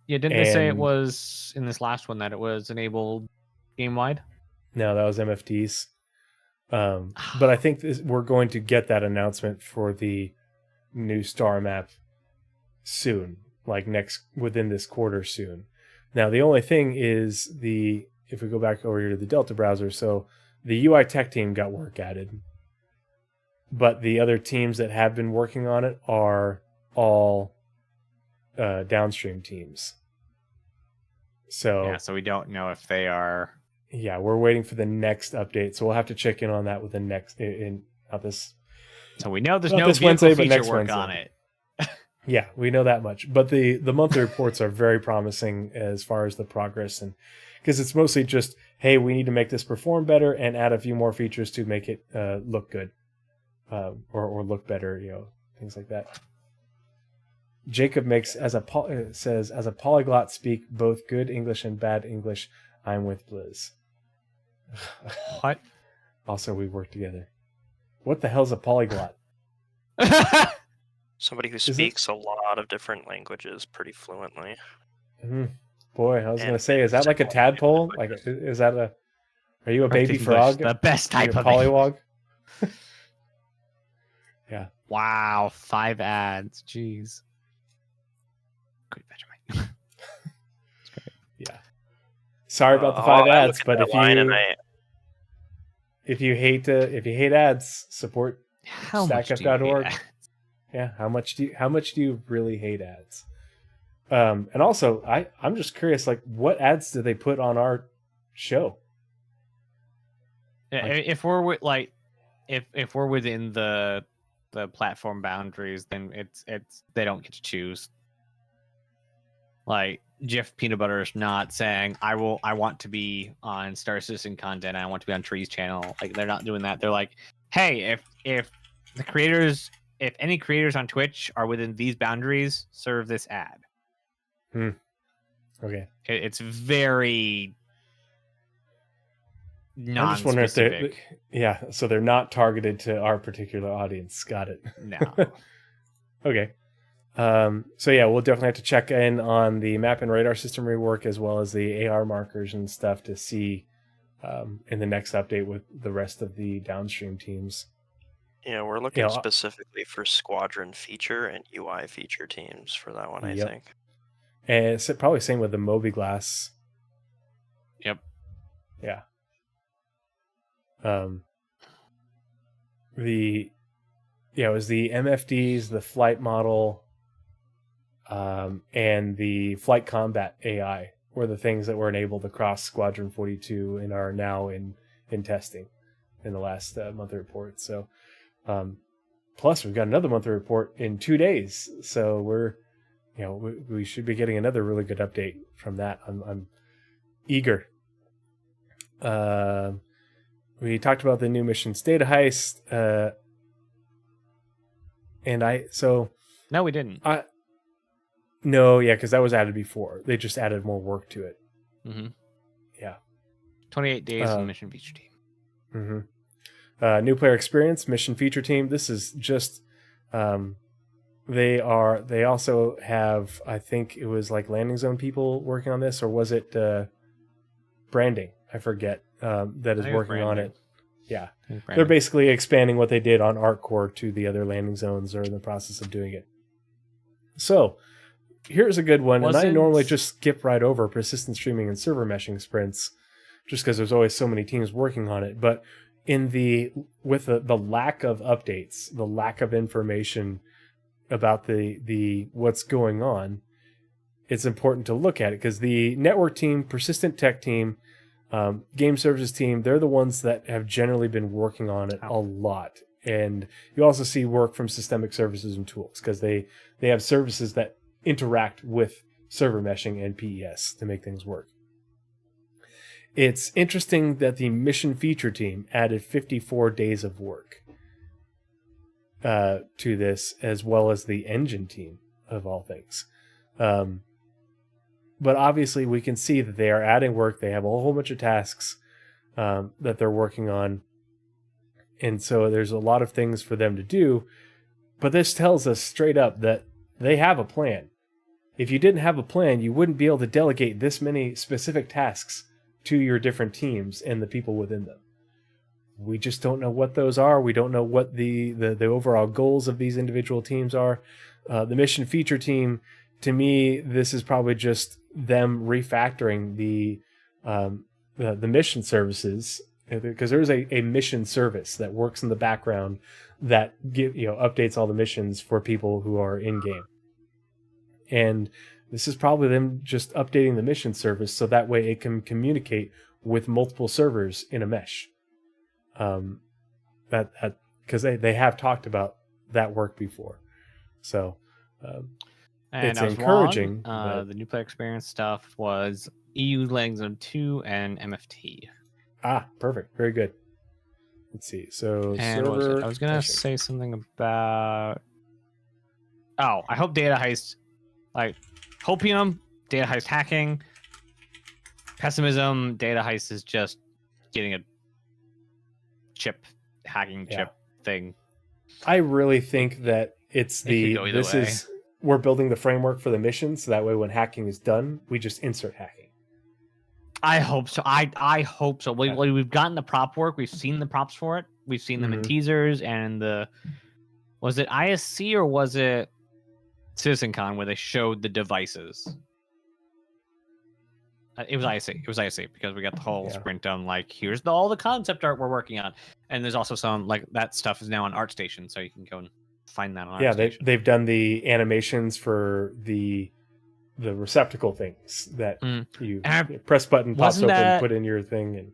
Yeah, didn't they say it was in this last one that it was enabled game wide? No, that was MFTs. But I think we're going to get that announcement for the new star map soon, like within this quarter soon. Now, the only thing is if we go back over here to the Delta browser, so the UI tech team got work added, but the other teams that have been working on it are all downstream teams. So we don't know if they are. Yeah, we're waiting for the next update, so we'll have to check in on that with the next not this. So we know there's not no this vehicle Wednesday, but feature next work Wednesday. on it. Yeah, we know that much. But the monthly reports are very promising as far as the progress, and because it's mostly just, hey, we need to make this perform better and add a few more features to make it look good, or look better, things like that. Jacob says, as a polyglot, speak both good English and bad English. I'm with Blizz. What? Also, we work together. What the hell's a polyglot? Somebody who speaks a lot of different languages pretty fluently. Mm-hmm. Boy, I was going to say, is that like a tadpole? Like, is that are you a baby frog? The best type of polywog? Yeah. Wow, 5 ads. Jeez. Good Benjamin. Yeah. Sorry about the 5 ads, but if you hate ads, support stackup.org. Yeah, how much do you really hate ads? And also, I'm just curious, like, what ads do they put on our show? If we're if we're within the platform boundaries, then it's they don't get to choose. Like Jeff Peanut Butter is not saying I want to be on Star Citizen content, I want to be on Tree's channel. Like, they're not doing that. They're like, hey, if any creators on Twitch are within these boundaries, serve this ad. Okay. It's very non-specific. I'm just wondering if so they're not targeted to our particular audience. Got it. No. Okay. So yeah, we'll definitely have to check in on the map and radar system rework as well as the AR markers and stuff to see in the next update with the rest of the downstream teams. Yeah, we're looking specifically for squadron feature and UI feature teams for that one, I think. And it's probably same with the Moby-Glass. Yep. Yeah. It was the MFDs, the flight model, and the flight combat AI were the things that were enabled across Squadron 42 and are now in testing in the last monthly report. So, plus we've got another monthly report in 2 days. So we should be getting another really good update from that. I'm eager. We talked about the new missions data heist. No, we didn't. No, yeah, because that was added before. They just added more work to it. Mm-hmm. Yeah. 28 days in mission feature team. Mm-hmm. New player experience, mission feature team. This is just they also have, I think it was like landing zone people working on this, or was it branding? I forget. That is working on it. Yeah. They're basically expanding what they did on ArcCore to the other landing zones, or in the process of doing it. So here's a good one. And I normally just skip right over persistent streaming and server meshing sprints just because there's always so many teams working on it. But with the lack of updates, the lack of information about the what's going on, it's important to look at it, because the network team, persistent tech team, game services team, they're the ones that have generally been working on it a lot. And you also see work from systemic services and tools, because they have services that interact with server meshing and PES to make things work. It's interesting that the mission feature team added 54 days of work to this, as well as the engine team, of all things. but obviously we can see that they are adding work. They have a whole bunch of tasks that they're working on. And so there's a lot of things for them to do. But this tells us straight up that they have a plan. If you didn't have a plan, you wouldn't be able to delegate this many specific tasks to your different teams and the people within them. We just don't know what those are. We don't know what the overall goals of these individual teams are. The mission feature team, to me, this is probably just them refactoring the mission services, because there's a mission service that works in the background that updates all the missions for people who are in game. And this is probably them just updating the mission service so that way it can communicate with multiple servers in a mesh. Because they have talked about that work before. So it's encouraging. The new player experience stuff was EU Landing Zone 2 and MFT. Ah, perfect. Very good. Let's see. So and server I was going to say something about... Oh, I hope data heist... Like, Hopium, data heist hacking. Pessimism, data heist is just getting a chip thing. I really think that we're building the framework for the mission, so that way when hacking is done, we just insert hacking. I hope so. I hope so. We've gotten the prop work. We've seen the props for it. We've seen them in teasers and was it ISC or was it CitizenCon where they showed the devices? It was ISC. It was ISC because we got the whole sprint done. Like, here's all the concept art we're working on, and there's also some like that stuff is now on ArtStation, so you can go and find that on. ArtStation. They've done the animations for the receptacle things that you press button, pops open, put in your thing, and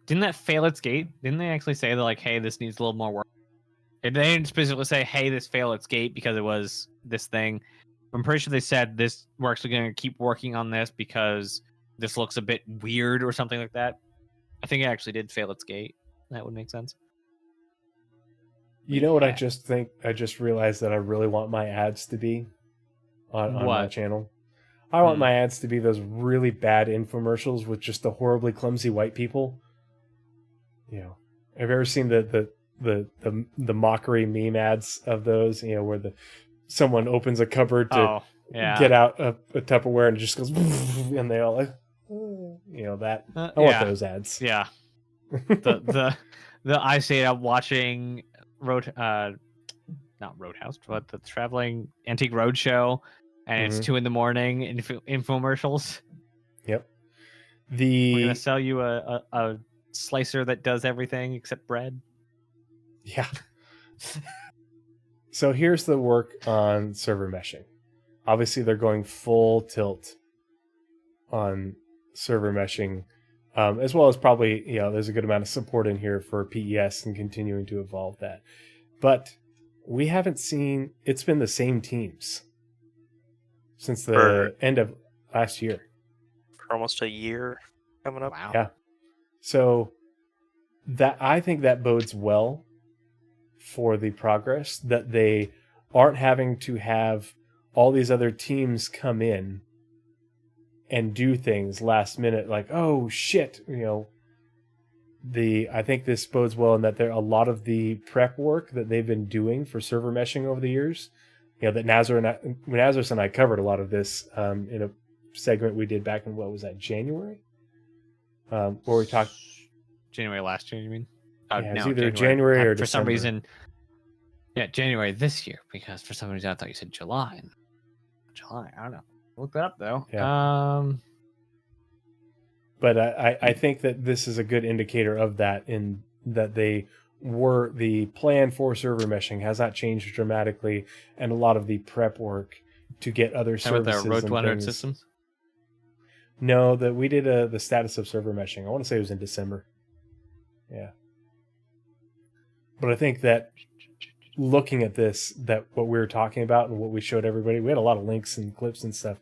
didn't that fail its gate? Didn't they actually say that like, hey, this needs a little more work? They didn't specifically say, hey, this failed its gate because it was this thing. I'm pretty sure they said this we're actually going to keep working on this because this looks a bit weird or something like that. I think it actually did fail its gate. That would make sense. You know what I just think? I just realized that I really want my ads to be on my channel. I want my ads to be those really bad infomercials with just the horribly clumsy white people. You know, have you ever seen the mockery meme ads of those? You know, where someone opens a cupboard to get out a Tupperware and it just goes, and they all like, that. I want those ads. Yeah. the I say I'm watching not Roadhouse, but the Traveling Antique Roadshow, and it's 2 a.m. infomercials. Yep. We're gonna sell you a slicer that does everything except bread. Yeah. So here's the work on server meshing. Obviously, they're going full tilt on server meshing, as well as probably, there's a good amount of support in here for PES and continuing to evolve that. But we haven't seen, it's been the same teams since the end of last year. For almost a year coming up. Wow. Yeah. So I think that bodes well for the progress, that they aren't having to have all these other teams come in and do things last minute, like, oh shit, I think this bodes well in that there a lot of the prep work that they've been doing for server meshing over the years, that Nazeris and I covered a lot of this in a segment we did back in, what was that, January? Where we talked January last year, you mean? No, it was either January or for December. some reason. Yeah, January this year, because for some reason I thought you said July. July, I don't know. Look that up though. Yeah. But I think that this is a good indicator of that, in that the plan for server meshing has not changed dramatically, and a lot of the prep work to get other services. With the Road 100 systems? No, that we did the status of server meshing. I want to say it was in December. Yeah. But I think that looking at this, that what we were talking about and what we showed everybody, we had a lot of links and clips and stuff,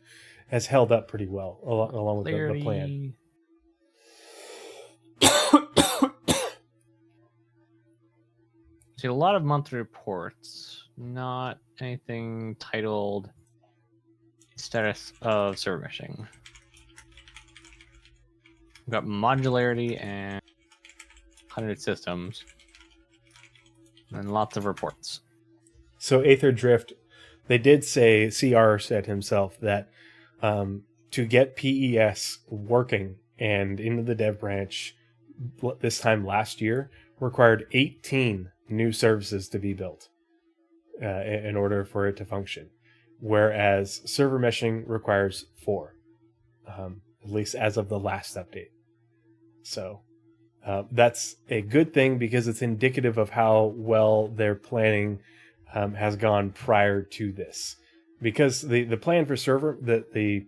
has held up pretty well along with the plan. See, a lot of monthly reports, not anything titled status of server meshing. We've got modularity and 100 systems. And lots of reports. So Aether Drift, they did say, CR said himself that to get PES working and into the dev branch this time last year required 18 new services to be built in order for it to function. Whereas server meshing requires 4, at least as of the last update. So that's a good thing because it's indicative of how well their planning has gone prior to this. Because the plan for server, the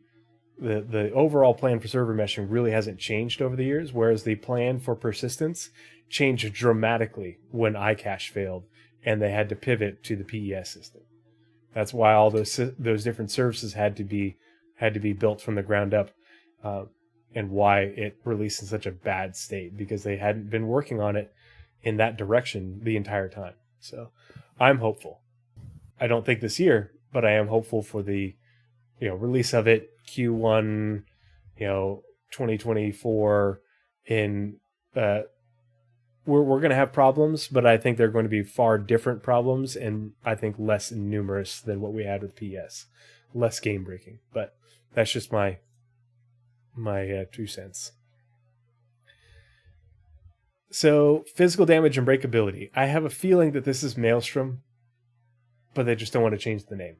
overall plan for server meshing really hasn't changed over the years, whereas the plan for persistence changed dramatically when iCache failed and they had to pivot to the PES system. That's why all those different services had to be built from the ground up, and why it released in such a bad state, because they hadn't been working on it in that direction the entire time. So I'm hopeful. I don't think this year, but I am hopeful for the release of it Q1 2024 in we're going to have problems, but I think they're going to be far different problems, and I think less numerous than what we had with PS. Less game breaking, but that's just my 2 cents. So, physical damage and breakability. I have a feeling that this is Maelstrom, but they just don't want to change the name.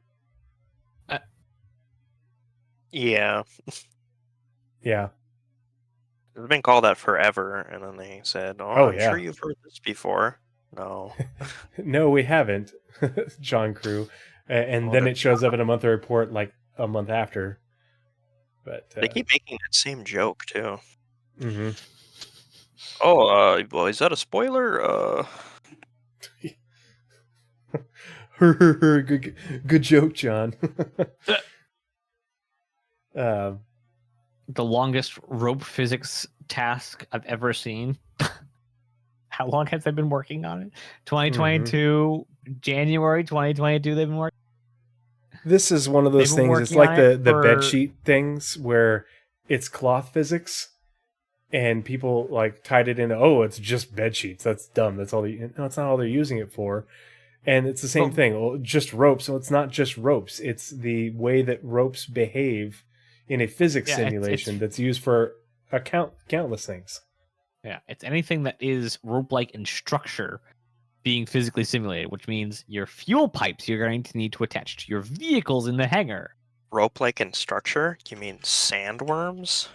Yeah. Yeah. It's been called that forever, and then they said, I'm sure you've heard this before. No. No, we haven't, John Crew. And then it shows up in a monthly report like a month after. But they keep making that same joke, too. Mm-hmm. Well, is that a spoiler? Good joke, John. The longest rope physics task I've ever seen. How long has they been working on it? 2022, January 2022, they've been working. This is one of those things. It's like the bedsheet things where it's cloth physics, and people like tied it into, it's just bedsheets. That's dumb. That's all. No, it's not all they're using it for. And it's the same thing. Well, just ropes. Well, it's not just ropes. It's the way that ropes behave in a physics simulation that's used for countless things. Yeah, it's anything that is rope-like in structure being physically simulated, which means your fuel pipes you're going to need to attach to your vehicles in the hangar. Rope-like in structure? You mean sandworms?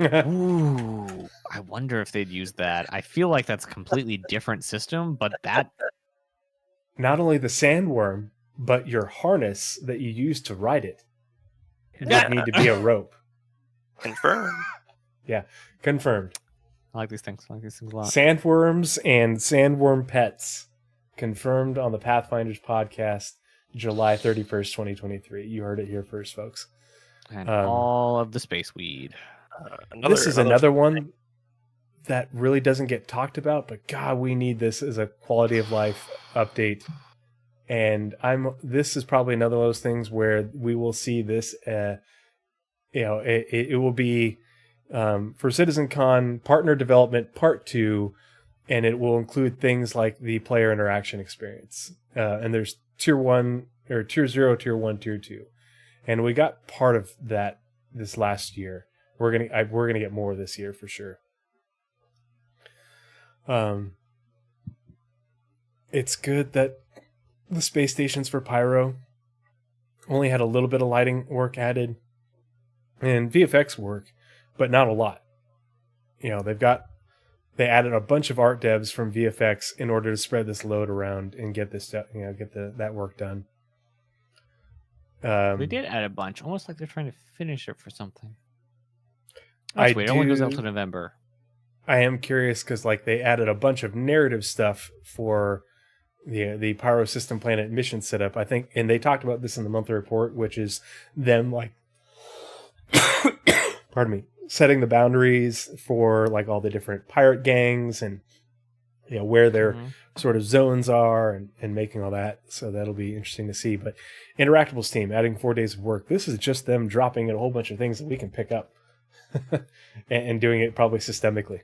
Ooh, I wonder if they'd use that. I feel like that's a completely different system, but that... Not only the sandworm, but your harness that you use to ride it would need to be a rope. Confirmed. Yeah, confirmed. I like these things. I like these things a lot. Sandworms and sandworm pets. Confirmed on the Pathfinders podcast, July 31st, 2023. You heard it here first, folks. And all of the space weed. This is another one that really doesn't get talked about, but God, we need this as a quality of life update. And this is probably another of those things where we will see this, it will be for CitizenCon Partner Development Part 2, and it will include things like the player interaction experience. And there's Tier 1, or Tier 0, Tier 1, Tier 2. And we got part of that this last year. We're gonna get more this year for sure. It's good that the space stations for Pyro only had a little bit of lighting work added and VFX work, but not a lot. They added a bunch of art devs from VFX in order to spread this load around and get this stuff, that work done. They did add a bunch, almost like they're trying to finish it for something. It only goes out to November. I am curious because they added a bunch of narrative stuff for the Pyro System Planet mission setup, I think, and they talked about this in the monthly report, which is them pardon me, setting the boundaries for all the different pirate gangs and where their sort of zones are and making all that. So that'll be interesting to see. But Interactable's team adding 4 days of work. This is just them dropping in a whole bunch of things that we can pick up and doing it probably systemically.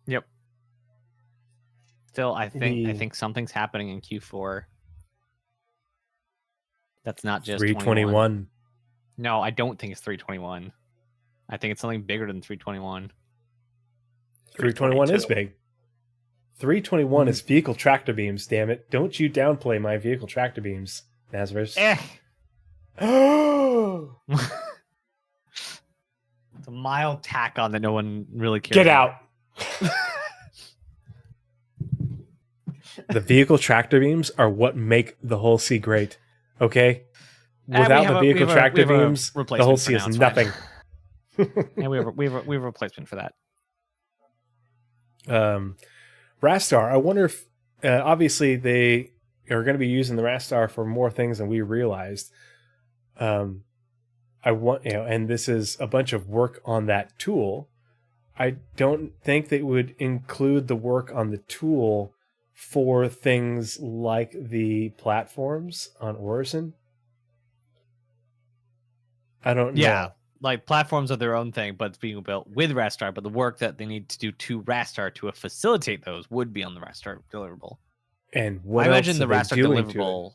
Yep. Still, I think something's happening in Q4. That's not just 321. No, I don't think it's 321. I think it's something bigger than 321. 321 is big. 321 is vehicle tractor beams, damn it. Don't you downplay my vehicle tractor beams, Nazeris. It's a mild tack on that no one really cares Get about. out! The vehicle tractor beams are what make the whole sea great, okay? Without the vehicle tractor beams, the whole sea is nothing. And we have a replacement for that. Rastar, I wonder if obviously they are going to be using the Rastar for more things than we realized. I want, and this is a bunch of work on that tool. I don't think they would include the work on the tool for things like the platforms on Orison. I don't know. Yeah, like platforms are their own thing, but it's being built with Rastar. But the work that they need to do to Rastar to facilitate those would be on the Rastar deliverable. And what I imagine else the are they Rastar doing deliverable.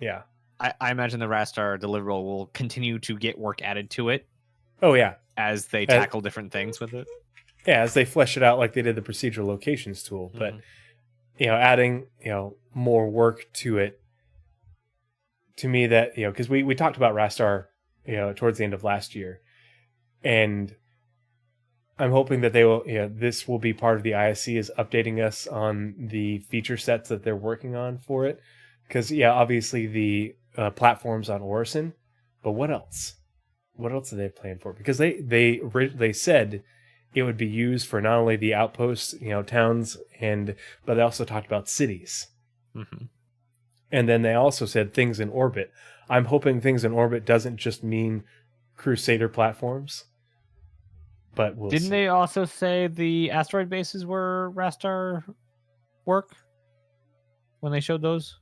Yeah. I imagine the Rastar deliverable will continue to get work added to it. Oh yeah. As they tackle different things with it. Yeah, as they flesh it out like they did the procedural locations tool. But adding, more work to it, to me that, because we talked about Rastar, towards the end of last year. And I'm hoping that they will, this will be part of the ISC is updating us on the feature sets that they're working on for it. Because, obviously the platforms on Orison, but what else? What else are they planning for? Because they said it would be used for not only the outposts, towns, but they also talked about cities. Mm-hmm. And then they also said things in orbit. I'm hoping things in orbit doesn't just mean Crusader platforms, but we'll Didn't see. they also say the asteroid bases were Rastar work when they showed those?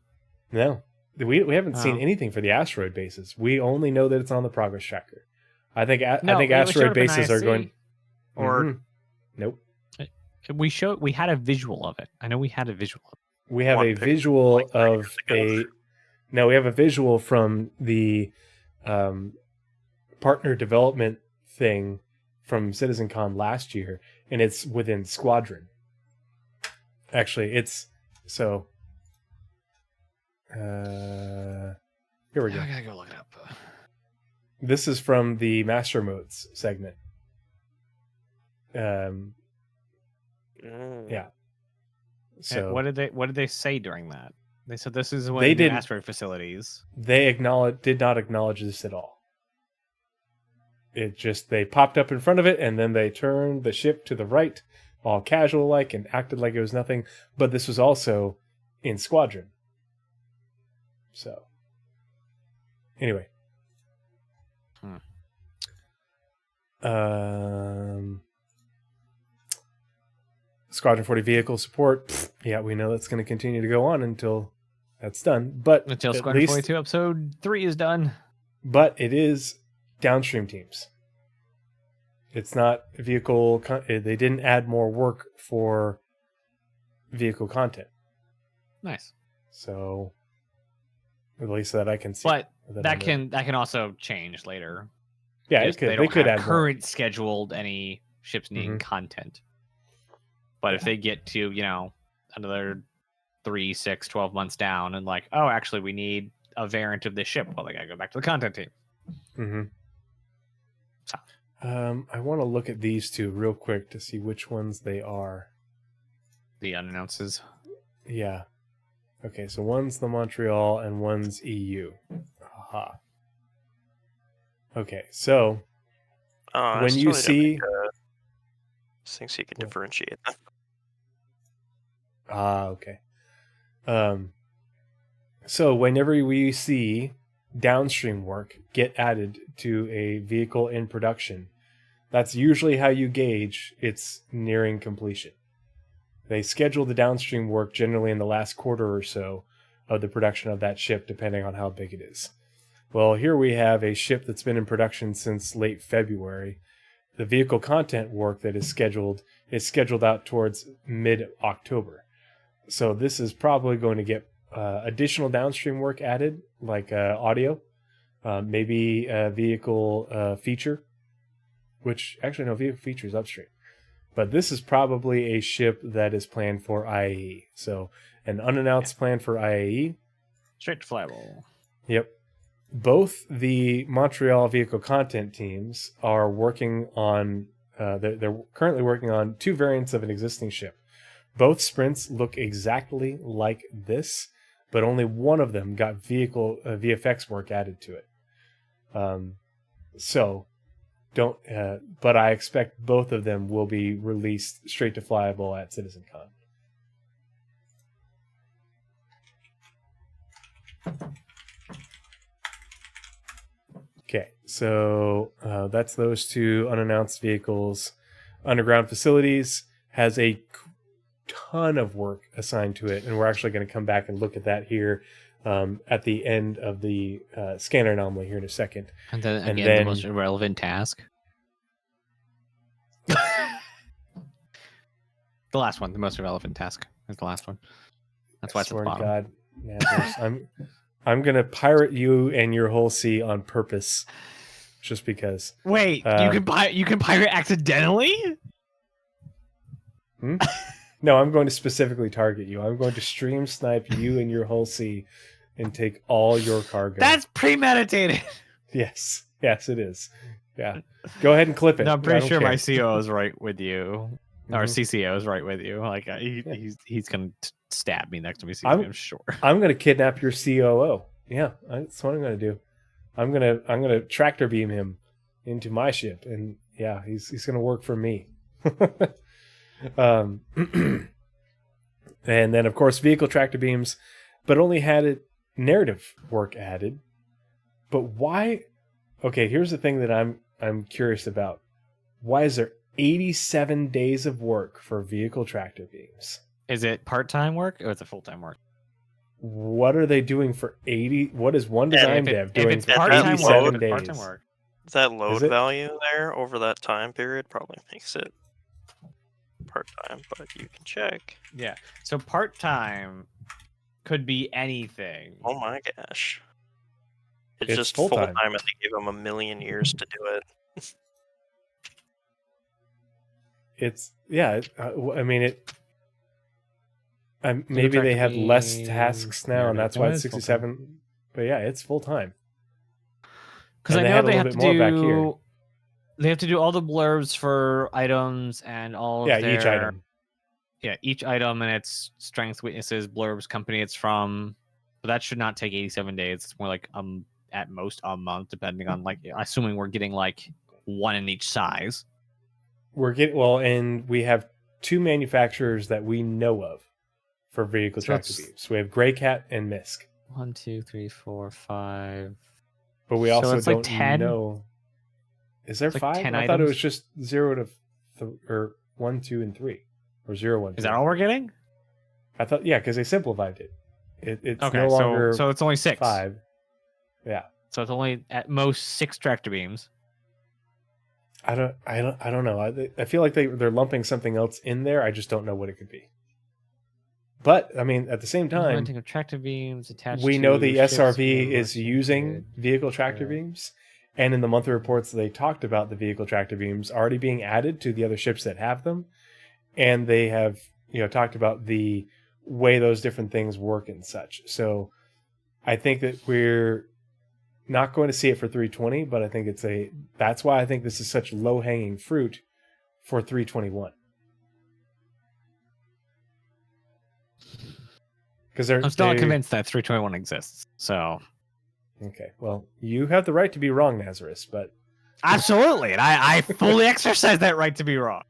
No, we haven't seen anything for the asteroid bases. We only know that it's on the progress tracker. I think asteroid bases are going. Or nope. We had a visual of it. I know we had a visual of it. We have a visual of a. No, we have a visual from the partner development thing from CitizenCon last year, and it's within Squadron. Actually, it's so. Here we go. I gotta go look it up. This is from the Master Modes segment. Yeah. So what did they say during that? They said this is one of the asteroid facilities. They did not acknowledge this at all. It just, they popped up in front of it and then they turned the ship to the right, all casual like, and acted like it was nothing. But this was also in Squadron. So anyway. Squadron 40 vehicle support. Yeah, we know that's going to continue to go on until that's done. But until Squadron 42 episode 3 is done. But it is downstream teams. It's not vehicle. They didn't add more work for vehicle content. Nice. So at least that I can see. But that can also change later. Yeah, it could. They could add current scheduled any ships needing content. But if they get to, another 3, 6, 12 months down and like, oh, actually we need a variant of this ship, well, they gotta go back to the content team. Mm-hmm. I want to look at these two real quick to see which ones they are. The unannounces. Yeah. Okay, so one's the Montreal and one's EU. Aha. Okay, so when you see things you can differentiate them. Okay. So whenever we see downstream work get added to a vehicle in production, that's usually how you gauge it's nearing completion. They schedule the downstream work generally in the last quarter or so of the production of that ship, depending on how big it is. Well, here we have a ship that's been in production since late February. The vehicle content work that is scheduled out towards mid-October. So this is probably going to get additional downstream work added, like audio, maybe a vehicle feature, which actually no, vehicle feature is upstream. But this is probably a ship that is planned for IAE. So an unannounced plan for IAE. Straight to flyable. Yep. Both the Montreal vehicle content teams are working on, they're currently working on 2 variants of an existing ship. Both sprints look exactly like this, but only one of them got vehicle VFX work added to it. But I expect both of them will be released straight to flyable at CitizenCon. Okay, so that's those 2 unannounced vehicles. Underground Facilities has a ton of work assigned to it, and we're actually going to come back and look at that here at the end of the scanner anomaly here in a second. And then the most irrelevant task. The last one, the most irrelevant task is the last one. That's why it's at the bottom. God, Nazeris, I'm gonna pirate you and your whole sea on purpose, just because. Wait, you can pirate accidentally? No, I'm going to specifically target you. I'm going to stream snipe you and your whole sea, and take all your cargo. That's premeditated. Yes, it is. Yeah, go ahead and clip it. No, I'm pretty sure my CO is right with you. Or CCO is right with you. Like he's gonna stab me next time we see him. I'm sure. I'm gonna kidnap your COO. Yeah, that's what I'm gonna do. I'm gonna tractor beam him into my ship, and yeah, he's gonna work for me. And then of course vehicle tractor beams, but only had narrative work added. But why? Okay, here's the thing that I'm curious about. Why is there 87 days of work for vehicle tractor beams? Is it part-time work or is it full-time work? What are they doing for 80? What is one design dev doing for part-time 87 days? Part-time work. That load value there over that time period probably makes it part-time, but you can check. Yeah. So part-time could be anything. Oh my gosh. It's just full-time and they gave them 1 million years to do it. Maybe they have less tasks now, and that's why it's 67. But yeah, it's full time. Because I know they have to do. They have to do all the blurbs for items and all. Yeah, each item. Yeah, each item and its strengths, weaknesses, blurbs, company it's from. But that should not take 87 days. It's more like at most a month, depending on assuming we're getting one in each size. And we have 2 manufacturers that we know of for vehicle tractor beams. So we have Grey Cat and Misk. 1, 2, 3, 4, 5. But we also don't know. Is there 5? 10 I thought it was just 0 to 1, 2, and 3, or 0, 1. 2. Is that all we're getting? I thought because they simplified it. It's okay, no longer so it's only 6. 5. Yeah. So it's only at most 6 tractor beams. I don't know. I feel like they're lumping something else in there. I just don't know what it could be. But I mean, at the same time, tractor beams attached. We know the SRV is using vehicle tractor beams, and in the monthly reports they talked about the vehicle tractor beams already being added to the other ships that have them, and they have talked about the way those different things work and such. So I think that we're not going to see it for 320, but I think that's why I think this is such low-hanging fruit for 321. Because I'm still not convinced that 321 exists. So okay, well, you have the right to be wrong, Nazeris, but absolutely, and I fully exercise that right to be wrong.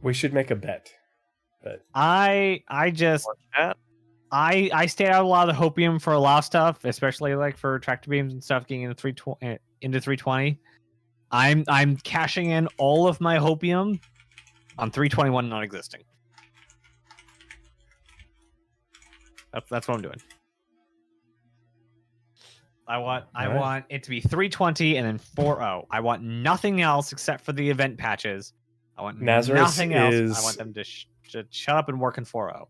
We should make a bet. But I stayed out a lot of the hopium for a lot of stuff, especially for tractor beams and stuff getting into 320. I'm cashing in all of my hopium on 321 not existing. That's what I'm doing. I want Alright. want it to be 320 and then 4.0. I want nothing else except for the event patches. I want Nazeris nothing else. is- I want them to shut up and work in 4.0.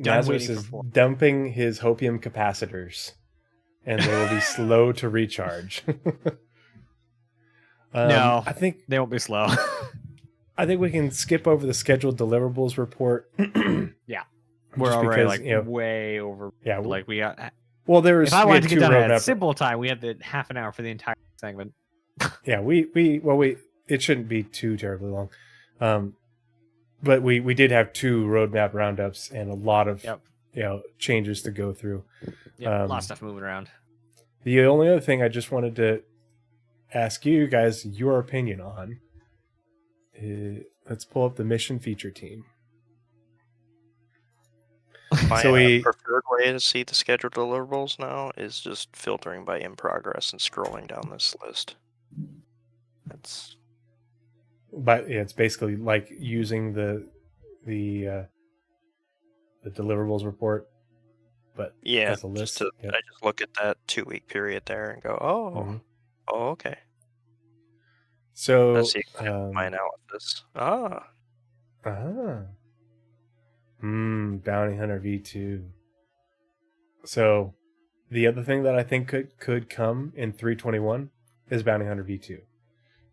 Done Nazeris waiting is for 4. dumping his hopium capacitors, and they will be slow to recharge. No. I think They won't be slow. we can skip over the scheduled deliverables report. Yeah. We're Just already because, like way over. yeah. Like we got. Well, there was. If I we wanted had to get two done at roadmap. simple time, we had the half an hour for the entire segment. Yeah, it shouldn't be too terribly long. But we did have 2 roadmap roundups and a lot of changes to go through. Yeah, a lot of stuff moving around. The only other thing I just wanted to ask you guys your opinion on. Let's pull up the mission feature team. My So preferred way to see the scheduled deliverables now is just filtering by in progress and scrolling down this list. But it's basically like using the deliverables report, but Yeah, as a list. I just look at that 2-week period there and go, oh, okay. So That's the extent of my analysis. Bounty Hunter V2. So the other thing that I think could come in 321 is Bounty Hunter V2.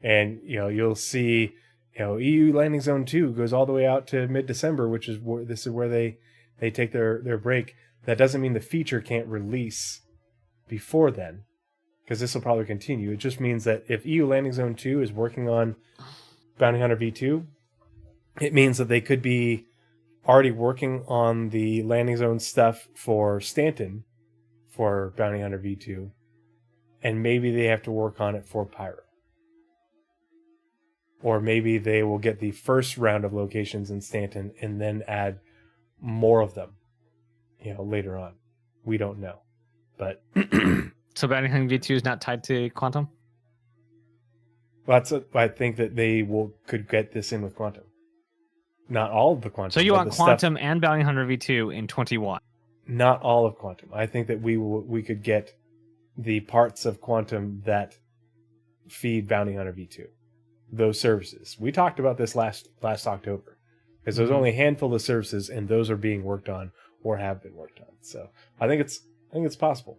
And you'll see EU Landing Zone 2 goes all the way out to mid-December, which is where they take their break. That doesn't mean the feature can't release before then, because this will probably continue. It just means that if EU Landing Zone 2 is working on Bounty Hunter V2, it means that they could be already working on the landing zone stuff for Stanton for Bounty Hunter V2, and maybe they have to work on it for Pyro. Or maybe they will get the first round of locations in Stanton and then add more of them, later on. We don't know. But So Bounty Hunter V2 is not tied to Quantum? I think that they could get this in with Quantum. Not all of the Quantum. So you want Quantum and Bounty Hunter V2 in 21? Not all of Quantum. I think that we could get the parts of Quantum that feed Bounty Hunter V2. Those services. We talked about this last October, because there's only a handful of services, and those are being worked on or have been worked on. So I think it's possible.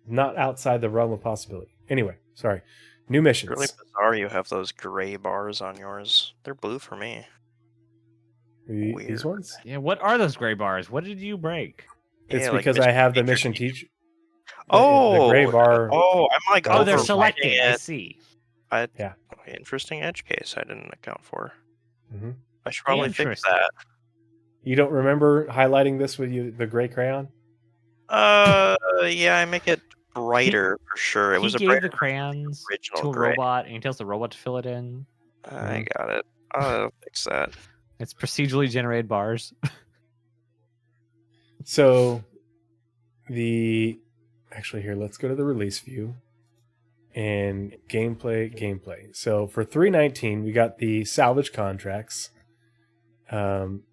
Not outside the realm of possibility. Anyway, sorry. New missions. Really bizarre you have those gray bars on yours. They're blue for me. These ones? Yeah, what are those gray bars? What did you break? It's Yeah, like because I have the mission teacher. Oh, the gray bar. Oh, I'm like Oh, they're overwriting selected. I it. see. Yeah. Interesting edge case I didn't account for. Mm-hmm. I should probably fix Interesting. that. You don't remember highlighting this with the gray crayon? Yeah, I make it brighter for sure. It was a gave brighter the crayons original to a gray. robot, and he tells the robot to fill it in. I got it. I'll fix that. It's procedurally generated bars. So actually here, let's go to the release view and gameplay. So for 319, we got the salvage contracts. And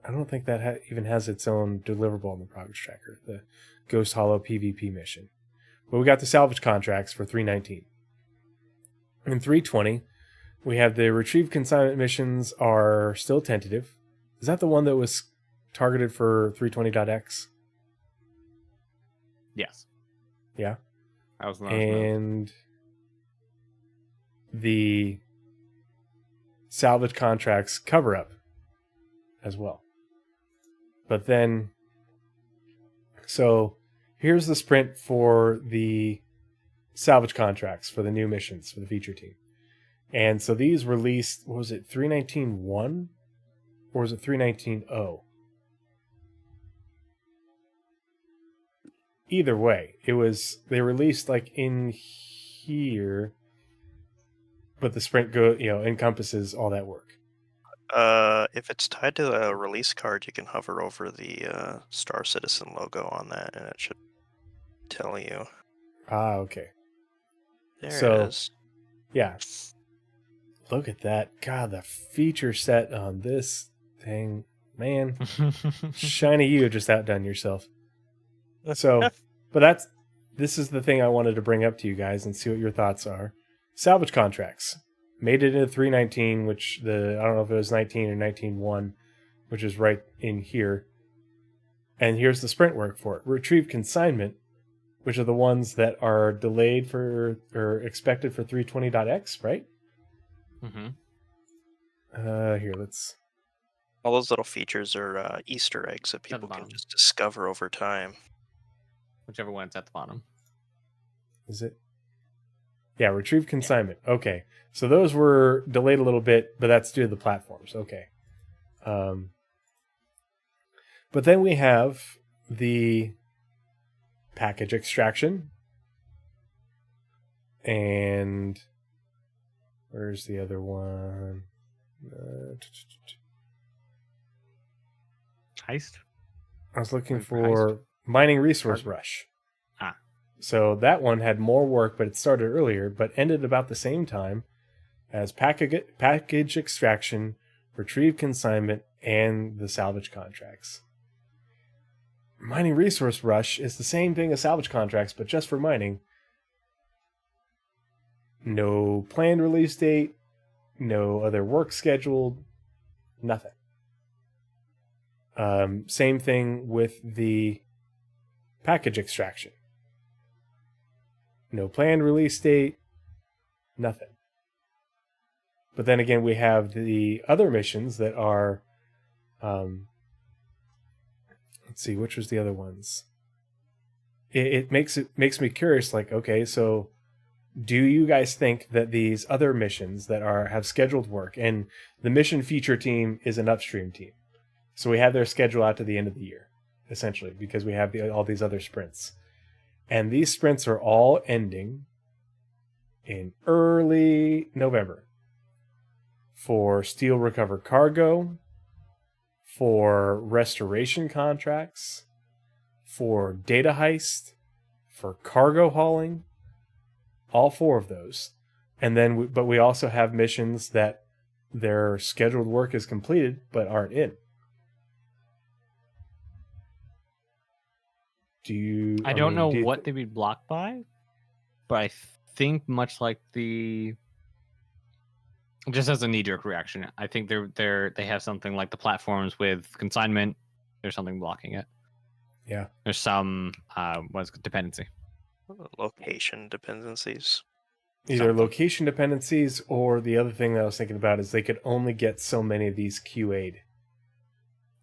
I don't think that even has its own deliverable in the progress tracker, the Ghost Hollow PvP mission. But we got the salvage contracts for 319. In 320, we have the retrieve consignment missions are still tentative. Is that the one that was targeted for 320.x? Yes. Yeah. That was the And the salvage contracts cover up as well. But then, so here's the sprint for the salvage contracts for the new missions for the feature team. And so these released, what was it, 319.1? Or was it 319.0? Either way, they released like in here, but the sprint encompasses all that work. If it's tied to a release card, you can hover over the Star Citizen logo on that, and it should tell you. Ah, okay. There So, it is. Yeah. Look at that. God, the feature set on this thing. Man, Shiny, you have just outdone yourself. So, But this is the thing I wanted to bring up to you guys and see what your thoughts are. Salvage contracts made it into 319, which I don't know if it was 19 or 19.1, which is right in here. And here's the sprint work for it. Retrieve consignment, which are the ones that are delayed for or expected for 320.x, right? Mm-hmm. Here, let's. All those little features are Easter eggs that people can just discover over time. Whichever one's at the bottom. Is it? Yeah, retrieve consignment. Yeah. Okay. So those were delayed a little bit, but that's due to the platforms. Okay. But then we have the package extraction. And where's the other one? Heist? I was looking for mining resource rush. So that one had more work, but it started earlier, but ended about the same time as package extraction, retrieve consignment, and the salvage contracts. Mining resource rush is the same thing as salvage contracts, but just for mining. No planned release date, no other work scheduled, nothing. Same thing with the package extraction. No planned release date, nothing. But then again, we have the other missions that are, let's see, which was the other ones? It makes me curious. Like, okay, so do you guys think that these other missions that have scheduled work, and the mission feature team is an upstream team, so we have their schedule out to the end of the year, essentially, because we have all these other sprints. And these sprints are all ending in early November for steel recovered cargo, for restoration contracts, for data heist, for cargo hauling, all 4 of those. And then, but we also have missions that their scheduled work is completed but aren't in. I don't know what they'd be blocked by, but I think much like just as a knee-jerk reaction, I think they have something like the platforms with consignment. There's something blocking it. Yeah. There's some dependency. Location dependencies. Either location dependencies, or the other thing that I was thinking about is they could only get so many of these QA'd.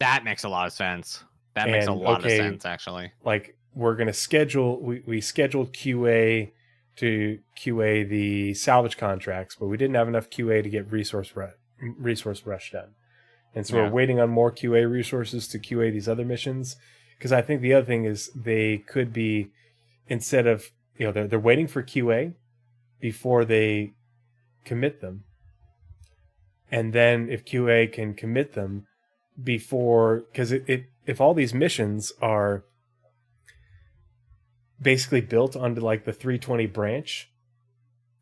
That makes a lot of sense. That makes a lot of sense, actually. Like, we're going to schedule... We scheduled QA to QA the salvage contracts, but we didn't have enough QA to get resource rush done. And so we're waiting on more QA resources to QA these other missions. Because I think the other thing is they could be... Instead of... they're waiting for QA before they commit them. And then if QA can commit them before... Because if all these missions are basically built onto like the 320 branch,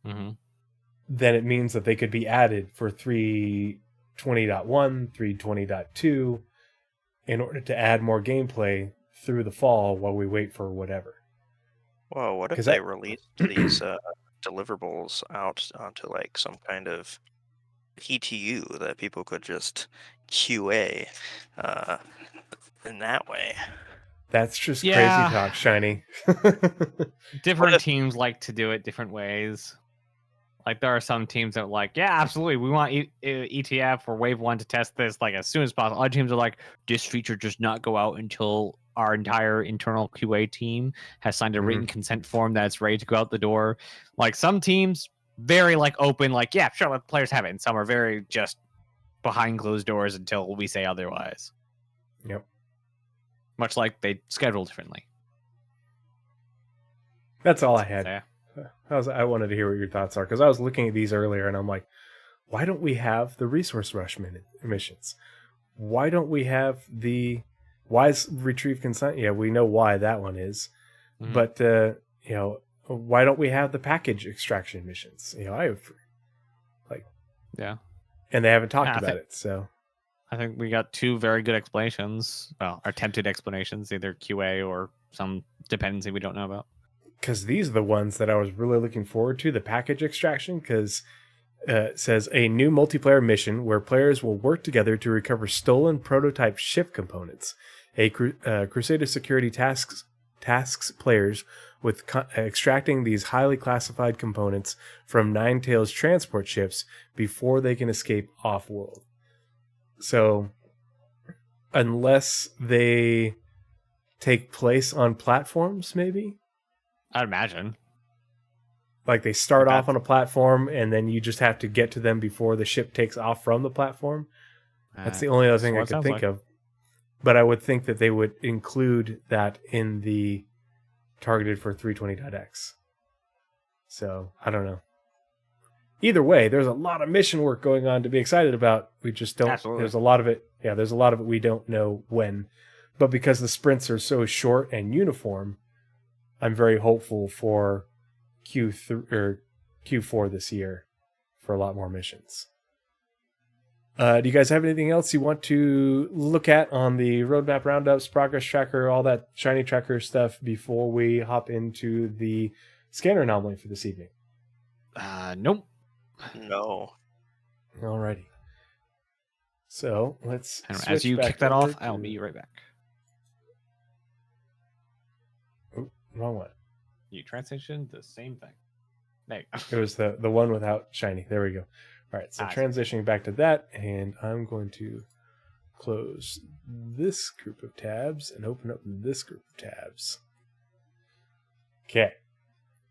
then it means that they could be added for 320.1, 320.2 in order to add more gameplay through the fall while we wait for whatever. Whoa, what if they released these deliverables out onto like some kind of PTU that people could just QA in that way? That's just crazy talk, Shiny. Different teams like to do it different ways. Like, there are some teams that are like, yeah, absolutely, we want ETF or Wave 1 to test this like as soon as possible. Other teams are like, this feature does not go out until our entire internal QA team has signed a written consent form that's ready to go out the door. Like, some teams, very like open, like, yeah, sure, let the players have it. And some are very just behind closed doors until we say otherwise. Yep. Much like they schedule differently. That's all I had. Yeah. I wanted to hear what your thoughts are, because I was looking at these earlier and I'm like, why don't we have the resource rush missions? Why don't we have why is retrieve consignment? Yeah, we know why that one is. But, why don't we have the package extraction missions? And they haven't talked about it, so. I think we got 2 very good explanations. Well, attempted explanations, either QA or some dependency we don't know about. Because these are the ones that I was really looking forward to, the package extraction, because it says a new multiplayer mission where players will work together to recover stolen prototype ship components. Crusader security tasks players with extracting these highly classified components from Ninetales transport ships before they can escape off-world. So, unless they take place on platforms, maybe? I'd imagine. Like they start off on a platform and then you just have to get to them before the ship takes off from the platform. That's the only other thing I could think of. But I would think that they would include that in the targeted for 320.x. So, I don't know. Either way, there's a lot of mission work going on to be excited about. We just don't. Absolutely. There's a lot of it. Yeah, there's a lot of it we don't know when. But because the sprints are so short and uniform, I'm very hopeful for Q3 or Q4 this year for a lot more missions. Do you guys have anything else you want to look at on the roadmap roundups, progress tracker, all that ShinyTracker stuff before we hop into the scanner anomaly for this evening? Nope. No. Alrighty. So let's. As you kick that off, I'll be right back. Oh, wrong one. You transition the same thing. There you go. It was the one without shiny. There we go. All right, so transitioning back to that, and I'm going to close this group of tabs and open up this group of tabs. Okay.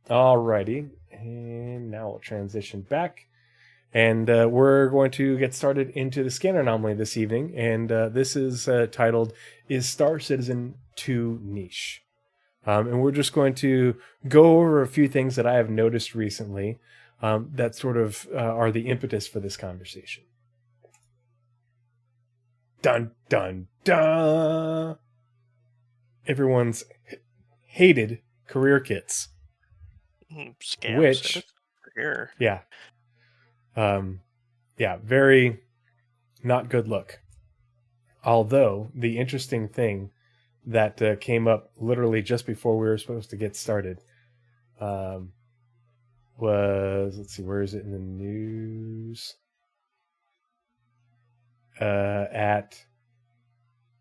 Alrighty, and now we'll transition back. And we're going to get started into the scanner anomaly this evening, and this is titled, Is Star Citizen Too Niche? And we're just going to go over a few things that I have noticed recently that sort of are the impetus for this conversation. Dun, dun, dun! Everyone's hated career kits. Scams. Which, career. Yeah, very not good look. Although, the interesting thing that came up literally just before we were supposed to get started was, let's see, where is it in the news?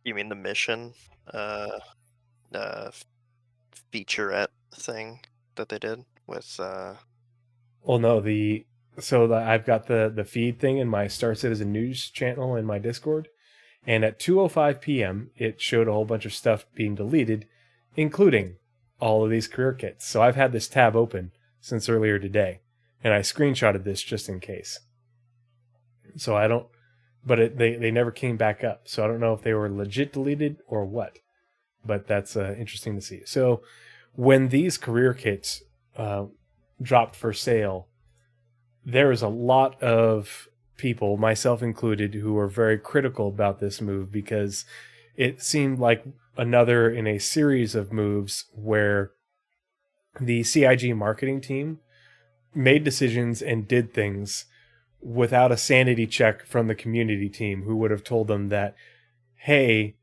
You mean the mission featurette thing that they did with Well, no, I've got the feed thing in my Star Citizen News channel in my Discord, and at 2:05 p.m. it showed a whole bunch of stuff being deleted, including all of these career kits. So I've had this tab open since earlier today, and I screenshotted this just in case. So I don't, but they never came back up. So I don't know if they were legit deleted or what, but that's interesting to see. So when these career kits dropped for sale, there was a lot of people, myself included, who were very critical about this move because it seemed like another in a series of moves where the CIG marketing team made decisions and did things without a sanity check from the community team, who would have told them that, hey,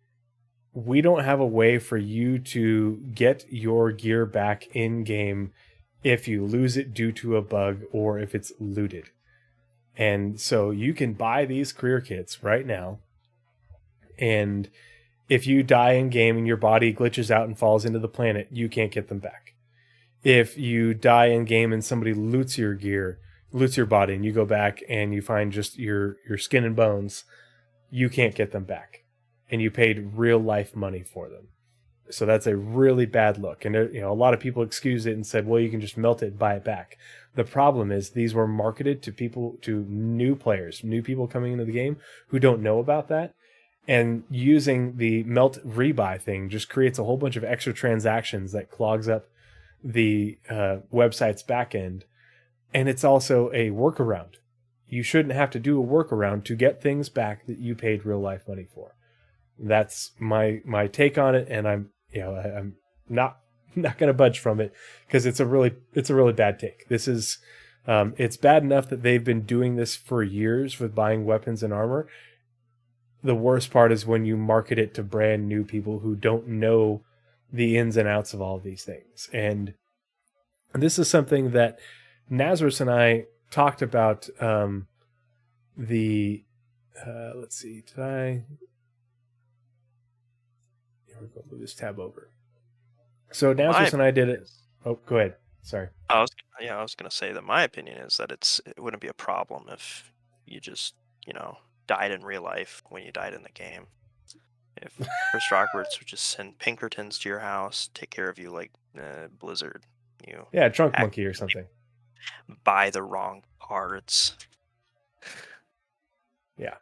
we don't have a way for you to get your gear back in game if you lose it due to a bug or if it's looted. And so you can buy these career kits right now, and if you die in game and your body glitches out and falls into the planet, you can't get them back. If you die in game and somebody loots your gear, loots your body, and you go back and you find just your skin and bones, you can't get them back. And you paid real life money for them. So that's a really bad look. And a lot of people excused it and said, well, you can just melt it and buy it back. The problem is these were marketed to new players, new people coming into the game who don't know about that. And using the melt rebuy thing just creates a whole bunch of extra transactions that clogs up the website's backend. And it's also a workaround. You shouldn't have to do a workaround to get things back that you paid real life money for. That's my take on it, and I'm not going to budge from it because it's a really bad take. This is it's bad enough that they've been doing this for years with buying weapons and armor. The worst part is when you market it to brand new people who don't know the ins and outs of all of these things. And this is something that Nazeris and I talked about. Let's see, here we go, move this tab over. So Nazeris and I did it. Oh, go ahead. Sorry. I was going to say that my opinion is that it wouldn't be a problem if you just, died in real life when you died in the game. If Chris Rockwards would just send Pinkertons to your house, take care of you like Blizzard. Trunk Monkey or something. Buy the wrong parts. Yeah.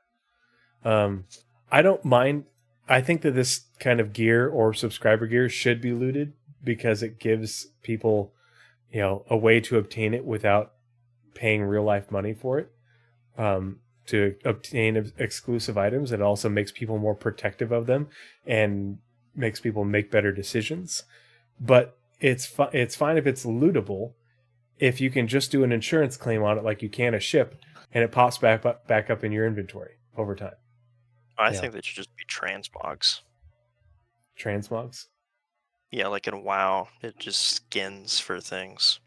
I don't mind. I think that this kind of gear or subscriber gear should be looted because it gives people, a way to obtain it without paying real life money for it. To obtain exclusive items. It also makes people more protective of them and makes people make better decisions. But it's fine if it's lootable, if you can just do an insurance claim on it like you can a ship, and it pops back up in your inventory over time. I think that should just be transmogs. Transmogs? Yeah, like in WoW, it just skins for things.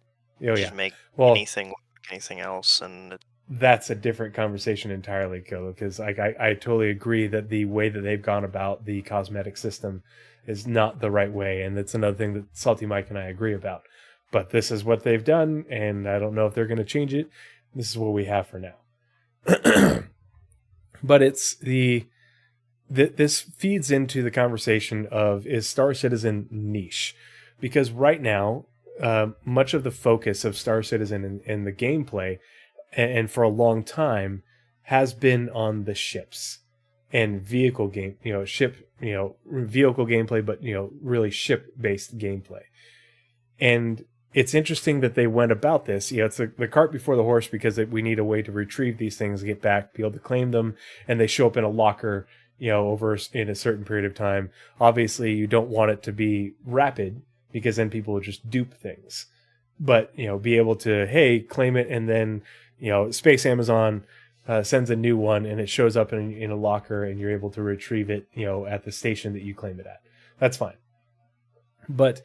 Oh, just make anything like anything else, and that's a different conversation entirely, Kilo, because I totally agree that the way that they've gone about the cosmetic system is not the right way, and that's another thing that Salty Mike and I agree about. But this is what they've done, and I don't know if they're going to change it. This is what we have for now. But it's this feeds into the conversation of, is Star Citizen niche? Because right now, much of the focus of Star Citizen and the gameplay, and for a long time, has been on the ships and vehicle game, vehicle gameplay, but really ship-based gameplay. And it's interesting that they went about this. It's the cart before the horse, because we need a way to retrieve these things, get back, be able to claim them, and they show up in a locker, over in a certain period of time. Obviously, you don't want it to be rapid, because then people will just dupe things. But be able to, hey, claim it, and then Space Amazon sends a new one, and it shows up in a locker, and you're able to retrieve it, at the station that you claim it at. That's fine. But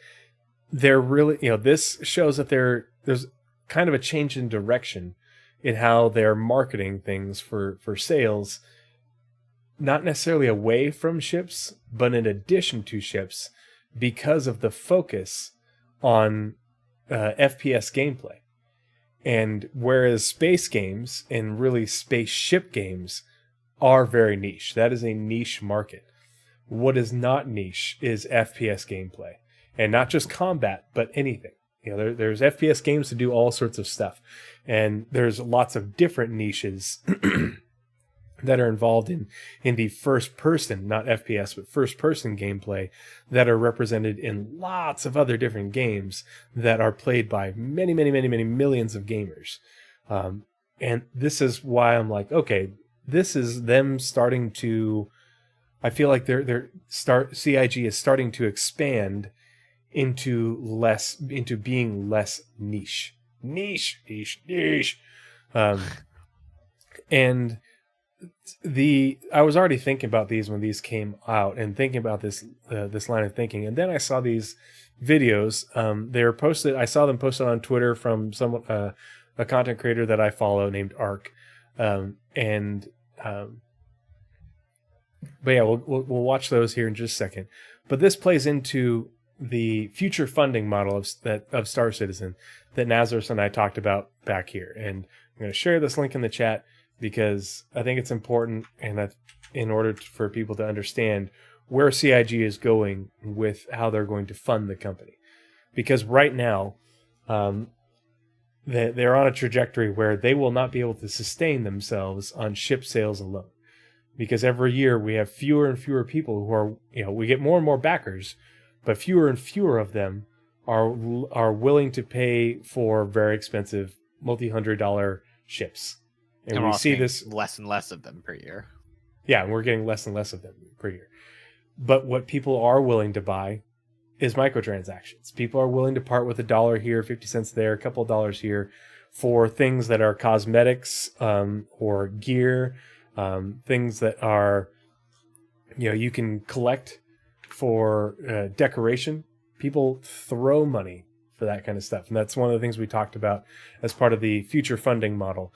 they're really, this shows that there's kind of a change in direction in how they're marketing things for sales, not necessarily away from ships, but in addition to ships, because of the focus on FPS gameplay. And whereas space games and really spaceship games are very niche, that is a niche market. What is not niche is FPS gameplay, and not just combat, but anything. There's FPS games to do all sorts of stuff, and there's lots of different niches that are involved in the first person, not FPS, but first person gameplay that are represented in lots of other different games that are played by many, many, many, many millions of gamers. And this is why I'm like, okay, this is them starting to, I feel like CIG is starting to expand into being less niche. And I was already thinking about these when these came out, and thinking about this line of thinking, and then I saw these videos. They were posted. I saw them posted on Twitter from a content creator that I follow named Ark, but yeah, we'll watch those here in just a second. But this plays into the future funding model of Star Citizen that Nazeris and I talked about back here, and I'm going to share this link in the chat, because I think it's important, and in order for people to understand where CIG is going with how they're going to fund the company. Because right now, they're on a trajectory where they will not be able to sustain themselves on ship sales alone. Because every year we have fewer and fewer people who are, we get more and more backers, but fewer and fewer of them are willing to pay for very expensive multi-$100 ships. And we see this less and less of them per year. Yeah, and we're getting less and less of them per year. But what people are willing to buy is microtransactions. People are willing to part with $1 here, 50 cents there, a couple of dollars here for things that are cosmetics or gear, things that are, you can collect for decoration. People throw money for that kind of stuff. And that's one of the things we talked about as part of the future funding model,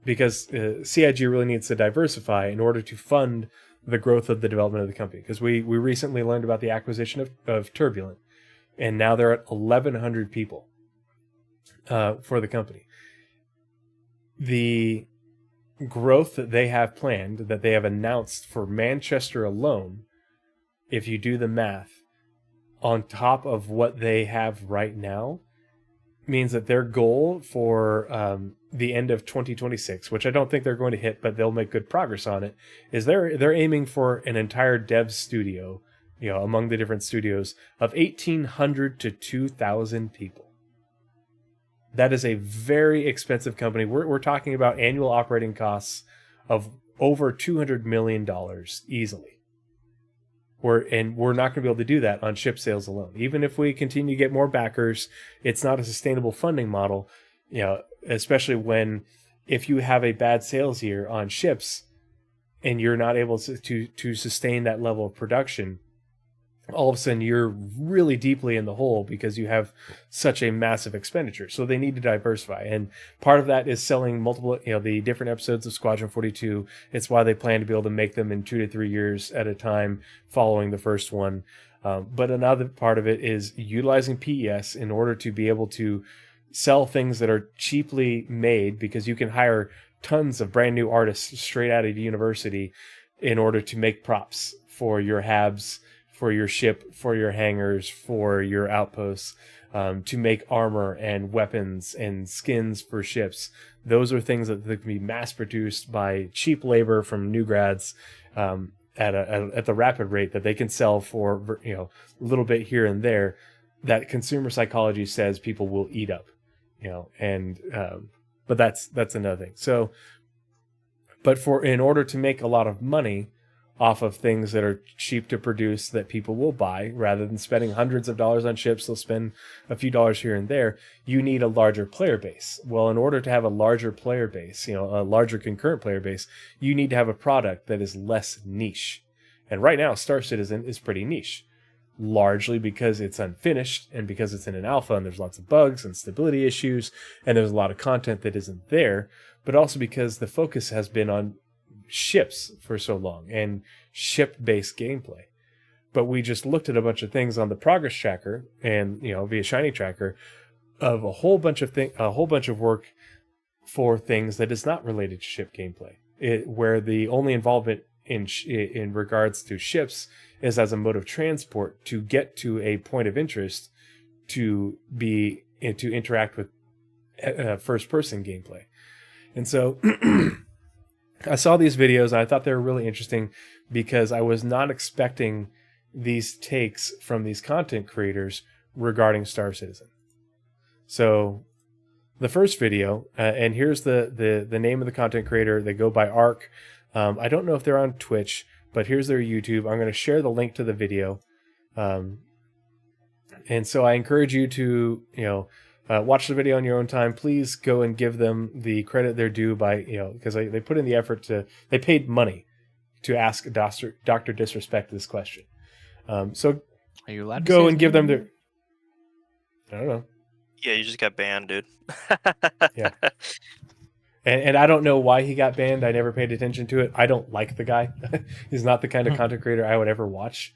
because CIG really needs to diversify in order to fund the growth of the development of the company. Because we recently learned about the acquisition of Turbulent, and now they're at 1,100 people for the company. The growth that they have planned, that they have announced for Manchester alone, if you do the math, on top of what they have right now, means that their goal for the end of 2026, which I don't think they're going to hit, but they'll make good progress on it, is they're aiming for an entire dev studio, among the different studios, of 1,800 to 2,000 people. That is a very expensive company. We're talking about annual operating costs of over $200 million easily. We're not going to be able to do that on ship sales alone. Even if we continue to get more backers, it's not a sustainable funding model, especially if you have a bad sales year on ships and you're not able to sustain that level of production, all of a sudden you're really deeply in the hole because you have such a massive expenditure. So they need to diversify. And part of that is selling multiple, the different episodes of Squadron 42. It's why they plan to be able to make them in 2 to 3 years at a time following the first one. But another part of it is utilizing PES in order to be able to sell things that are cheaply made, because you can hire tons of brand new artists straight out of university in order to make props for your HABs, for your ship, for your hangars, for your outposts, to make armor and weapons and skins for ships. Those are things that can be mass produced by cheap labor from new grads at the rapid rate that they can sell for a little bit here and there, that consumer psychology says people will eat up, but that's another thing. So, but in order to make a lot of money off of things that are cheap to produce that people will buy, rather than spending hundreds of dollars on ships, they'll spend a few dollars here and there. You need a larger player base. Well, in order to have a larger player base, a larger concurrent player base, you need to have a product that is less niche. And right now, Star Citizen is pretty niche, largely because it's unfinished and because it's in an alpha and there's lots of bugs and stability issues and there's a lot of content that isn't there, but also because the focus has been on ships for so long and ship-based gameplay. But we just looked at a bunch of things on the progress tracker and via ShinyTracker of a whole bunch of work for things that is not related to ship gameplay, where the only involvement in regards to ships is as a mode of transport to get to a point of interest to interact with first-person gameplay. And so I saw these videos and I thought they were really interesting because I was not expecting these takes from these content creators regarding Star Citizen. So the first video, and here's the name of the content creator. They go by Arc. I don't know if they're on Twitch, but here's their YouTube. I'm going to share the link to the video. And so I encourage you to, watch the video on your own time. Please go and give them the credit they're due by, because they put in the effort they paid money to ask Dr. Disrespect this question. So are you allowed to go and give them their, I don't know. Yeah, you just got banned, dude. Yeah. And I don't know why he got banned. I never paid attention to it. I don't like the guy. He's not the kind of content creator I would ever watch.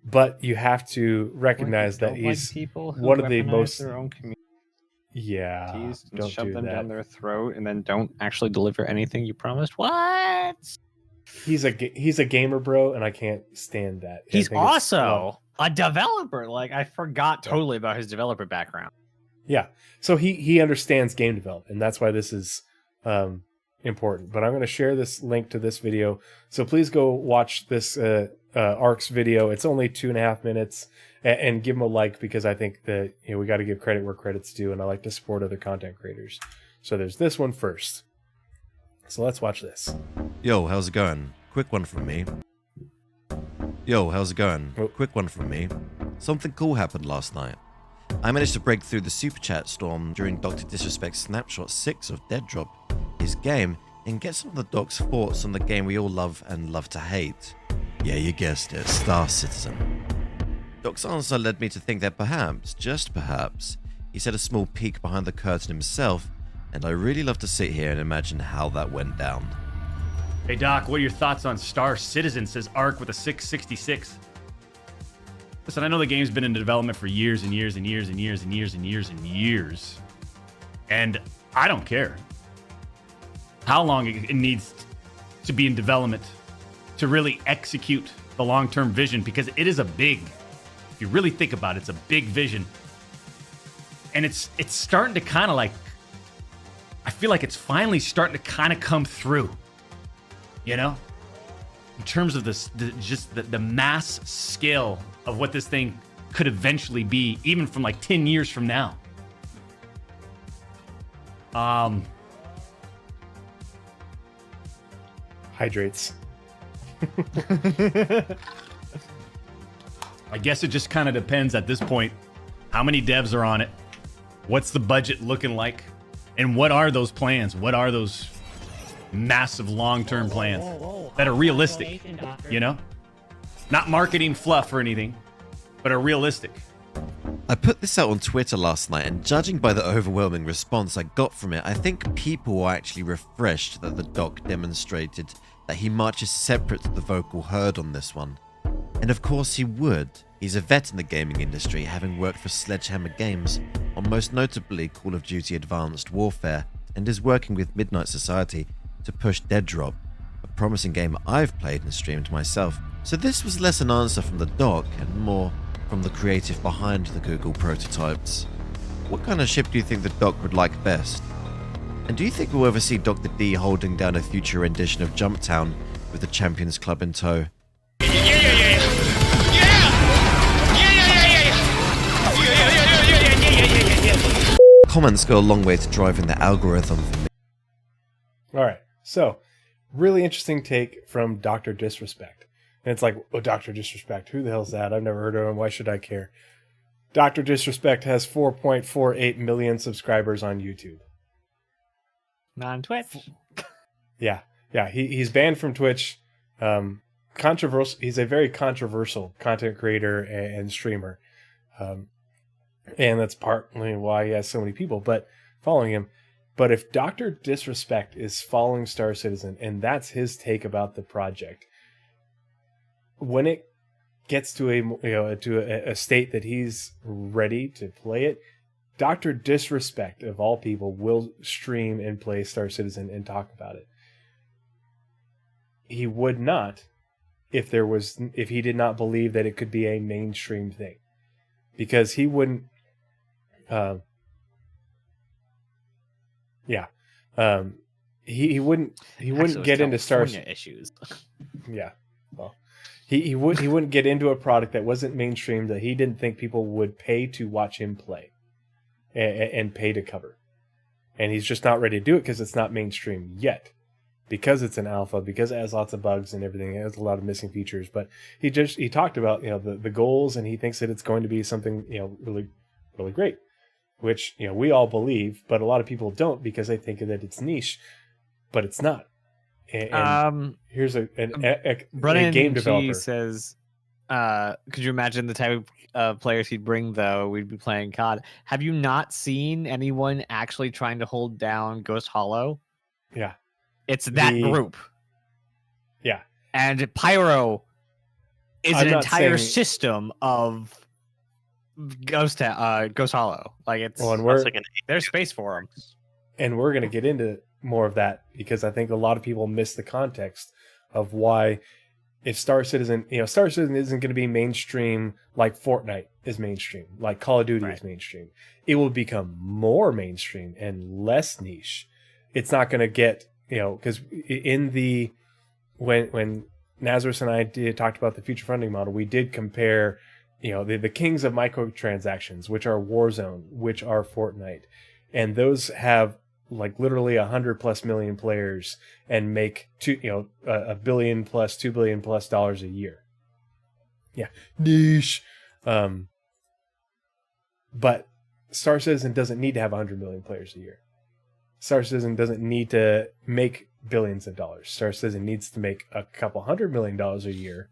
But you have to recognize that he's one of the most... their own community. Yeah, don't shove do them that. down their throat and then don't actually deliver anything you promised. What? He's a gamer, bro, and I can't stand that. He's also a developer. Like, I forgot totally about his developer background. Yeah, so he understands game development, and that's why this is important. But I'm going to share this link to this video, so please go watch this Arc's video. It's only 2.5 minutes, and give him a like, because I think that we got to give credit where credit's due, and I like to support other content creators. So there's this one first. So let's watch this. Yo, how's it going? Quick one from me. Yo, how's it going? Oh. Quick one from me. Something cool happened last night. I managed to break through the super chat storm during Dr. Disrespect's snapshot 6 of Dead Drop, his game, and get some of the doc's thoughts on the game we all love and love to hate. Yeah, you guessed it, Star Citizen. Doc's answer led me to think that perhaps, just perhaps, he's had a small peek behind the curtain himself, and I really love to sit here and imagine how that went down. Hey Doc, what are your thoughts on Star Citizen, says Ark with a 666. Listen, I know the game's been in development for years and years and years and years and years and years and years. And I don't care how long it needs to be in development to really execute the long-term vision, because it is a big, if you really think about it, it's a big vision. And it's starting to kind of like, I feel like it's finally starting to kind of come through, you know, in terms of the mass scale of what this thing could eventually be, even from like 10 years from now. Hydrates. I guess it just kind of depends at this point. How many devs are on it? What's the budget looking like? And what are those plans? What are those massive long-term plans that are realistic, you know? Not marketing fluff or anything, but are realistic. I put this out on Twitter last night, and judging by the overwhelming response I got from it, I think people were actually refreshed that the doc demonstrated that he marches separate to the vocal herd on this one. And of course he would. He's a vet in the gaming industry, having worked for Sledgehammer Games on most notably Call of Duty Advanced Warfare, and is working with Midnight Society to push Dead Drop, a promising game I've played and streamed myself. So this was less an answer from the doc and more from the creative behind the Google prototypes. What kind of ship do you think the doc would like best? And do you think we'll ever see Dr. D holding down a future rendition of Jumptown with the Champions Club in tow? Comments go a long way to driving the algorithm for me. All right, so really interesting take from Dr. Disrespect. And it's like, oh, Dr. Disrespect, who the hell's that? I've never heard of him. Why should I care? Dr. Disrespect has 4.48 million subscribers on YouTube. Not on Twitch. Yeah. He's banned from Twitch. Controversial. He's a very controversial content creator and streamer. And that's partly why he has so many people following him. But if Dr. Disrespect is following Star Citizen and that's his take about the project, when it gets to a state that he's ready to play it, Dr. Disrespect of all people will stream and play Star Citizen and talk about it. He would not if he did not believe that it could be a mainstream thing, because he wouldn't. He wouldn't get into Star issues. Yeah, well, he wouldn't get into a product that wasn't mainstream, that he didn't think people would pay to watch him play and pay to cover. And he's just not ready to do it because it's not mainstream yet, because it's an alpha, because it has lots of bugs and everything. It has a lot of missing features. But he talked about the goals, and he thinks that it's going to be something really, really great, which we all believe, but a lot of people don't because they think that it's niche, but it's not. And here's a game developer. G says, could you imagine the type of players he'd bring, though? We'd be playing COD. Have you not seen anyone actually trying to hold down Ghost Hollow? Yeah. It's that group. Yeah. And Pyro is an entire system of Ghost Hollow. Like, it's there's space for them. And we're going to get into more of that, because I think a lot of people miss the context of why, if Star Citizen isn't going to be mainstream like Fortnite is mainstream, like Call of Duty is mainstream. It will become more mainstream and less niche. It's not going to get, because when Nazeris and I talked about the future funding model, we did compare, the kings of microtransactions, which are Warzone, which are Fortnite, and those have like literally 100+ million players and make $1 billion plus $2 billion plus a year. Yeah, niche. But Star Citizen doesn't need to have 100 million players a year. Star Citizen doesn't need to make billions of dollars. Star Citizen needs to make a couple $100 million a year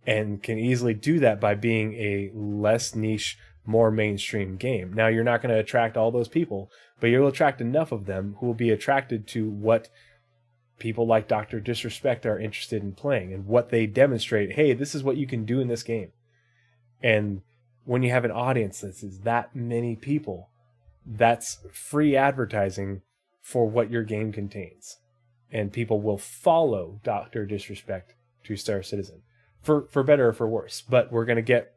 and can easily do that by being a less niche, more mainstream game. Now, you're not going to attract all those people, but you'll attract enough of them who will be attracted to what people like Dr. Disrespect are interested in playing and what they demonstrate. Hey, this is what you can do in this game. And when you have an audience that is that many people, that's free advertising for what your game contains. And people will follow Dr. Disrespect to Star Citizen, for better or for worse. But we're going to get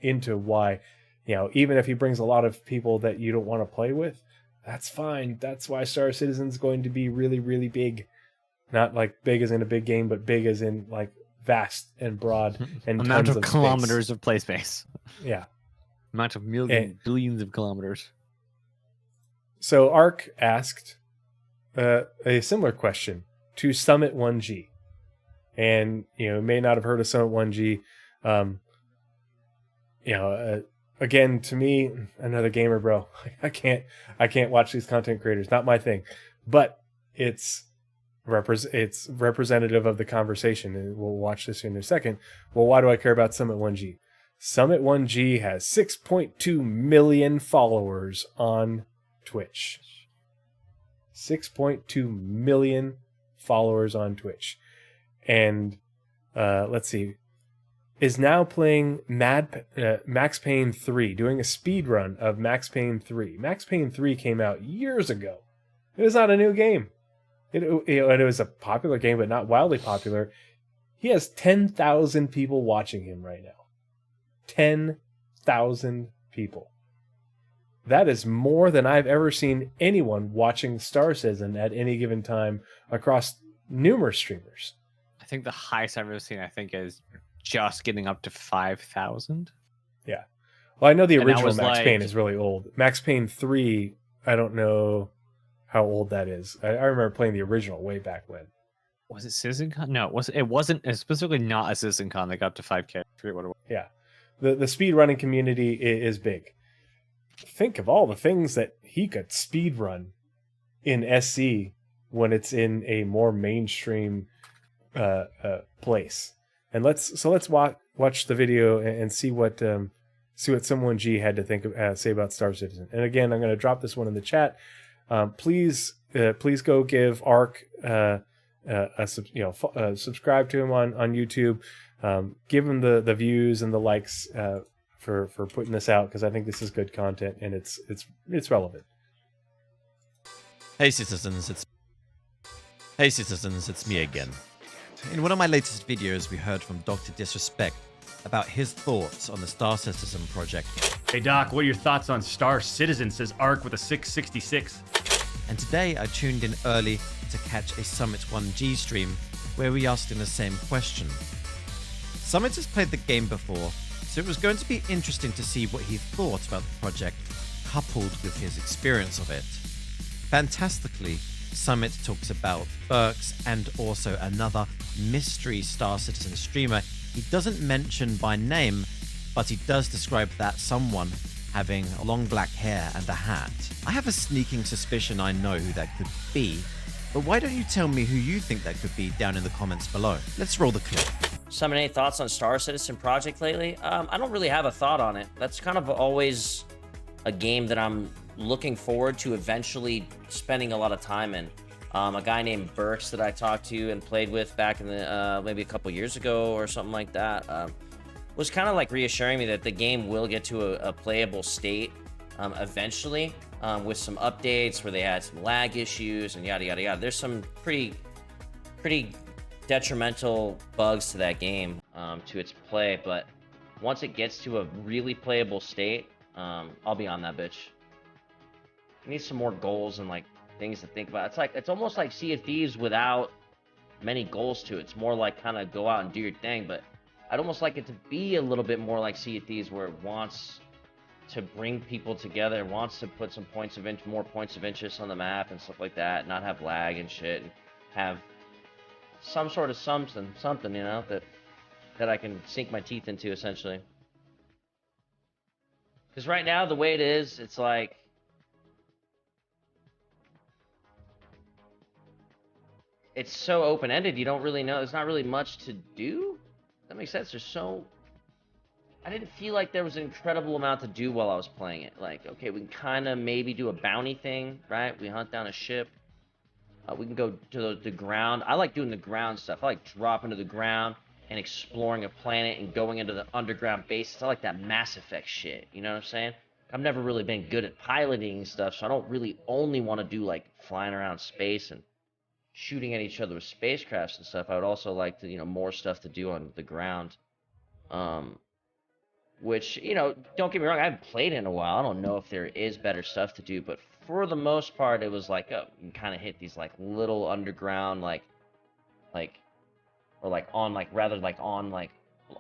into why, even if he brings a lot of people that you don't want to play with, that's fine. That's why Star Citizen's going to be really, really big. Not like big as in a big game, but big as in like vast and broad and amount tons of space. kilometers of play space. Yeah. Amount of millions, billions of kilometers. So Ark asked a similar question to Summit 1G. And, may not have heard of Summit 1G. Again, to me, another gamer, bro. I can't watch these content creators. Not my thing. But it's representative of the conversation. And we'll watch this in a second. Well, why do I care about Summit 1G? Summit 1G has 6.2 million followers on Twitch. 6.2 million followers on Twitch. And let's see, is now playing Max Payne 3, doing a speed run of Max Payne 3. Max Payne 3 came out years ago. It is not a new game. It was a popular game, but not wildly popular. He has 10,000 people watching him right now. 10,000 people. That is more than I've ever seen anyone watching Star Citizen at any given time across numerous streamers. I think the highest I've ever seen, is just getting up to 5,000. Yeah. Well, I know the And that original was Max like- Payne is really old. Max Payne 3, I don't know how old that is. I remember playing the original way back when. Was it CitizenCon? No, it wasn't specifically not a CitizenCon that got up to 5K. I forget what it was. Yeah. The speedrunning community is big. Think of all the things that he could speedrun in SC when it's in a more mainstream place. And let's watch the video and see what someone G had to say about Star Citizen. And again, I'm going to drop this one in the chat. Please go give Ark subscribe to him on YouTube. Give him the views and the likes for putting this out, because I think this is good content and it's relevant. Hey citizens, it's me again. In one of my latest videos, we heard from Dr. Disrespect about his thoughts on the Star Citizen project. Hey Doc, what are your thoughts on Star Citizen, says Ark with a 666. And today I tuned in early to catch a Summit 1G stream where we asked him the same question. Summit has played the game before, so it was going to be interesting to see what he thought about the project, coupled with his experience of it. Fantastically, Summit talks about Burks and also another mystery Star Citizen streamer he doesn't mention by name, but he does describe that someone having long black hair and a hat. I have a sneaking suspicion I know who that could be, but why don't you tell me who you think that could be down in the comments below? Let's roll the clip. Summon, any thoughts on Star Citizen project lately? I don't really have a thought on it. That's kind of always a game that I'm looking forward to eventually spending a lot of time in. A guy named Burks that I talked to and played with back in the maybe a couple years ago or something like that was kind of like reassuring me that the game will get to a playable state eventually, with some updates where they had some lag issues and yada yada yada. There's some pretty detrimental bugs to that game, to its play, but once it gets to a really playable state, I'll be on that bitch. I need some more goals and like things to think about. It's almost like Sea of Thieves without many goals to it. It's more like kind of go out and do your thing, but I'd almost like it to be a little bit more like Sea of Thieves, where it wants to bring people together, it wants to put some more points of interest on the map and stuff like that, not have lag and shit, and have some sort of something, that I can sink my teeth into, essentially. Because right now, the way it is, it's like, it's so open-ended, you don't really know, there's not really much to do. that makes sense. I didn't feel like there was an incredible amount to do while I was playing it. Like, okay, we can kind of maybe do a bounty thing, right? We hunt down a ship. We can go to the ground. I like doing the ground stuff. I like dropping to the ground and exploring a planet and going into the underground bases. I like that Mass Effect shit. You know what I'm saying? I've never really been good at piloting stuff, so I don't really only want to do like flying around space and shooting at each other with spacecrafts and stuff. I would also like to, more stuff to do on the ground. Which, don't get me wrong, I haven't played in a while. I don't know if there is better stuff to do, but for the most part, it was like, you can kind of hit these like little underground,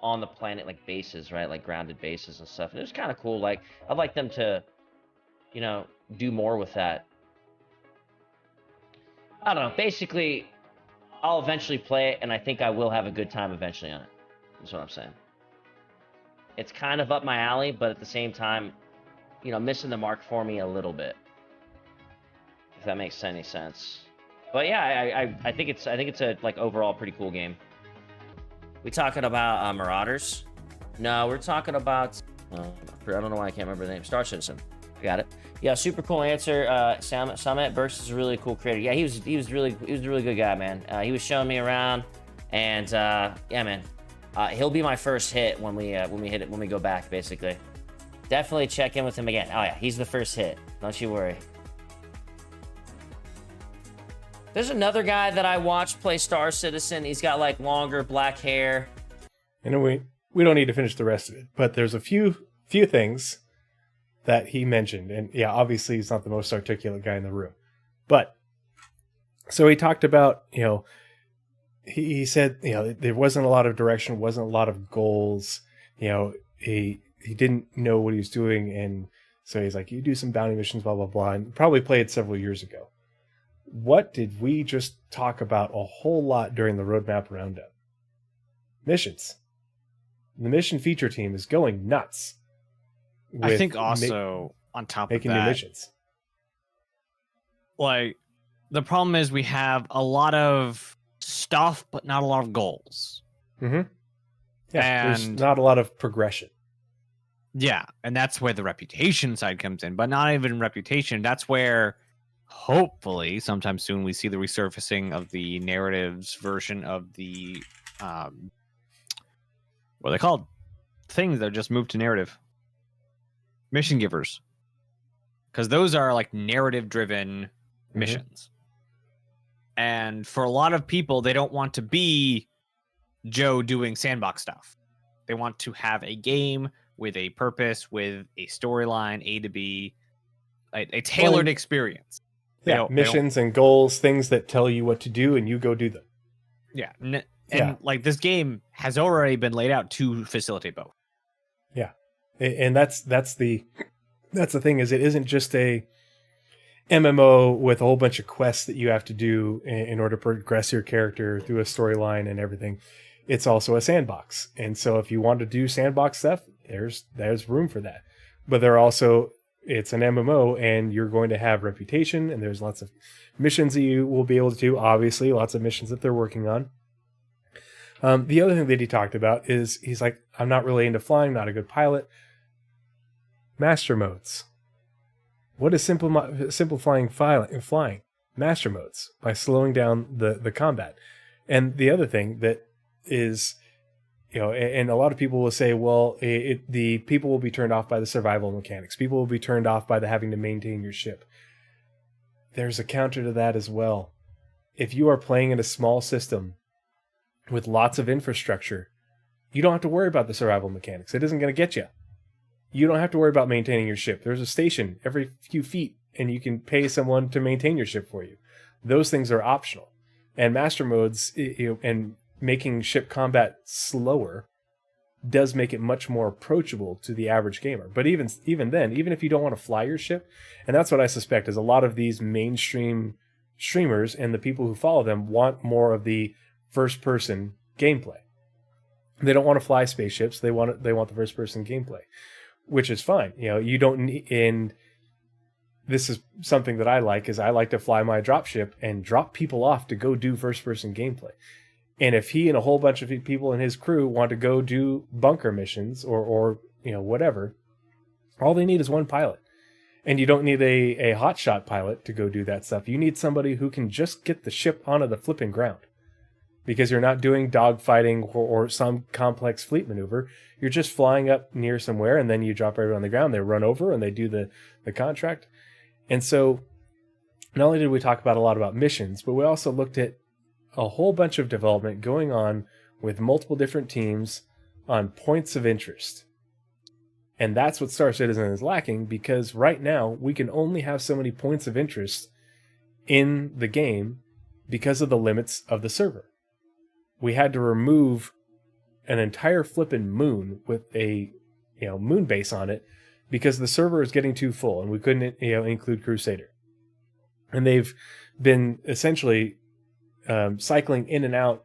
on the planet, like bases, right? Like grounded bases and stuff. And it was kind of cool. Like, I'd like them to, do more with that. I don't know. Basically, I'll eventually play it, and I think I will have a good time eventually on it. That's what I'm saying. It's kind of up my alley, but at the same time, missing the mark for me a little bit. If that makes any sense. But yeah, I think it's a like overall pretty cool game. We talking about Marauders? No, we're talking about I don't know why I can't remember the name. Star Citizen. I got it. Yeah, super cool answer. Summit Burst is a really cool creator. Yeah, he was a really good guy, man. He was showing me around, and yeah, man. He'll be my first hit when we go back, basically. Definitely check in with him again. Oh yeah, he's the first hit. Don't you worry. There's another guy that I watched play Star Citizen. He's got like longer black hair. And we don't need to finish the rest of it, but there's a few things that he mentioned, and yeah, obviously he's not the most articulate guy in the room, but so he talked about he said there wasn't a lot of direction, wasn't a lot of goals. He didn't know what he was doing, and so he's like, you do some bounty missions, blah blah blah, and probably played several years ago. What did we just talk about a whole lot during the Roadmap Roundup? Missions. The mission feature team is going nuts. I think also on top of making that, new missions. Like, the problem is we have a lot of stuff, but not a lot of goals. Mm-hmm. Yeah, there's And not a lot of progression. yeah, and that's where the reputation side comes in. But not even reputation. That's where hopefully sometime soon we see the resurfacing of the narratives version of the what are they called? Things that just moved to narrative. Mission givers. Because those are like narrative driven missions. And for a lot of people, they don't want to be Joe doing sandbox stuff. They want to have a game with a purpose, with a storyline, A to B, a tailored experience. Yeah, missions and goals, things that tell you what to do, and you go do them. Yeah, and like this game has already been laid out to facilitate both. Yeah, and that's the thing, is it isn't just a MMO with a whole bunch of quests that you have to do in order to progress your character through a storyline and everything. It's also a sandbox, and so if you want to do sandbox stuff, there's room for that. But it's an MMO, and you're going to have reputation, and there's lots of missions that you will be able to do. Obviously, lots of missions that they're working on. The other thing that he talked about is he's like, I'm not really into flying, not a good pilot. Master modes. What is simplifying flying? Master modes, by slowing down the combat. And the other thing that is, and a lot of people will say, well, the people will be turned off by the survival mechanics. People will be turned off by the having to maintain your ship. There's a counter to that as well. If you are playing in a small system with lots of infrastructure, you don't have to worry about the survival mechanics. It isn't going to get you. You don't have to worry about maintaining your ship. There's a station every few feet, and you can pay someone to maintain your ship for you. Those things are optional. And master modes, and making ship combat slower does make it much more approachable to the average gamer. But even then, even if you don't want to fly your ship, and that's what I suspect, is a lot of these mainstream streamers and the people who follow them want more of the first-person gameplay. They don't want to fly spaceships. They want the first-person gameplay, which is fine. You don't need, and this is something that I like to fly my dropship and drop people off to go do first-person gameplay. And if he and a whole bunch of people in his crew want to go do bunker missions or whatever, all they need is one pilot. And you don't need a hotshot pilot to go do that stuff. You need somebody who can just get the ship onto the flipping ground. Because you're not doing dogfighting or some complex fleet maneuver. You're just flying up near somewhere, and then you drop everyone on the ground. They run over, and they do the contract. And so not only did we talk about a lot about missions, but we also looked at a whole bunch of development going on with multiple different teams on points of interest. And that's what Star Citizen is lacking, because right now we can only have so many points of interest in the game because of the limits of the server. We had to remove an entire flippin' moon with a moon base on it because the server is getting too full, and we couldn't include Crusader. And they've been essentially cycling in and out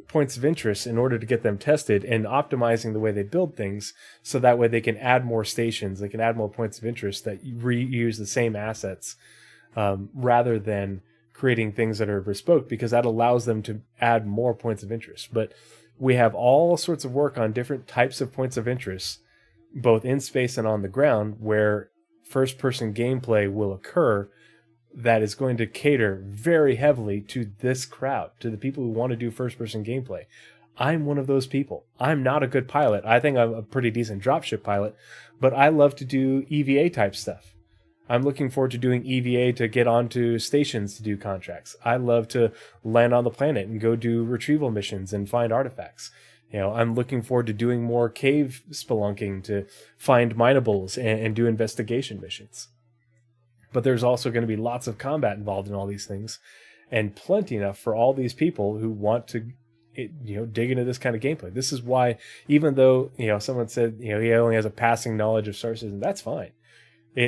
points of interest in order to get them tested and optimizing the way they build things, so that way they can add more stations, they can add more points of interest that reuse the same assets, rather than creating things that are bespoke, because that allows them to add more points of interest. But we have all sorts of work on different types of points of interest, both in space and on the ground, where first-person gameplay will occur that is going to cater very heavily to this crowd, to the people who want to do first-person gameplay. I'm one of those people. I'm not a good pilot. I think I'm a pretty decent dropship pilot, but I love to do EVA-type stuff. I'm looking forward to doing EVA to get onto stations to do contracts. I love to land on the planet and go do retrieval missions and find artifacts. I'm looking forward to doing more cave spelunking to find minables and do investigation missions. But there's also going to be lots of combat involved in all these things, and plenty enough for all these people who want to dig into this kind of gameplay. This is why, even though someone said he only has a passing knowledge of Star Citizen, that's fine.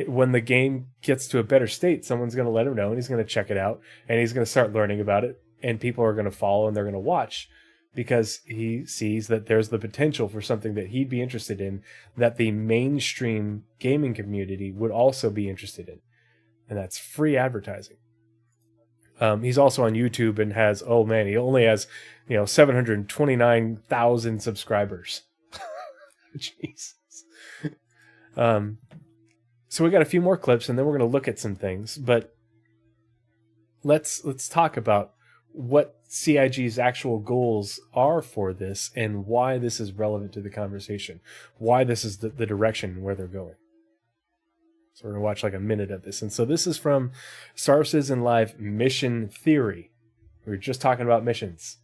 When the game gets to a better state, someone's going to let him know, and he's going to check it out, and he's going to start learning about it, and people are going to follow, and they're going to watch, because he sees that there's the potential for something that he'd be interested in, that the mainstream gaming community would also be interested in. And that's free advertising. He's also on YouTube and has, he only has 729,000 subscribers. Jesus. So we got a few more clips, and then we're going to look at some things. But let's talk about what CIG's actual goals are for this, and why this is relevant to the conversation. Why this is the direction where they're going. So we're going to watch like a minute of this. And so this is from Star Citizen Live Mission Theory. We were just talking about missions.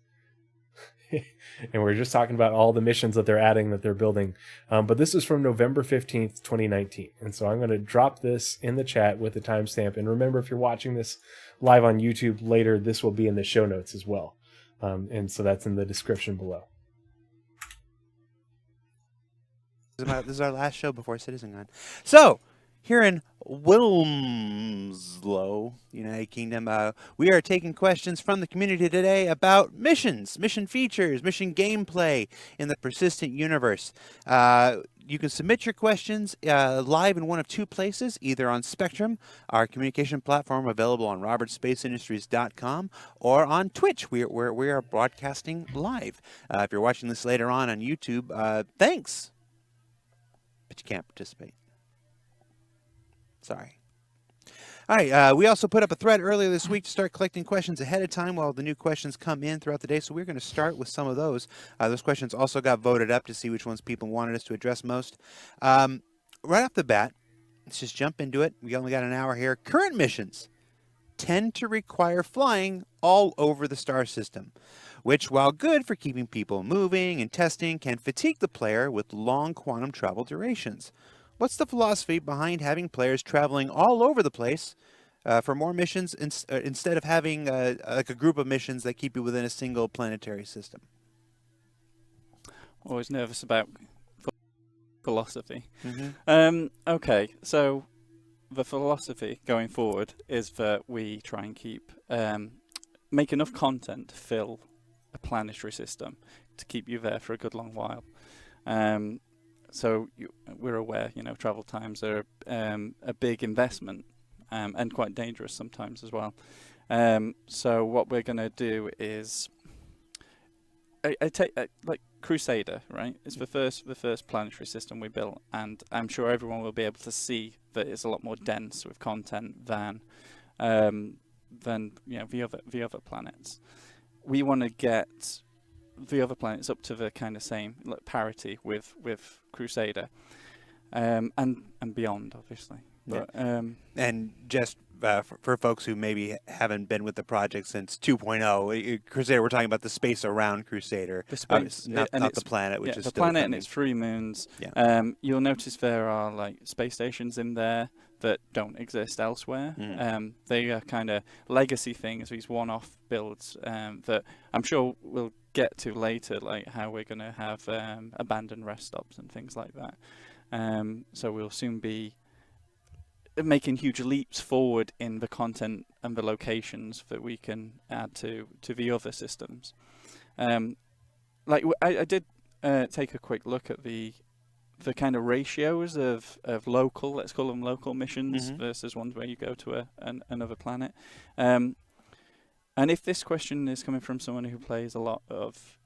And we're just talking about all the missions that they're adding, that they're building. But this is from November 15th, 2019. And so I'm going to drop this in the chat with the timestamp. And remember, if you're watching this live on YouTube later, this will be in the show notes as well. And so that's in the description below. This is our last show before CitizenCon. So, here in Wilmslow, United Kingdom, we are taking questions from the community today about missions, mission features, mission gameplay in the persistent universe. You can submit your questions live in one of two places, either on Spectrum, our communication platform available on robertspaceindustries.com, or on Twitch, where we are broadcasting live. If you're watching this later on YouTube, thanks, but you can't participate. Sorry. All right, we also put up a thread earlier this week to start collecting questions ahead of time while the new questions come in throughout the day, so we're going to start with some of those. Those questions also got voted up to see which ones people wanted us to address most. Right off the bat, let's just jump into it. We only got an hour here. Current missions tend to require flying all over the star system, which, while good for keeping people moving and testing, can fatigue the player with long quantum travel durations. What's the philosophy behind having players traveling all over the place for more missions instead of having like a group of missions that keep you within a single planetary system? Always nervous about philosophy. Mm-hmm. Okay, so the philosophy going forward is that we try and make enough content to fill a planetary system to keep you there for a good long while. So we're aware, travel times are a big investment and quite dangerous sometimes as well. So what we're going to do is I take like Crusader, right? It's the first planetary system we built, and I'm sure everyone will be able to see that it's a lot more dense with content than the other planets. We want to get the other planets up to the kind of same parity with Crusader, and beyond, obviously. But, and just for folks who maybe haven't been with the project since 2.0, Crusader, we're talking about the space around Crusader, the space, not the planet, which is the still planet coming. and its 3 moons. Yeah. You'll notice there are like space stations in there that don't exist elsewhere. They are kind of legacy things, these one-off builds that I'm sure we'll get to later, like how we're going to have abandoned rest stops and things like that. So we'll soon be making huge leaps forward in the content and the locations that we can add to the other systems. Like I did take a quick look at the kind of ratios of local, let's call them local missions versus ones where you go to another planet. And if this question is coming from someone who plays a lot of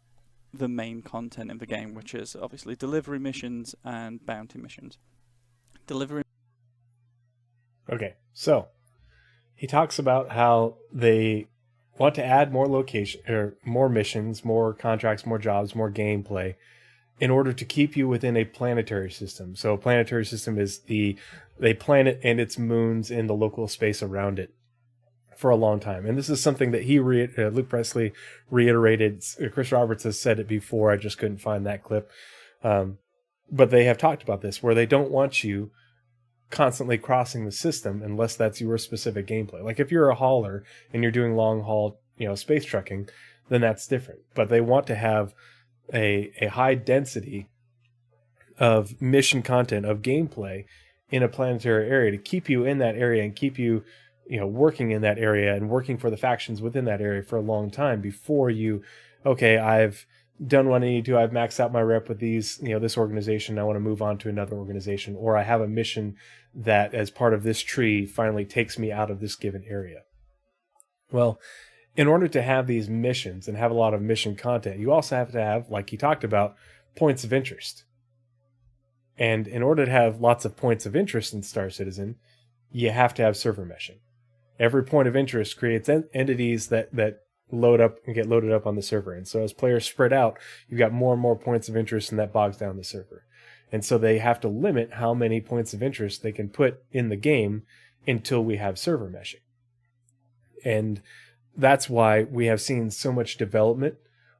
the main content in the game, which is obviously delivery missions and bounty missions. Okay, so he talks about how they want to add more location or more missions, more contracts, more jobs, more gameplay in order to keep you within a planetary system. So a planetary system is a planet and its moons in the local space around it for a long time. And this is something that Luke Presley reiterated. Chris Roberts has said it before. I just couldn't find that clip. But they have talked about this, where they don't want you constantly crossing the system unless that's your specific gameplay. Like if you're a hauler and you're doing long haul, space trucking, then that's different. But they want to have a high density of mission content, of gameplay in a planetary area to keep you in that area and keep you, working in that area and working for the factions within that area for a long time before I've done what I need to. I've maxed out my rep with these, this organization. I want to move on to another organization, or I have a mission that as part of this tree finally takes me out of this given area. Well, in order to have these missions and have a lot of mission content, you also have to have, like he talked about, points of interest. And in order to have lots of points of interest in Star Citizen, you have to have server meshing. Every point of interest creates entities that load up and get loaded up on the server. And so as players spread out, you've got more and more points of interest, and that bogs down the server. And so they have to limit how many points of interest they can put in the game until we have server meshing. And that's why we have seen so much development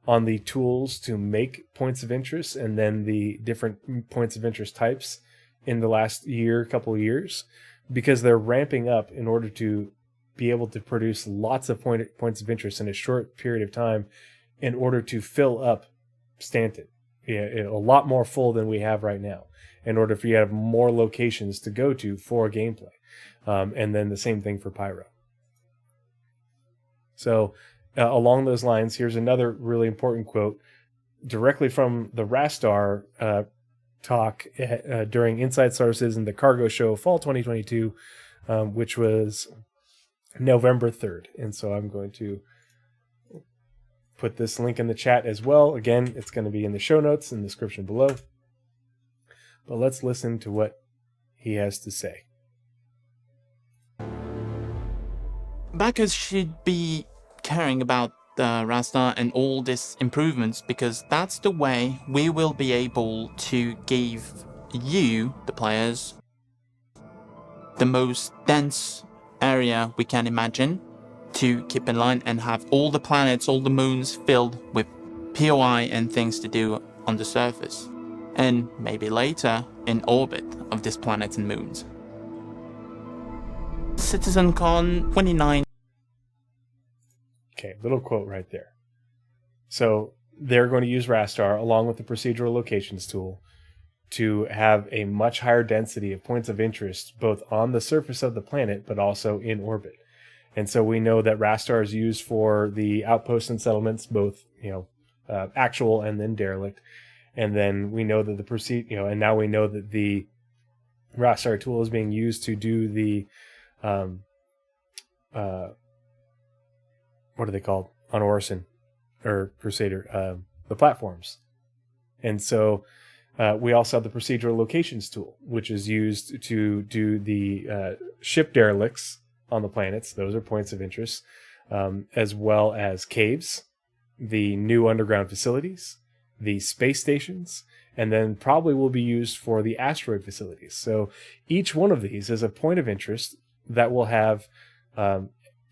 on the tools to make points of interest and then the different points of interest types in the last couple of years, because they're ramping up in order to be able to produce lots of points of interest in a short period of time in order to fill up Stanton. A lot more full than we have right now, in order for you to have more locations to go to for gameplay. And then the same thing for Pyro. So along those lines, here's another really important quote directly from the Rastar talk during Inside Star Citizen, the Cargo Show, Fall 2022, which was November 3rd. And so I'm going to put this link in the chat as well. Again, it's going to be in the show notes in the description below. But let's listen to what he has to say. Backers should be caring about the Rastar and all these improvements, because that's the way we will be able to give you, the players, the most dense area we can imagine to keep in line and have all the planets, all the moons filled with POI and things to do on the surface, and maybe later in orbit of these planets and moons. CitizenCon 29. Okay, little quote right there. So they're going to use Rastar along with the procedural locations tool to have a much higher density of points of interest both on the surface of the planet but also in orbit. And so we know that Rastar is used for the outposts and settlements, both actual and then derelict. And then we know that and now we know that the Rastar tool is being used to do the what are they called on Orison or Crusader? the platforms. And so we also have the procedural locations tool, which is used to do the ship derelicts on the planets. Those are points of interest, as well as caves, the new underground facilities, the space stations, and then probably will be used for the asteroid facilities. So each one of these is a point of interest that will have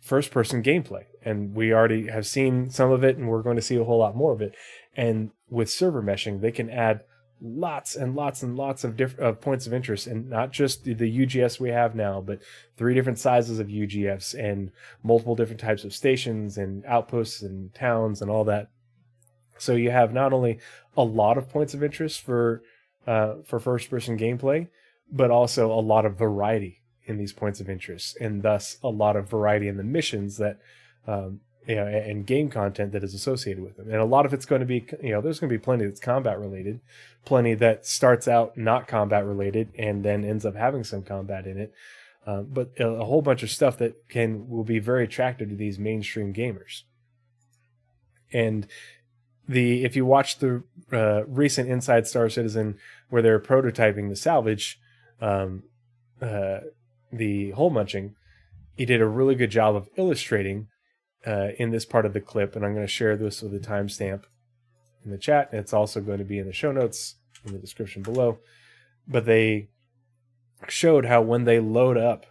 first-person gameplay. And we already have seen some of it, and we're going to see a whole lot more of it. And with server meshing, they can add lots and lots and lots of different points of interest, and not just the UGS we have now, but 3 different sizes of UGFs and multiple different types of stations and outposts and towns and all that. So you have not only a lot of points of interest for first-person gameplay, but also a lot of variety in these points of interest, and thus a lot of variety in the missions that and game content that is associated with them. And a lot of it's going to be, there's going to be plenty that's combat related, plenty that starts out not combat related and then ends up having some combat in it. But a whole bunch of stuff that will be very attractive to these mainstream gamers. And if you watch the recent Inside Star Citizen where they're prototyping the salvage, the hole munching, he did a really good job of illustrating in this part of the clip, and I'm going to share this with a timestamp in the chat. It's also going to be in the show notes in the description below. But they showed how when they load up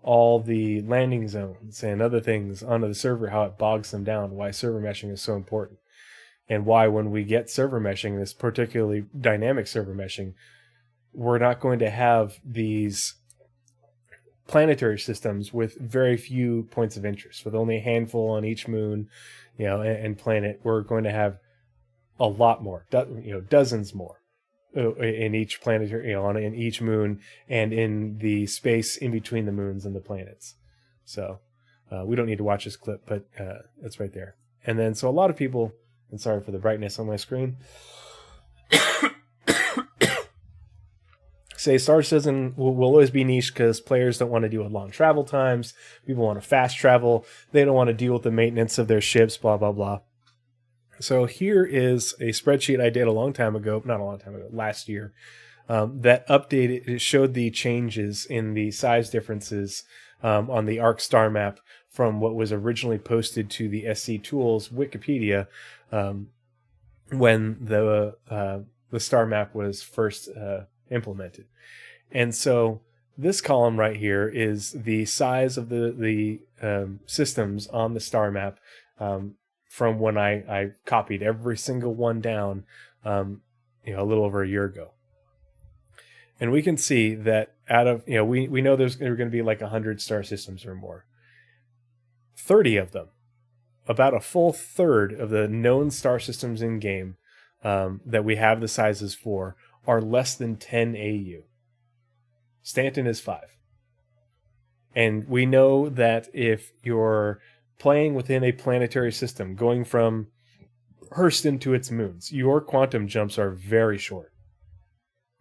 all the landing zones and other things onto the server, how it bogs them down, why server meshing is so important, and why when we get server meshing, this particularly dynamic server meshing, we're not going to have these planetary systems with very few points of interest, with only a handful on each moon, and planet. We're going to have a lot more, dozens more in each planetary, in each moon, and in the space in between the moons and the planets. So we don't need to watch this clip, but it's right there. And then, so a lot of people, and sorry for the brightness on my screen, say Star Citizen will always be niche because players don't want to deal with long travel times. People want to fast travel. They don't want to deal with the maintenance of their ships, blah, blah, blah. So here is a spreadsheet I did last year, that updated, it showed the changes in the size differences on the ARC star map from what was originally posted to the SC Tools Wikipedia when the star map was first implemented. And so this column right here is the size of the systems on the star map from when I copied every single one down a little over a year ago. And we can see that out of, we know there's going to be like 100 star systems or more. 30 of them, about a full third of the known star systems in game that we have the sizes for, are less than 10 AU. Stanton is 5. And we know that if you're playing within a planetary system, going from Hurston to its moons, your quantum jumps are very short.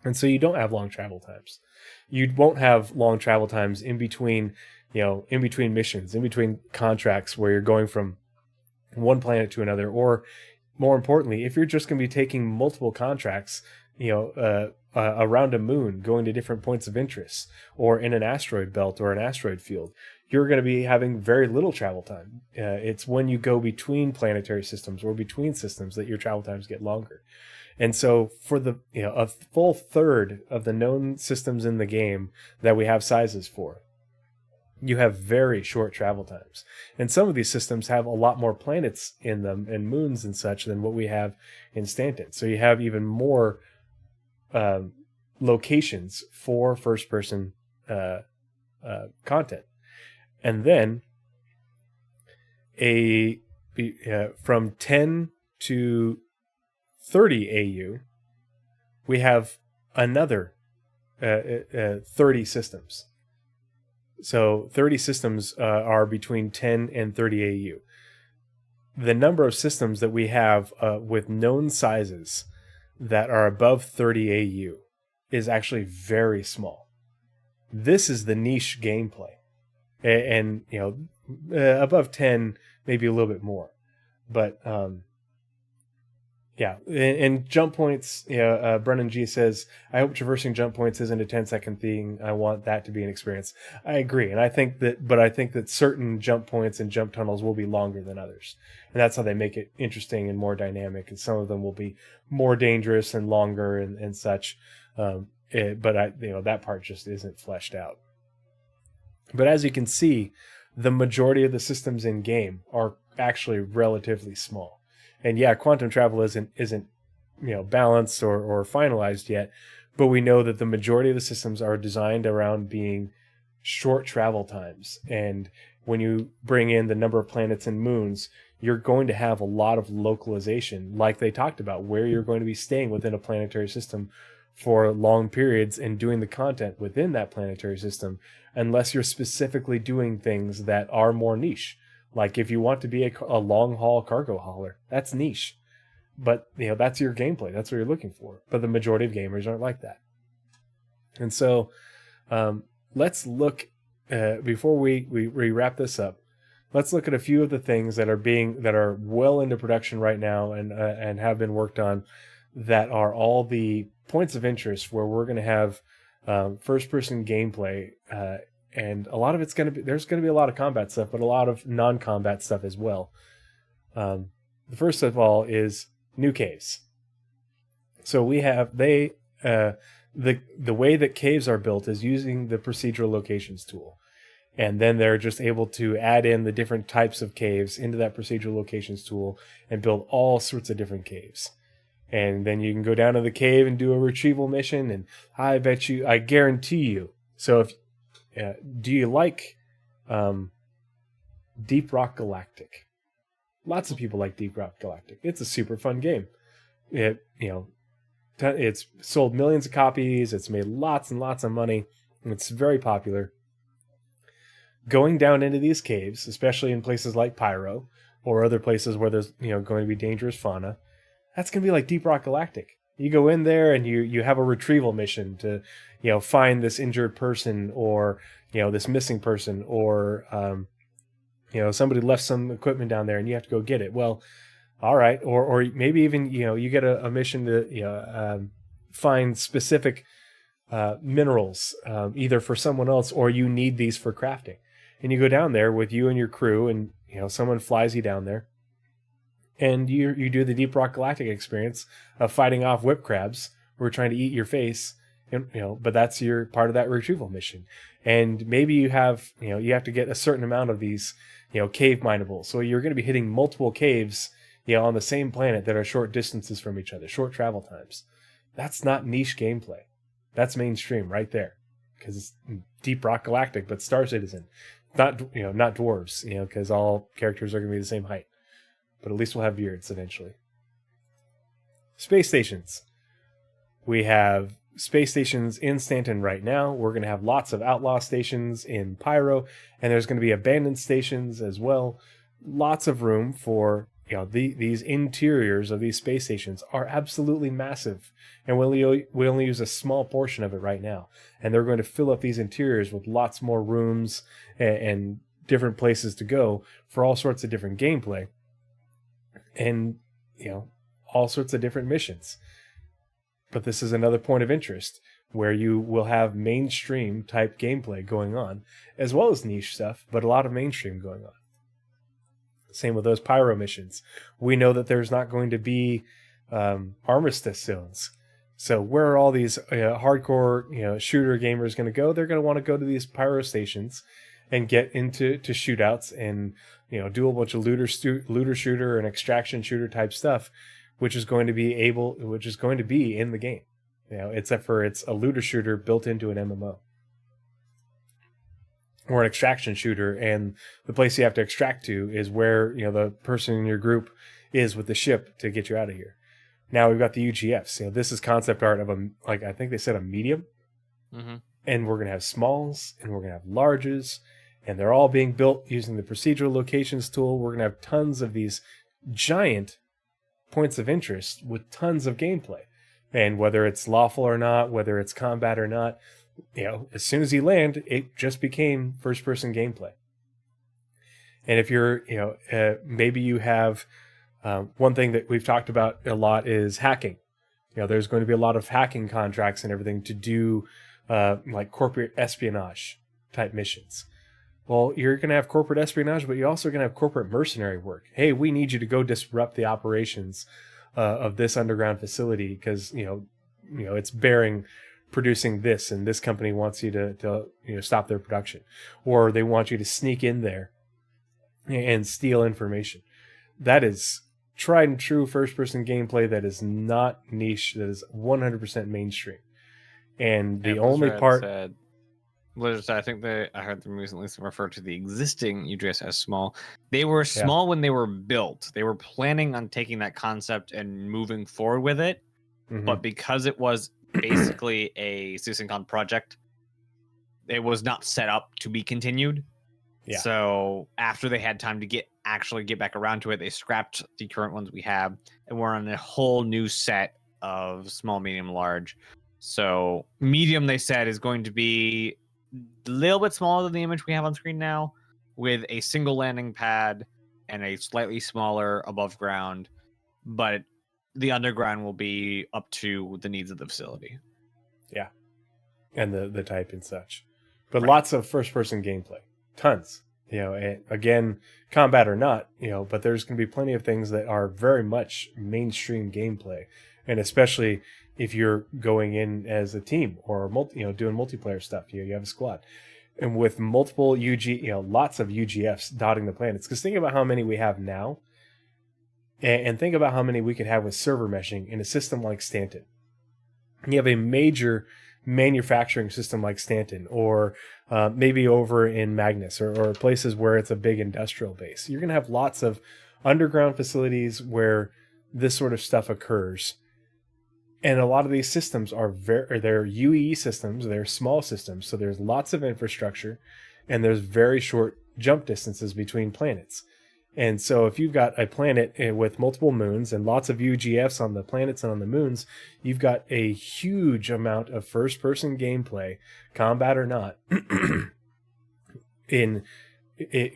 And so you don't have long travel times. You won't have long travel times in between, in between missions, in between contracts where you're going from one planet to another, or more importantly, if you're just going to be taking multiple contracts, around a moon, going to different points of interest, or in an asteroid belt or an asteroid field, you're going to be having very little travel time. It's when you go between planetary systems or between systems that your travel times get longer. And so for a full third of the known systems in the game that we have sizes for, you have very short travel times. And some of these systems have a lot more planets in them and moons and such than what we have in Stanton. So you have even more locations for first-person content. And then from 10 to 30 AU, we have another 30 systems. So 30 systems are between 10 and 30 AU. The number of systems that we have with known sizes that are above 30 AU is actually very small. This is the niche gameplay. And above 10, maybe a little bit more. But Yeah, and jump points. Brennan G says, "I hope traversing jump points isn't a 10-second thing. I want that to be an experience." I agree, and I think that certain jump points and jump tunnels will be longer than others, and that's how they make it interesting and more dynamic. And some of them will be more dangerous and longer and such. That part just isn't fleshed out. But as you can see, the majority of the systems in game are actually relatively small. And yeah, quantum travel isn't balanced or finalized yet, but we know that the majority of the systems are designed around being short travel times. And when you bring in the number of planets and moons, you're going to have a lot of localization, like they talked about, where you're going to be staying within a planetary system for long periods and doing the content within that planetary system, unless you're specifically doing things that are more niche. Like if you want to be a long-haul cargo hauler, that's niche. But, that's your gameplay. That's what you're looking for. But the majority of gamers aren't like that. And so let's look, before we wrap this up, let's look at a few of the things that are well into production right now and have been worked on, that are all the points of interest where we're going to have first-person gameplay. And a lot of it's there's going to be a lot of combat stuff, but a lot of non-combat stuff as well. The first of all is new caves. So we have the way that caves are built is using the procedural locations tool. And then they're just able to add in the different types of caves into that procedural locations tool and build all sorts of different caves. And then you can go down to the cave and do a retrieval mission, and I guarantee you. So do you like Deep Rock Galactic? Lots of people like Deep Rock Galactic. It's a super fun game. It's sold millions of copies. It's made lots and lots of money. And it's very popular. Going down into these caves, especially in places like Pyro or other places where there's going to be dangerous fauna, that's going to be like Deep Rock Galactic. You go in there and you have a retrieval mission to find this injured person, or this missing person, or somebody left some equipment down there and you have to go get it. Well, all right, or maybe even you get a mission to find specific minerals, either for someone else or you need these for crafting, and you go down there with you and your crew, and someone flies you down there, and you do the Deep Rock Galactic experience of fighting off whip crabs who are trying to eat your face. And, but that's your part of that retrieval mission. And maybe you have to get a certain amount of these, cave minables. So you're going to be hitting multiple caves, on the same planet that are short distances from each other, short travel times. That's not niche gameplay. That's mainstream right there, because it's Deep Rock Galactic, but Star Citizen, not dwarves, because all characters are going to be the same height. But at least we'll have beards eventually. Space stations. We have space stations in Stanton right now. We're going to have lots of outlaw stations in Pyro, and there's going to be abandoned stations as well. Lots of room for, these interiors of these space stations are absolutely massive, and we only use a small portion of it right now. And they're going to fill up these interiors with lots more rooms and different places to go for all sorts of different gameplay. And, all sorts of different missions. But this is another point of interest where you will have mainstream type gameplay going on, as well as niche stuff, but a lot of mainstream going on. Same with those Pyro missions. We know that there's not going to be armistice zones. So where are all these hardcore shooter gamers going to go? They're going to want to go to these Pyro stations and get into shootouts and do a bunch of looter shooter and extraction shooter type stuff, which is going to be in the game, except for it's a looter shooter built into an MMO or an extraction shooter, and the place you have to extract to is where the person in your group is with the ship to get you out of here. Now we've got the UGFs. This is concept art of I think they said a medium, and we're gonna have smalls and we're gonna have larges. And they're all being built using the procedural locations tool. We're going to have tons of these giant points of interest with tons of gameplay. And whether it's lawful or not, whether it's combat or not, as soon as you land, it just became first-person gameplay. And if you're, maybe you have One thing that we've talked about a lot is hacking. There's going to be a lot of hacking contracts and everything to do like corporate espionage type missions. Well, you're going to have corporate espionage, but you're also going to have corporate mercenary work. Hey, we need you to go disrupt the operations of this underground facility because it's producing this, and this company wants you to stop their production, or they want you to sneak in there and steal information. That is tried and true first-person gameplay that is not niche, that is 100% mainstream. And the only part... Blizzard, I think I heard them recently refer to the existing UGS as small. They were small when they were built. They were planning on taking that concept and moving forward with it. Mm-hmm. But because it was basically a CitizenCon project, it was not set up to be continued. Yeah. So after they had time to get back around to it, they scrapped the current ones we have, and we're on a whole new set of small, medium, large. So medium, they said, is going to be a little bit smaller than the image we have on screen now, with a single landing pad and a slightly smaller above ground, but the underground will be up to the needs of the facility. Yeah. And the type and such. But lots of first-person gameplay. Tons. And again, combat or not, but there's going to be plenty of things that are very much mainstream gameplay. And especially if you're going in as a team or doing multiplayer stuff, you have a squad. And with multiple lots of UGFs dotting the planets. Because think about how many we have now, and think about how many we could have with server meshing in a system like Stanton. You have a major manufacturing system like Stanton, or maybe over in Magnus, or places where it's a big industrial base. You're going to have lots of underground facilities where this sort of stuff occurs. And a lot of these systems they're UEE systems, they're small systems, so there's lots of infrastructure, and there's very short jump distances between planets. And so if you've got a planet with multiple moons and lots of UGFs on the planets and on the moons, you've got a huge amount of first-person gameplay, combat or not,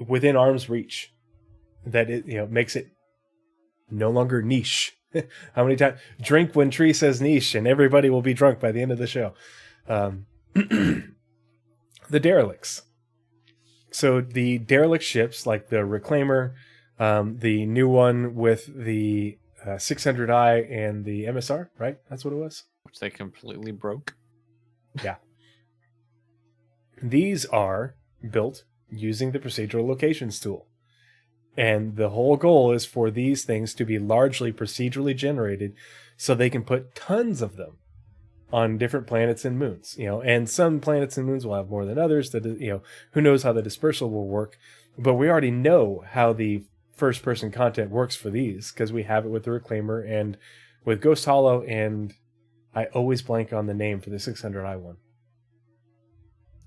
within arm's reach. That it makes it no longer niche. How many times drink when Tree says niche, and everybody will be drunk by the end of the show. The derelicts. So the derelict ships, like the Reclaimer, the new one with the 600i and the MSR, right? That's what it was. Which they completely broke. Yeah. These are built using the procedural locations tool. And the whole goal is for these things to be largely procedurally generated so they can put tons of them on different planets and moons, and some planets and moons will have more than others. That who knows how the dispersal will work, but we already know how the first-person content works for these because we have it with the Reclaimer and with Ghost Hollow, and I always blank on the name for the 600i one.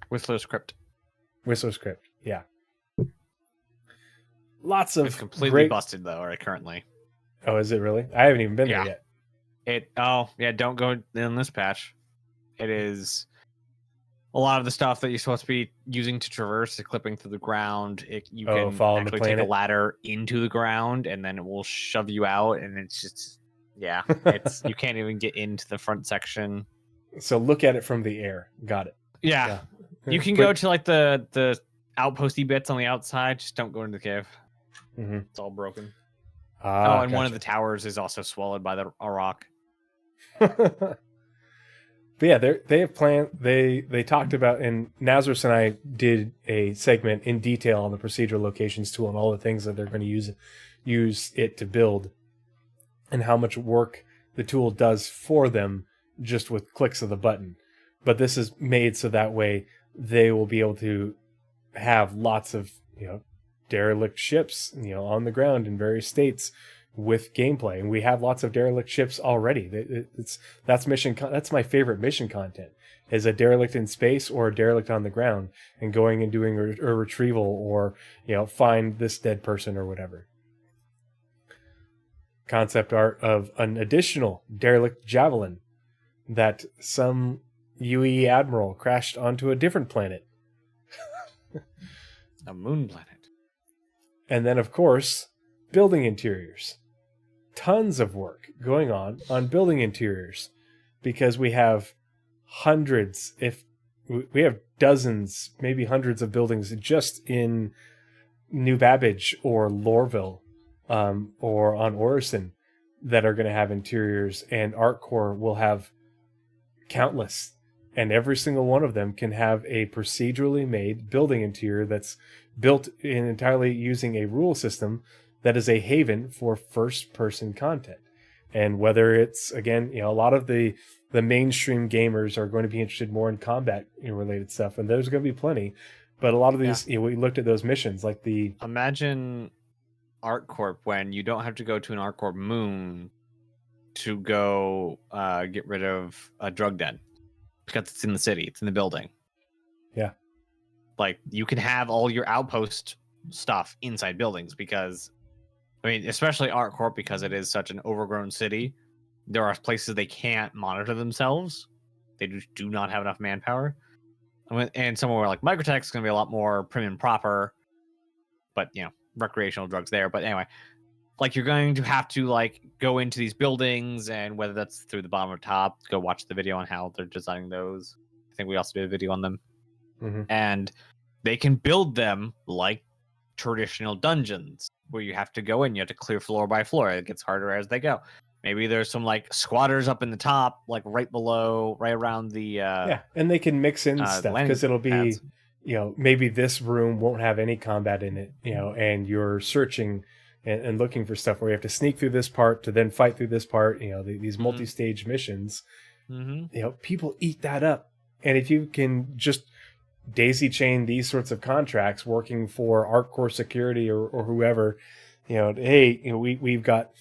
Whistler's Crypt, yeah. Lots of it's completely busted though, right? Currently. Oh, is it really? I haven't even been there yet. Don't go in this patch. It is a lot of the stuff that you're supposed to be using to traverse is clipping through the ground. You can actually take a ladder into the ground, and then it will shove you out, and it's just you can't even get into the front section. So look at it from the air. Got it. Yeah. You can go to like the outposty bits on the outside. Just don't go into the cave. Mm-hmm. It's all broken. And one of the towers is also swallowed by a rock. But yeah, they have planned. They talked about, and Nazeris and I did a segment in detail on the procedural locations tool and all the things that they're going to use it to build, and how much work the tool does for them just with clicks of the button. But this is made so that way they will be able to have lots of derelict ships on the ground in various states with gameplay, and we have lots of derelict ships already. That's my favorite mission content, is a derelict in space or a derelict on the ground and going and doing a retrieval or find this dead person or whatever. Concept art of an additional derelict javelin that some UE admiral crashed onto a different planet. A moon planet. And then, of course, building interiors. tons of work going on building interiors, because we have hundreds, if we have dozens, maybe hundreds of buildings just in New Babbage or Lorville, or on Orison, that are going to have interiors, and ArtCore will have countless, and every single one of them can have a procedurally made building interior that's built in entirely using a rule system that is a haven for first-person content. And whether it's, again, a lot of the mainstream gamers are going to be interested more in combat related stuff, and there's going to be plenty. But a lot of these, we looked at those missions, like the... Imagine ArtCorp when you don't have to go to an ArtCorp moon to go get rid of a drug den, because it's in the city, it's in the building. Yeah. Like, you can have all your outpost stuff inside buildings, because, I mean, especially ArtCorp, because it is such an overgrown city, there are places they can't monitor themselves. They just do not have enough manpower. And somewhere like Microtech is going to be a lot more prim and proper, but, recreational drugs there. But anyway, like, you're going to have to, like, go into these buildings, and whether that's through the bottom or top, go watch the video on how they're designing those. I think we also did a video on them. Mm-hmm. And they can build them like traditional dungeons, where you have to go in, you have to clear floor by floor. It gets harder as they go. Maybe there's some, like, squatters up in the top, like right below, right around the and they can mix in stuff, because it'll be pads. Maybe this room won't have any combat in it, and you're searching and looking for stuff where you have to sneak through this part to then fight through this part, these multi-stage missions. People eat that up. And if you can just daisy chain these sorts of contracts working for ArtCore Security or whoever, hey, we've got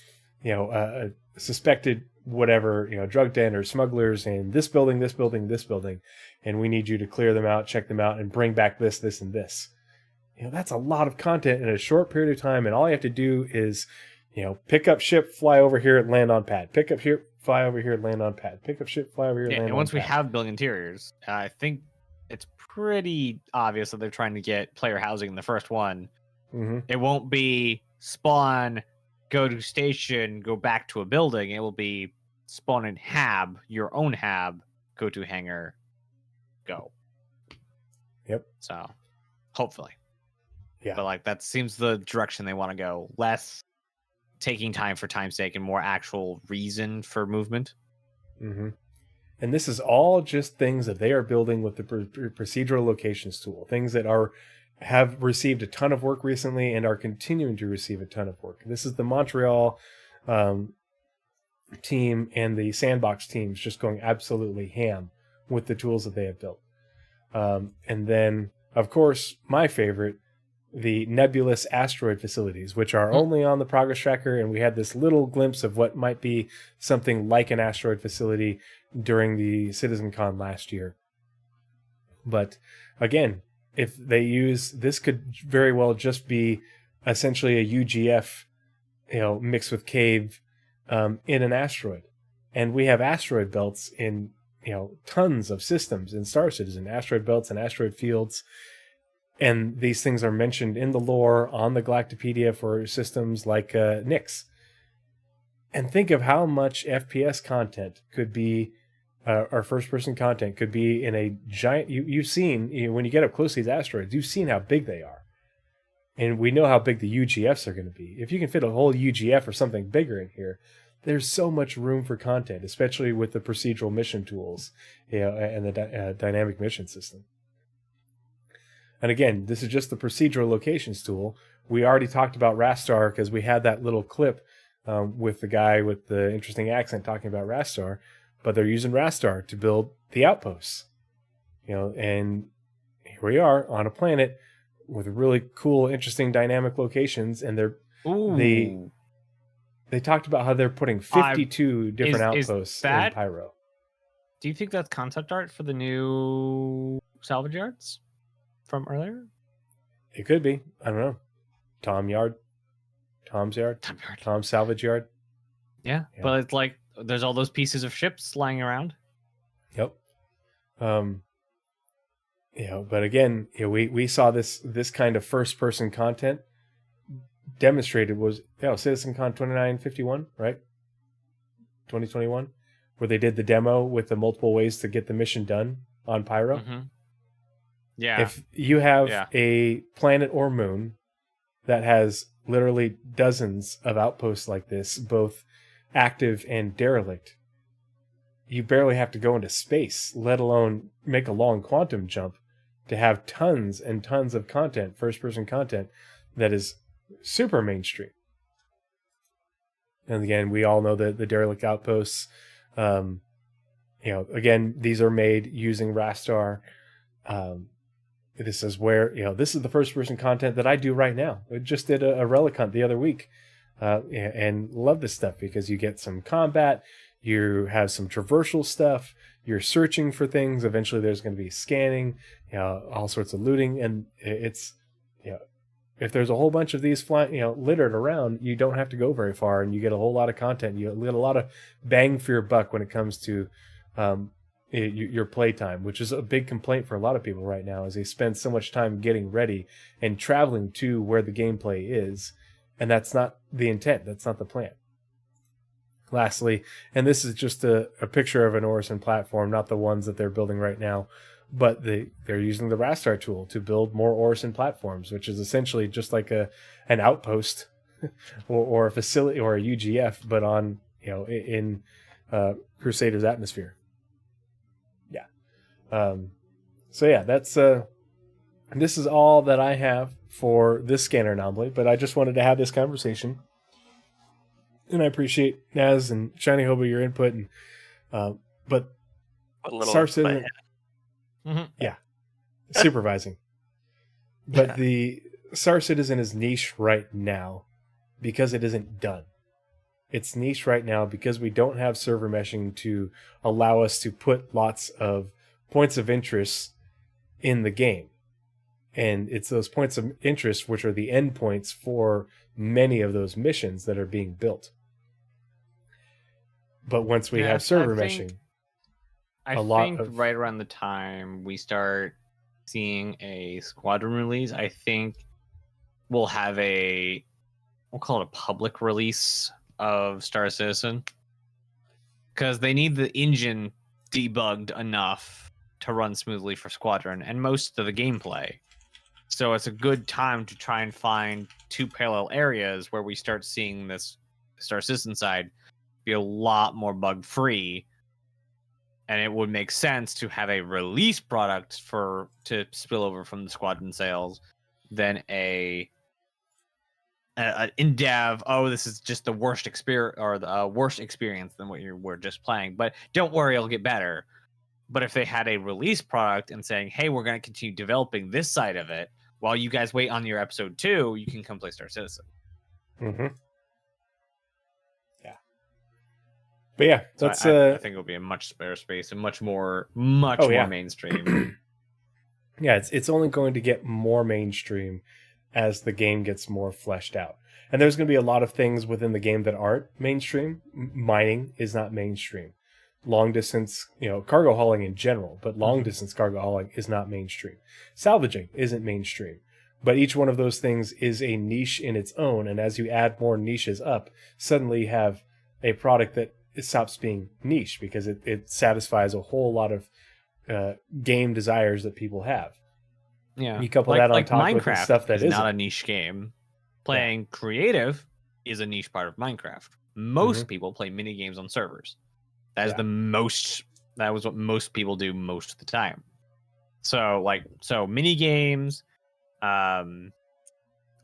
a suspected whatever, drug den or smugglers in this building, and we need you to clear them out, check them out, and bring back this, and this. That's a lot of content in a short period of time, and all you have to do is, pick up ship, fly over here, land on pad. Pick up ship, fly over here, land on pad. Pick up ship, fly over here, land on pad. And once we have building interiors, I think it's pretty obvious that they're trying to get player housing in the first one. Mm-hmm. It won't be spawn, go to station, go back to a building. It will be spawn in hab, your own hab, go to hangar, go. Yep. So, hopefully. Yeah. But, like, that seems the direction they want to go. Less taking time for time's sake and more actual reason for movement. Mm-hmm. And this is all just things that they are building with the procedural locations tool. Things that have received a ton of work recently and are continuing to receive a ton of work. This is the Montreal team and the Sandbox teams just going absolutely ham with the tools that they have built. And then, of course, my favorite, the nebulous asteroid facilities, which are only on the progress tracker, and we had this little glimpse of what might be something like an asteroid facility during the CitizenCon last year. But again, if they use this, could very well just be essentially a UGF, mixed with cave, in an asteroid. And we have asteroid belts in, tons of systems in Star Citizen, asteroid belts and asteroid fields. And these things are mentioned in the lore on the Galactopedia for systems like Nyx. And think of how much FPS content could be, or first-person content could be in a giant... You've seen, when you get up close to these asteroids, you've seen how big they are. And we know how big the UGFs are going to be. If you can fit a whole UGF or something bigger in here, there's so much room for content, especially with the procedural mission tools, and the dynamic mission system. And again, this is just the procedural locations tool. We already talked about Rastar because we had that little clip with the guy with the interesting accent talking about Rastar, but they're using Rastar to build the outposts. And here we are on a planet with really cool, interesting, dynamic locations, and they talked about how they're putting 52 different outposts in Pyro. Do you think that's concept art for the new salvage yards from earlier? It could be. I don't know. Tom's salvage yard. Yeah, but it's like there's all those pieces of ships lying around. Yep. But again, we saw this kind of first person content demonstrated was CitizenCon 2951, right? 2021, where they did the demo with the multiple ways to get the mission done on Pyro. Mm-hmm. Yeah. If you have a planet or moon that has literally dozens of outposts like this, both active and derelict, you barely have to go into space, let alone make a long quantum jump, to have tons and tons of content, first-person content, that is super mainstream. And again, we all know the derelict outposts. Again, these are made using Rastar. This is where, this is the first-person content that I do right now. I just did a relic hunt the other week, and love this stuff because you get some combat, you have some traversal stuff, you're searching for things. Eventually, there's going to be scanning, all sorts of looting, and it's, if there's a whole bunch of these littered around, you don't have to go very far, and you get a whole lot of content. You get a lot of bang for your buck when it comes to your playtime, which is a big complaint for a lot of people right now, is they spend so much time getting ready and traveling to where the gameplay is, and that's not the intent. That's not the plan. Lastly, and this is just a picture of an Orison platform, not the ones that they're building right now, but they're using the Rastar tool to build more Orison platforms, which is essentially just like an outpost or a facility or a UGF, but on in Crusader's atmosphere. That's this is all that I have for this scanner anomaly, but I just wanted to have this conversation, and I appreciate Naz and ShinyHobo your input, and but Star Citizen, supervising, but the Star Citizen is niche right now because it isn't done. It's niche right now because we don't have server meshing to allow us to put lots of points of interest in the game. And it's those points of interest which are the endpoints for many of those missions that are being built. But once we have server meshing, I think right around the time we start seeing a squadron release, I think we'll have we'll call it a public release of Star Citizen, because they need the engine debugged enough to run smoothly for Squadron and most of the gameplay. So it's a good time to try and find two parallel areas where we start seeing this Star Citizen side be a lot more bug free, and it would make sense to have a release product to spill over from the Squadron sales than a in dev, this is just the worst experience, or the worst experience than what you were just playing. But don't worry, it'll get better. But if they had a release product and saying, hey, we're going to continue developing this side of it while you guys wait on your episode 2, you can come play Star Citizen. Mm-hmm. Yeah. But yeah, that's I think it'll be a much spare space and much more mainstream. Yeah, it's only going to get more mainstream as the game gets more fleshed out. And there's going to be a lot of things within the game that aren't mainstream. Mining is not mainstream. Long distance, cargo hauling in general, but long distance cargo hauling is not mainstream. Salvaging isn't mainstream. But each one of those things is a niche in its own, and as you add more niches up, suddenly you have a product that stops being niche because it satisfies a whole lot of game desires that people have. Yeah, you couple that on top Minecraft with stuff that is not a niche game. Playing creative is a niche part of Minecraft. Most people play mini games on servers. That is that was what most people do most of the time. So mini games,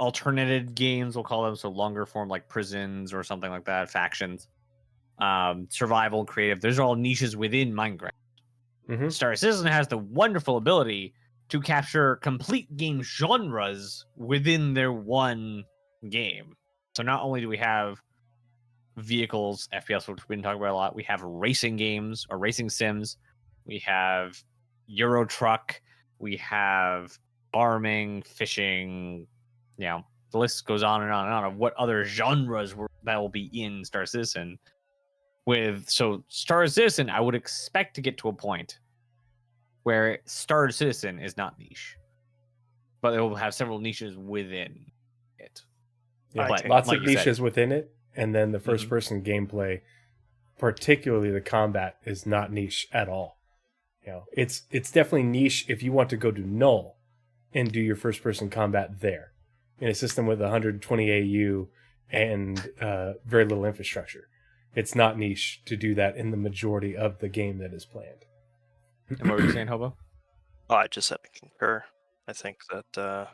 alternative games, we'll call them, so longer form like prisons or something like that, factions, survival, creative. Those are all niches within Minecraft. Star Citizen has the wonderful ability to capture complete game genres within their one game. So not only do we have vehicles, FPS, which we've been talking about a lot, we have racing games or racing sims, we have Euro Truck, we have farming, fishing, the list goes on and on and on of what other genres that will be in Star Citizen. So Star Citizen, I would expect to get to a point where Star Citizen is not niche, but it will have several niches within it. Yeah, But lots like of you said- niches within it, and then the first-person gameplay, particularly the combat, is not niche at all. You know, it's definitely niche if you want to go to null and do your first-person combat there in a system with 120 AU and very little infrastructure. It's not niche to do that in the majority of the game that is planned. And what were you saying, Hobo? Oh, I just said to concur. I think that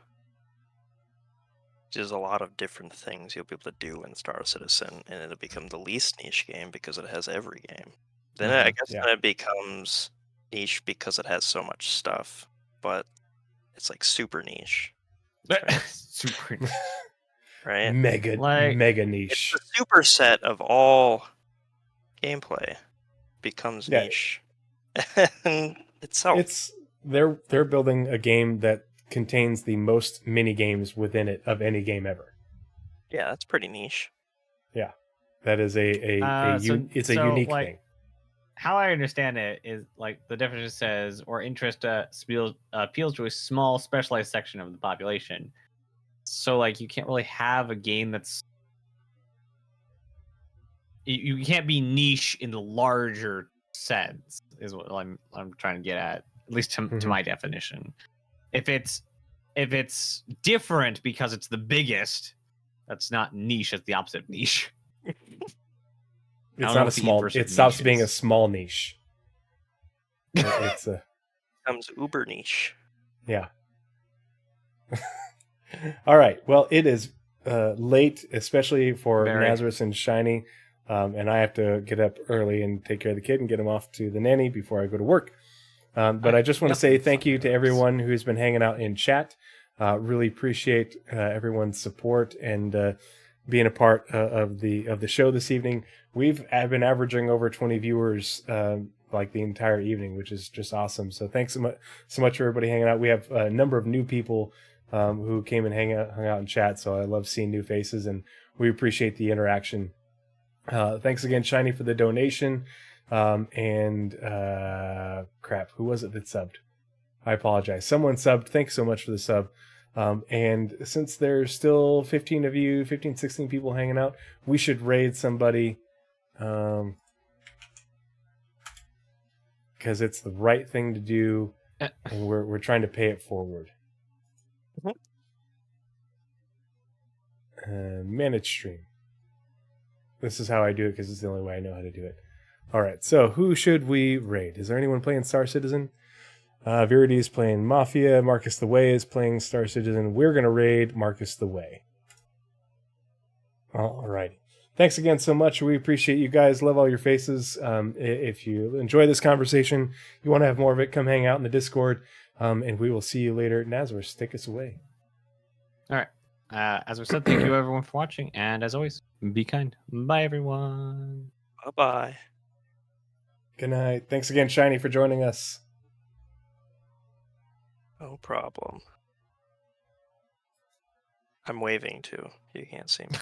there's a lot of different things you'll be able to do in Star Citizen, and it'll become the least niche game because it has every game. Then I guess then it becomes niche because it has so much stuff, but it's like super niche. Super niche. Right? Mega niche. It's the superset of all gameplay becomes niche. itself. They're building a game that contains the most mini games within it of any game ever. Yeah, that's pretty niche. Yeah, that is a unique thing. How I understand it is like the definition says, or interest appeals to a small specialized section of the population. So like you can't really have a game that's you can't be niche in the larger sense is what I'm trying to get at least to my definition. If it's different because it's the biggest, that's not niche. It's the opposite of niche. It's not a small. It stops being a small niche. It's a becomes uber niche. Yeah. All right. Well, it is late, especially for Nazeris and Shiny, and I have to get up early and take care of the kid and get him off to the nanny before I go to work. But I just want to say thank you to everyone who's been hanging out in chat. Really appreciate everyone's support and being a part of the show this evening. I've been averaging over 20 viewers like the entire evening, which is just awesome. So thanks so much for everybody hanging out. We have a number of new people who came and hung out in chat. So I love seeing new faces, and we appreciate the interaction. Thanks again, Shiny, for the donation. And crap, who was it that subbed? I apologize. Someone subbed. Thanks so much for the sub. And since there's still 15, 16 people hanging out, we should raid somebody. Because it's the right thing to do, and we're trying to pay it forward. Manage stream. This is how I do it because it's the only way I know how to do it. All right, so who should we raid? Is there anyone playing Star Citizen? Viridi is playing Mafia. Marcus the Way is playing Star Citizen. We're going to raid Marcus the Way. All right. Thanks again so much. We appreciate you guys. Love all your faces. If you enjoy this conversation, you want to have more of it, come hang out in the Discord, and we will see you later. Nazeris, take us away. All right. As I said, thank you everyone for watching, and as always, be kind. Bye, everyone. Bye-bye. Good night. Thanks again, Shiny, for joining us. No problem. I'm waving too. You can't see me.